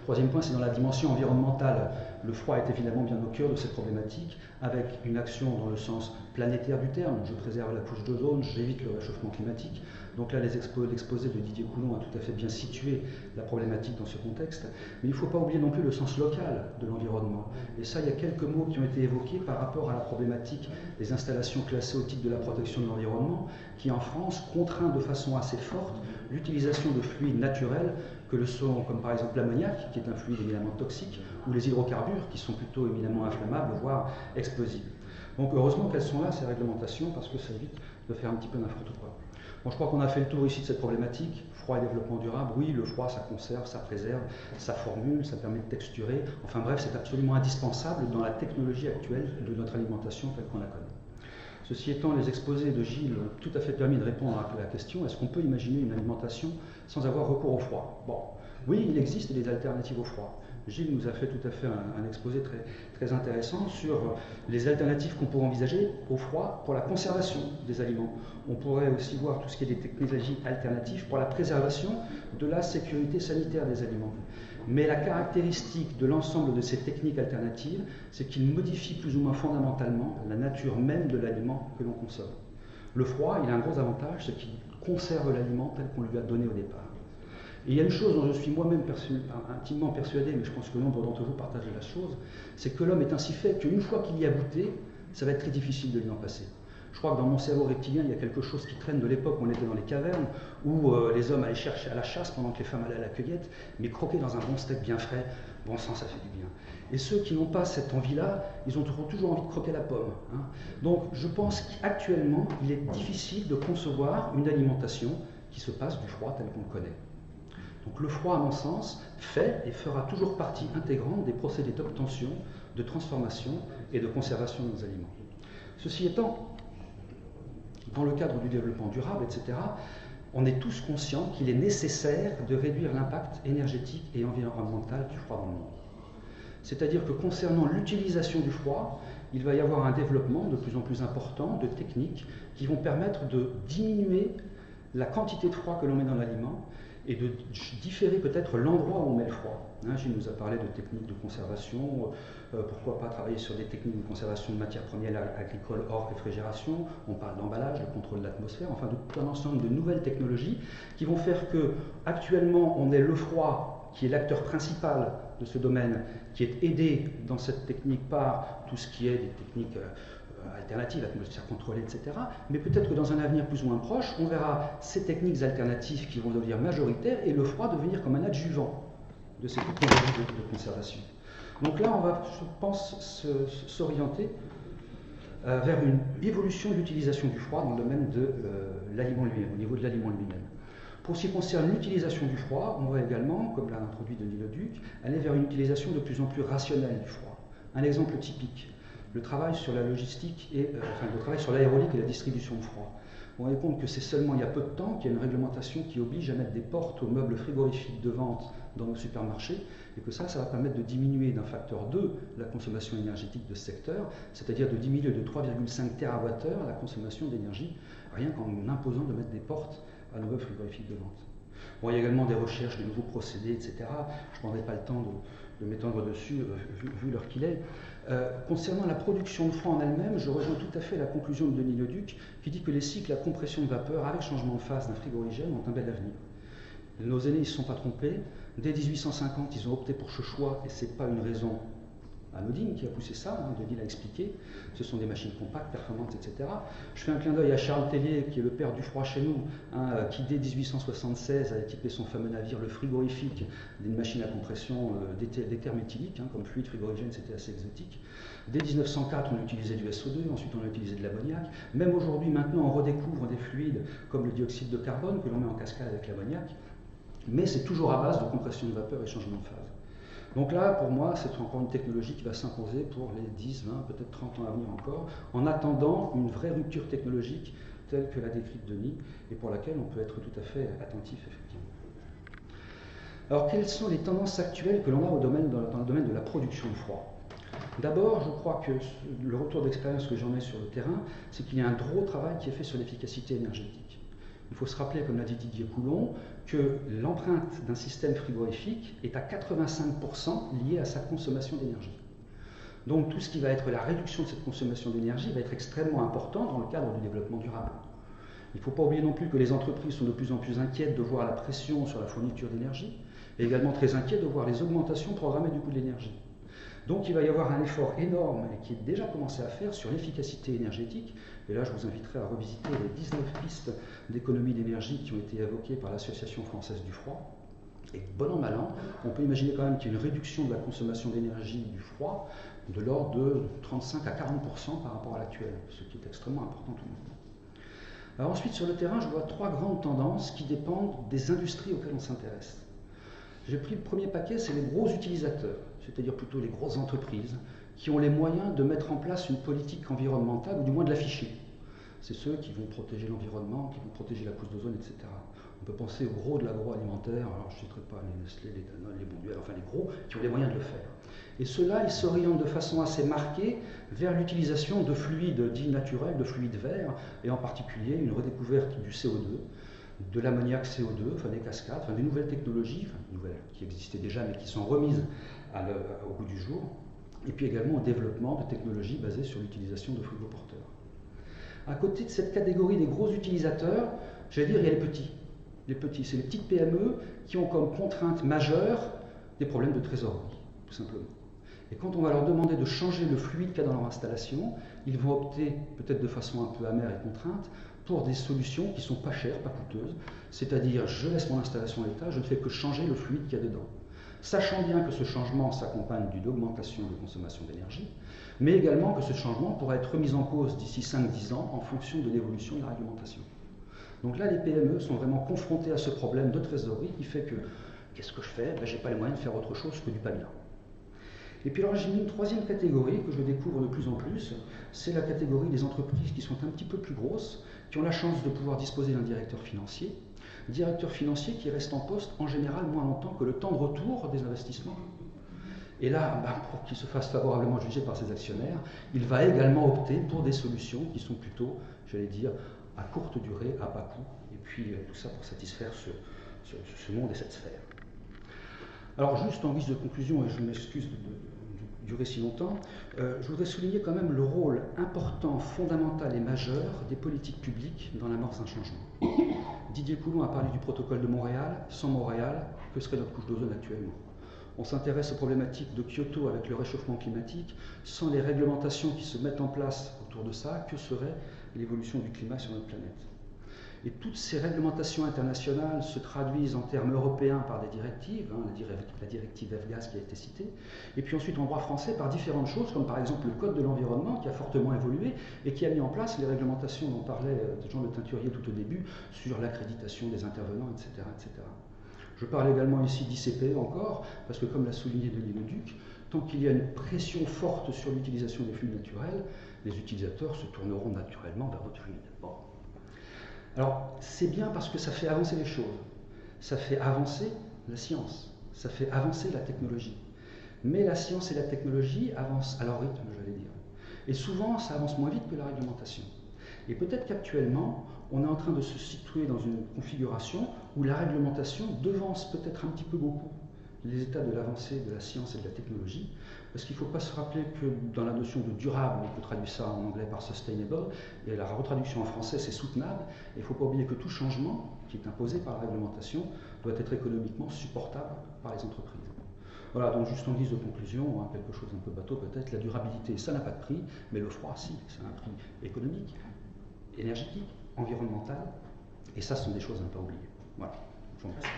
Troisième point, c'est dans la dimension environnementale. Le froid est évidemment bien au cœur de cette problématique, avec une action dans le sens planétaire du terme. Je préserve la couche d'ozone, j'évite le réchauffement climatique. Donc là, l'exposé de Didier Coulon a tout à fait bien situé la problématique dans ce contexte. Mais il ne faut pas oublier non plus le sens local de l'environnement. Et ça, il y a quelques mots qui ont été évoqués par rapport à la problématique des installations classées au titre de la protection de l'environnement, qui en France contraint de façon assez forte l'utilisation de fluides naturels que le sont, comme par exemple l'ammoniac, qui est un fluide éminemment toxique, ou les hydrocarbures, qui sont plutôt éminemment inflammables, voire explosifs. Donc heureusement qu'elles sont là, ces réglementations, parce que ça évite de faire un petit peu n'importe quoi. Bon, je crois qu'on a fait le tour ici de cette problématique. Froid et développement durable, oui, le froid, ça conserve, ça préserve, ça formule, ça permet de texturer. Enfin bref, c'est absolument indispensable dans la technologie actuelle de notre alimentation telle qu'on la connaît. Ceci étant, les exposés de Gilles ont tout à fait permis de répondre à la question, est-ce qu'on peut imaginer une alimentation sans avoir recours au froid? Bon, oui, il existe des alternatives au froid. Gilles nous a fait tout à fait un exposé très intéressant sur les alternatives qu'on pourrait envisager au froid pour la conservation des aliments. On pourrait aussi voir tout ce qui est des technologies alternatives pour la préservation de la sécurité sanitaire des aliments. Mais la caractéristique de l'ensemble de ces techniques alternatives, c'est qu'ils modifient plus ou moins fondamentalement la nature même de l'aliment que l'on consomme. Le froid, il a un gros avantage, c'est qu'il conserve l'aliment tel qu'on lui a donné au départ. Et il y a une chose dont je suis moi-même intimement persuadé, mais je pense que nombre d'entre vous partagent la chose, c'est que l'homme est ainsi fait qu'une fois qu'il y a goûté, ça va être très difficile de lui en passer. Je crois que dans mon cerveau reptilien, il y a quelque chose qui traîne de l'époque où on était dans les cavernes, où les hommes allaient chercher à la chasse pendant que les femmes allaient à la cueillette, mais croquer dans un bon steak bien frais, bon sang, ça fait du bien. Et ceux qui n'ont pas cette envie-là, ils ont toujours envie de croquer la pomme. Hein. Donc je pense qu'actuellement, il est difficile de concevoir une alimentation qui se passe du froid tel qu'on le connaît. Donc le froid, à mon sens, fait et fera toujours partie intégrante des procédés d'obtention, de transformation et de conservation de nos aliments. Ceci étant, dans le cadre du développement durable, etc., on est tous conscients qu'il est nécessaire de réduire l'impact énergétique et environnemental du froid dans le monde. C'est-à-dire que concernant l'utilisation du froid, il va y avoir un développement de plus en plus important de techniques qui vont permettre de diminuer la quantité de froid que l'on met dans l'aliment et de différer peut-être l'endroit où on met le froid. Gilles nous a parlé de techniques de conservation, pourquoi pas travailler sur des techniques de conservation de matières premières agricoles hors réfrigération, on parle d'emballage, de contrôle de l'atmosphère, enfin de tout un ensemble de nouvelles technologies qui vont faire que actuellement on ait le froid qui est l'acteur principal de ce domaine, qui est aidé dans cette technique par tout ce qui est des techniques alternatives, atmosphère contrôlée, etc. Mais peut-être que dans un avenir plus ou moins proche, on verra ces techniques alternatives qui vont devenir majoritaires et le froid devenir comme un adjuvant de ces technologies de conservation. Donc là, on va, je pense, s'orienter vers une évolution de l'utilisation du froid dans le domaine de l'aliment lui-même, au niveau de l'aliment lui-même. Pour ce qui concerne l'utilisation du froid, on va également, comme l'a introduit Denis Leduc, aller vers une utilisation de plus en plus rationnelle du froid. Un exemple typique, le travail sur la logistique et le travail sur l'aérolique et la distribution de froid. On rend compte que c'est seulement il y a peu de temps qu'il y a une réglementation qui oblige à mettre des portes aux meubles frigorifiques de vente dans nos supermarchés et que ça va permettre de diminuer d'un facteur 2 la consommation énergétique de ce secteur, c'est-à-dire de diminuer de 3,5 TWh la consommation d'énergie, rien qu'en imposant de mettre des portes à nos meubles frigorifiques de vente. Bon, il y a également des recherches, de nouveaux procédés, etc. Je ne prendrai pas le temps de m'étendre dessus, vu l'heure qu'il est. Concernant la production de froid en elle-même, je rejoins tout à fait la conclusion de Denis Leduc qui dit que les cycles à compression de vapeur avec changement de phase d'un frigorigène ont un bel avenir. Nos aînés ne se sont pas trompés. Dès 1850, ils ont opté pour ce choix et ce n'est pas une raison anodine qui a poussé ça, Denis l'a expliqué. Ce sont des machines compactes, performantes, etc. Je fais un clin d'œil à Charles Tellier, qui est le père du froid chez nous, qui dès 1876 a équipé son fameux navire, le frigorifique, d'une machine à compression d'éther méthylique, comme fluide frigorigène, c'était assez exotique. Dès 1904, on utilisait du SO2, ensuite on a utilisé de l'ammoniac. Même aujourd'hui, maintenant, on redécouvre des fluides comme le dioxyde de carbone que l'on met en cascade avec l'ammoniac, mais c'est toujours à base de compression de vapeur et changement de phase. Donc là, pour moi, c'est encore une technologie qui va s'imposer pour les 10, 20, peut-être 30 ans à venir encore, en attendant une vraie rupture technologique telle que l'a décrite Denis, et pour laquelle on peut être tout à fait attentif, effectivement. Alors, quelles sont les tendances actuelles que l'on a dans le domaine de la production de froid? D'abord, je crois que le retour d'expérience que j'en ai sur le terrain, c'est qu'il y a un gros travail qui est fait sur l'efficacité énergétique. Il faut se rappeler, comme l'a dit Didier Coulon, que l'empreinte d'un système frigorifique est à 85% liée à sa consommation d'énergie. Donc tout ce qui va être la réduction de cette consommation d'énergie va être extrêmement important dans le cadre du développement durable. Il ne faut pas oublier non plus que les entreprises sont de plus en plus inquiètes de voir la pression sur la fourniture d'énergie et également très inquiètes de voir les augmentations programmées du coût de l'énergie. Donc il va y avoir un effort énorme et qui est déjà commencé à faire sur l'efficacité énergétique. Et là, je vous inviterai à revisiter les 19 pistes d'économie d'énergie qui ont été évoquées par l'Association française du froid. Et bon an, mal an, on peut imaginer quand même qu'il y a une réduction de la consommation d'énergie du froid de l'ordre de 35 à 40% par rapport à l'actuel, ce qui est extrêmement important tout le monde. Alors ensuite, sur le terrain, je vois 3 grandes tendances qui dépendent des industries auxquelles on s'intéresse. J'ai pris le premier paquet, c'est les gros utilisateurs, c'est-à-dire plutôt les grosses entreprises, qui ont les moyens de mettre en place une politique environnementale, ou du moins de l'afficher. C'est ceux qui vont protéger l'environnement, qui vont protéger la couche d'ozone, etc. On peut penser aux gros de l'agroalimentaire, alors je ne citerai pas les Nestlé, les Danone, les Bonduelle, enfin les gros, qui ont les moyens de le faire. Et ceux-là, ils s'orientent de façon assez marquée vers l'utilisation de fluides dits naturels, de fluides verts, et en particulier une redécouverte du CO2, de l'ammoniac CO2, enfin des cascades, enfin des nouvelles technologies, enfin nouvelles qui existaient déjà mais qui sont remises au goût du jour, et puis également au développement de technologies basées sur l'utilisation de frigoporteurs. À côté de cette catégorie des gros utilisateurs, j'allais dire, il y a les petits. Les petits, c'est les petites PME qui ont comme contrainte majeure des problèmes de trésorerie, tout simplement. Et quand on va leur demander de changer le fluide qu'il y a dans leur installation, ils vont opter, peut-être de façon un peu amère et contrainte, pour des solutions qui ne sont pas chères, pas coûteuses, c'est-à-dire je laisse mon installation à l'état, je ne fais que changer le fluide qu'il y a dedans. Sachant bien que ce changement s'accompagne d'une augmentation de consommation d'énergie, mais également que ce changement pourra être remis en cause d'ici 5-10 ans en fonction de l'évolution de la réglementation. Donc là, les PME sont vraiment confrontées à ce problème de trésorerie qui fait que, qu'est-ce que je fais? Je n'ai pas les moyens de faire autre chose que du pas bien. Et puis alors j'ai mis une troisième catégorie que je découvre de plus en plus, c'est la catégorie des entreprises qui sont un petit peu plus grosses, qui ont la chance de pouvoir disposer d'un directeur financier qui reste en poste en général moins longtemps que le temps de retour des investissements. Et là, pour qu'il se fasse favorablement juger par ses actionnaires, il va également opter pour des solutions qui sont plutôt, j'allais dire, à courte durée, à bas coût, et puis tout ça pour satisfaire ce monde et cette sphère. Alors juste en guise de conclusion, et je m'excuse de durer si longtemps, je voudrais souligner quand même le rôle important, fondamental et majeur des politiques publiques dans l'amorce d'un changement. Didier Coulon a parlé du protocole de Montréal. Sans Montréal, que serait notre couche d'ozone actuellement? On s'intéresse aux problématiques de Kyoto avec le réchauffement climatique. Sans les réglementations qui se mettent en place autour de ça, que serait l'évolution du climat sur notre planète? Et toutes ces réglementations internationales se traduisent en termes européens par des directives, la directive F-Gaz qui a été citée, et puis ensuite en droit français par différentes choses, comme par exemple le Code de l'environnement qui a fortement évolué et qui a mis en place les réglementations dont parlait Jean Le Teinturier tout au début sur l'accréditation des intervenants, etc., etc. Je parle également ici d'ICPE encore, parce que comme l'a souligné Denis Leduc, tant qu'il y a une pression forte sur l'utilisation des fluides naturels, les utilisateurs se tourneront naturellement vers d'autres fluides. Bon. Alors, c'est bien parce que ça fait avancer les choses, ça fait avancer la science, ça fait avancer la technologie. Mais la science et la technologie avancent à leur rythme, j'allais dire. Et souvent, ça avance moins vite que la réglementation. Et peut-être qu'actuellement, on est en train de se situer dans une configuration où la réglementation devance peut-être un petit peu beaucoup les états de l'avancée de la science et de la technologie, parce qu'il ne faut pas se rappeler que dans la notion de durable, on peut traduire ça en anglais par sustainable, et la retraduction en français c'est soutenable, et il ne faut pas oublier que tout changement qui est imposé par la réglementation doit être économiquement supportable par les entreprises. Voilà, donc juste en guise de conclusion, quelque chose un peu bateau peut-être, la durabilité ça n'a pas de prix, mais le froid si, ça a un prix économique, énergétique, environnemental, et ça ce sont des choses à ne pas oublier. Voilà, je vous remercie.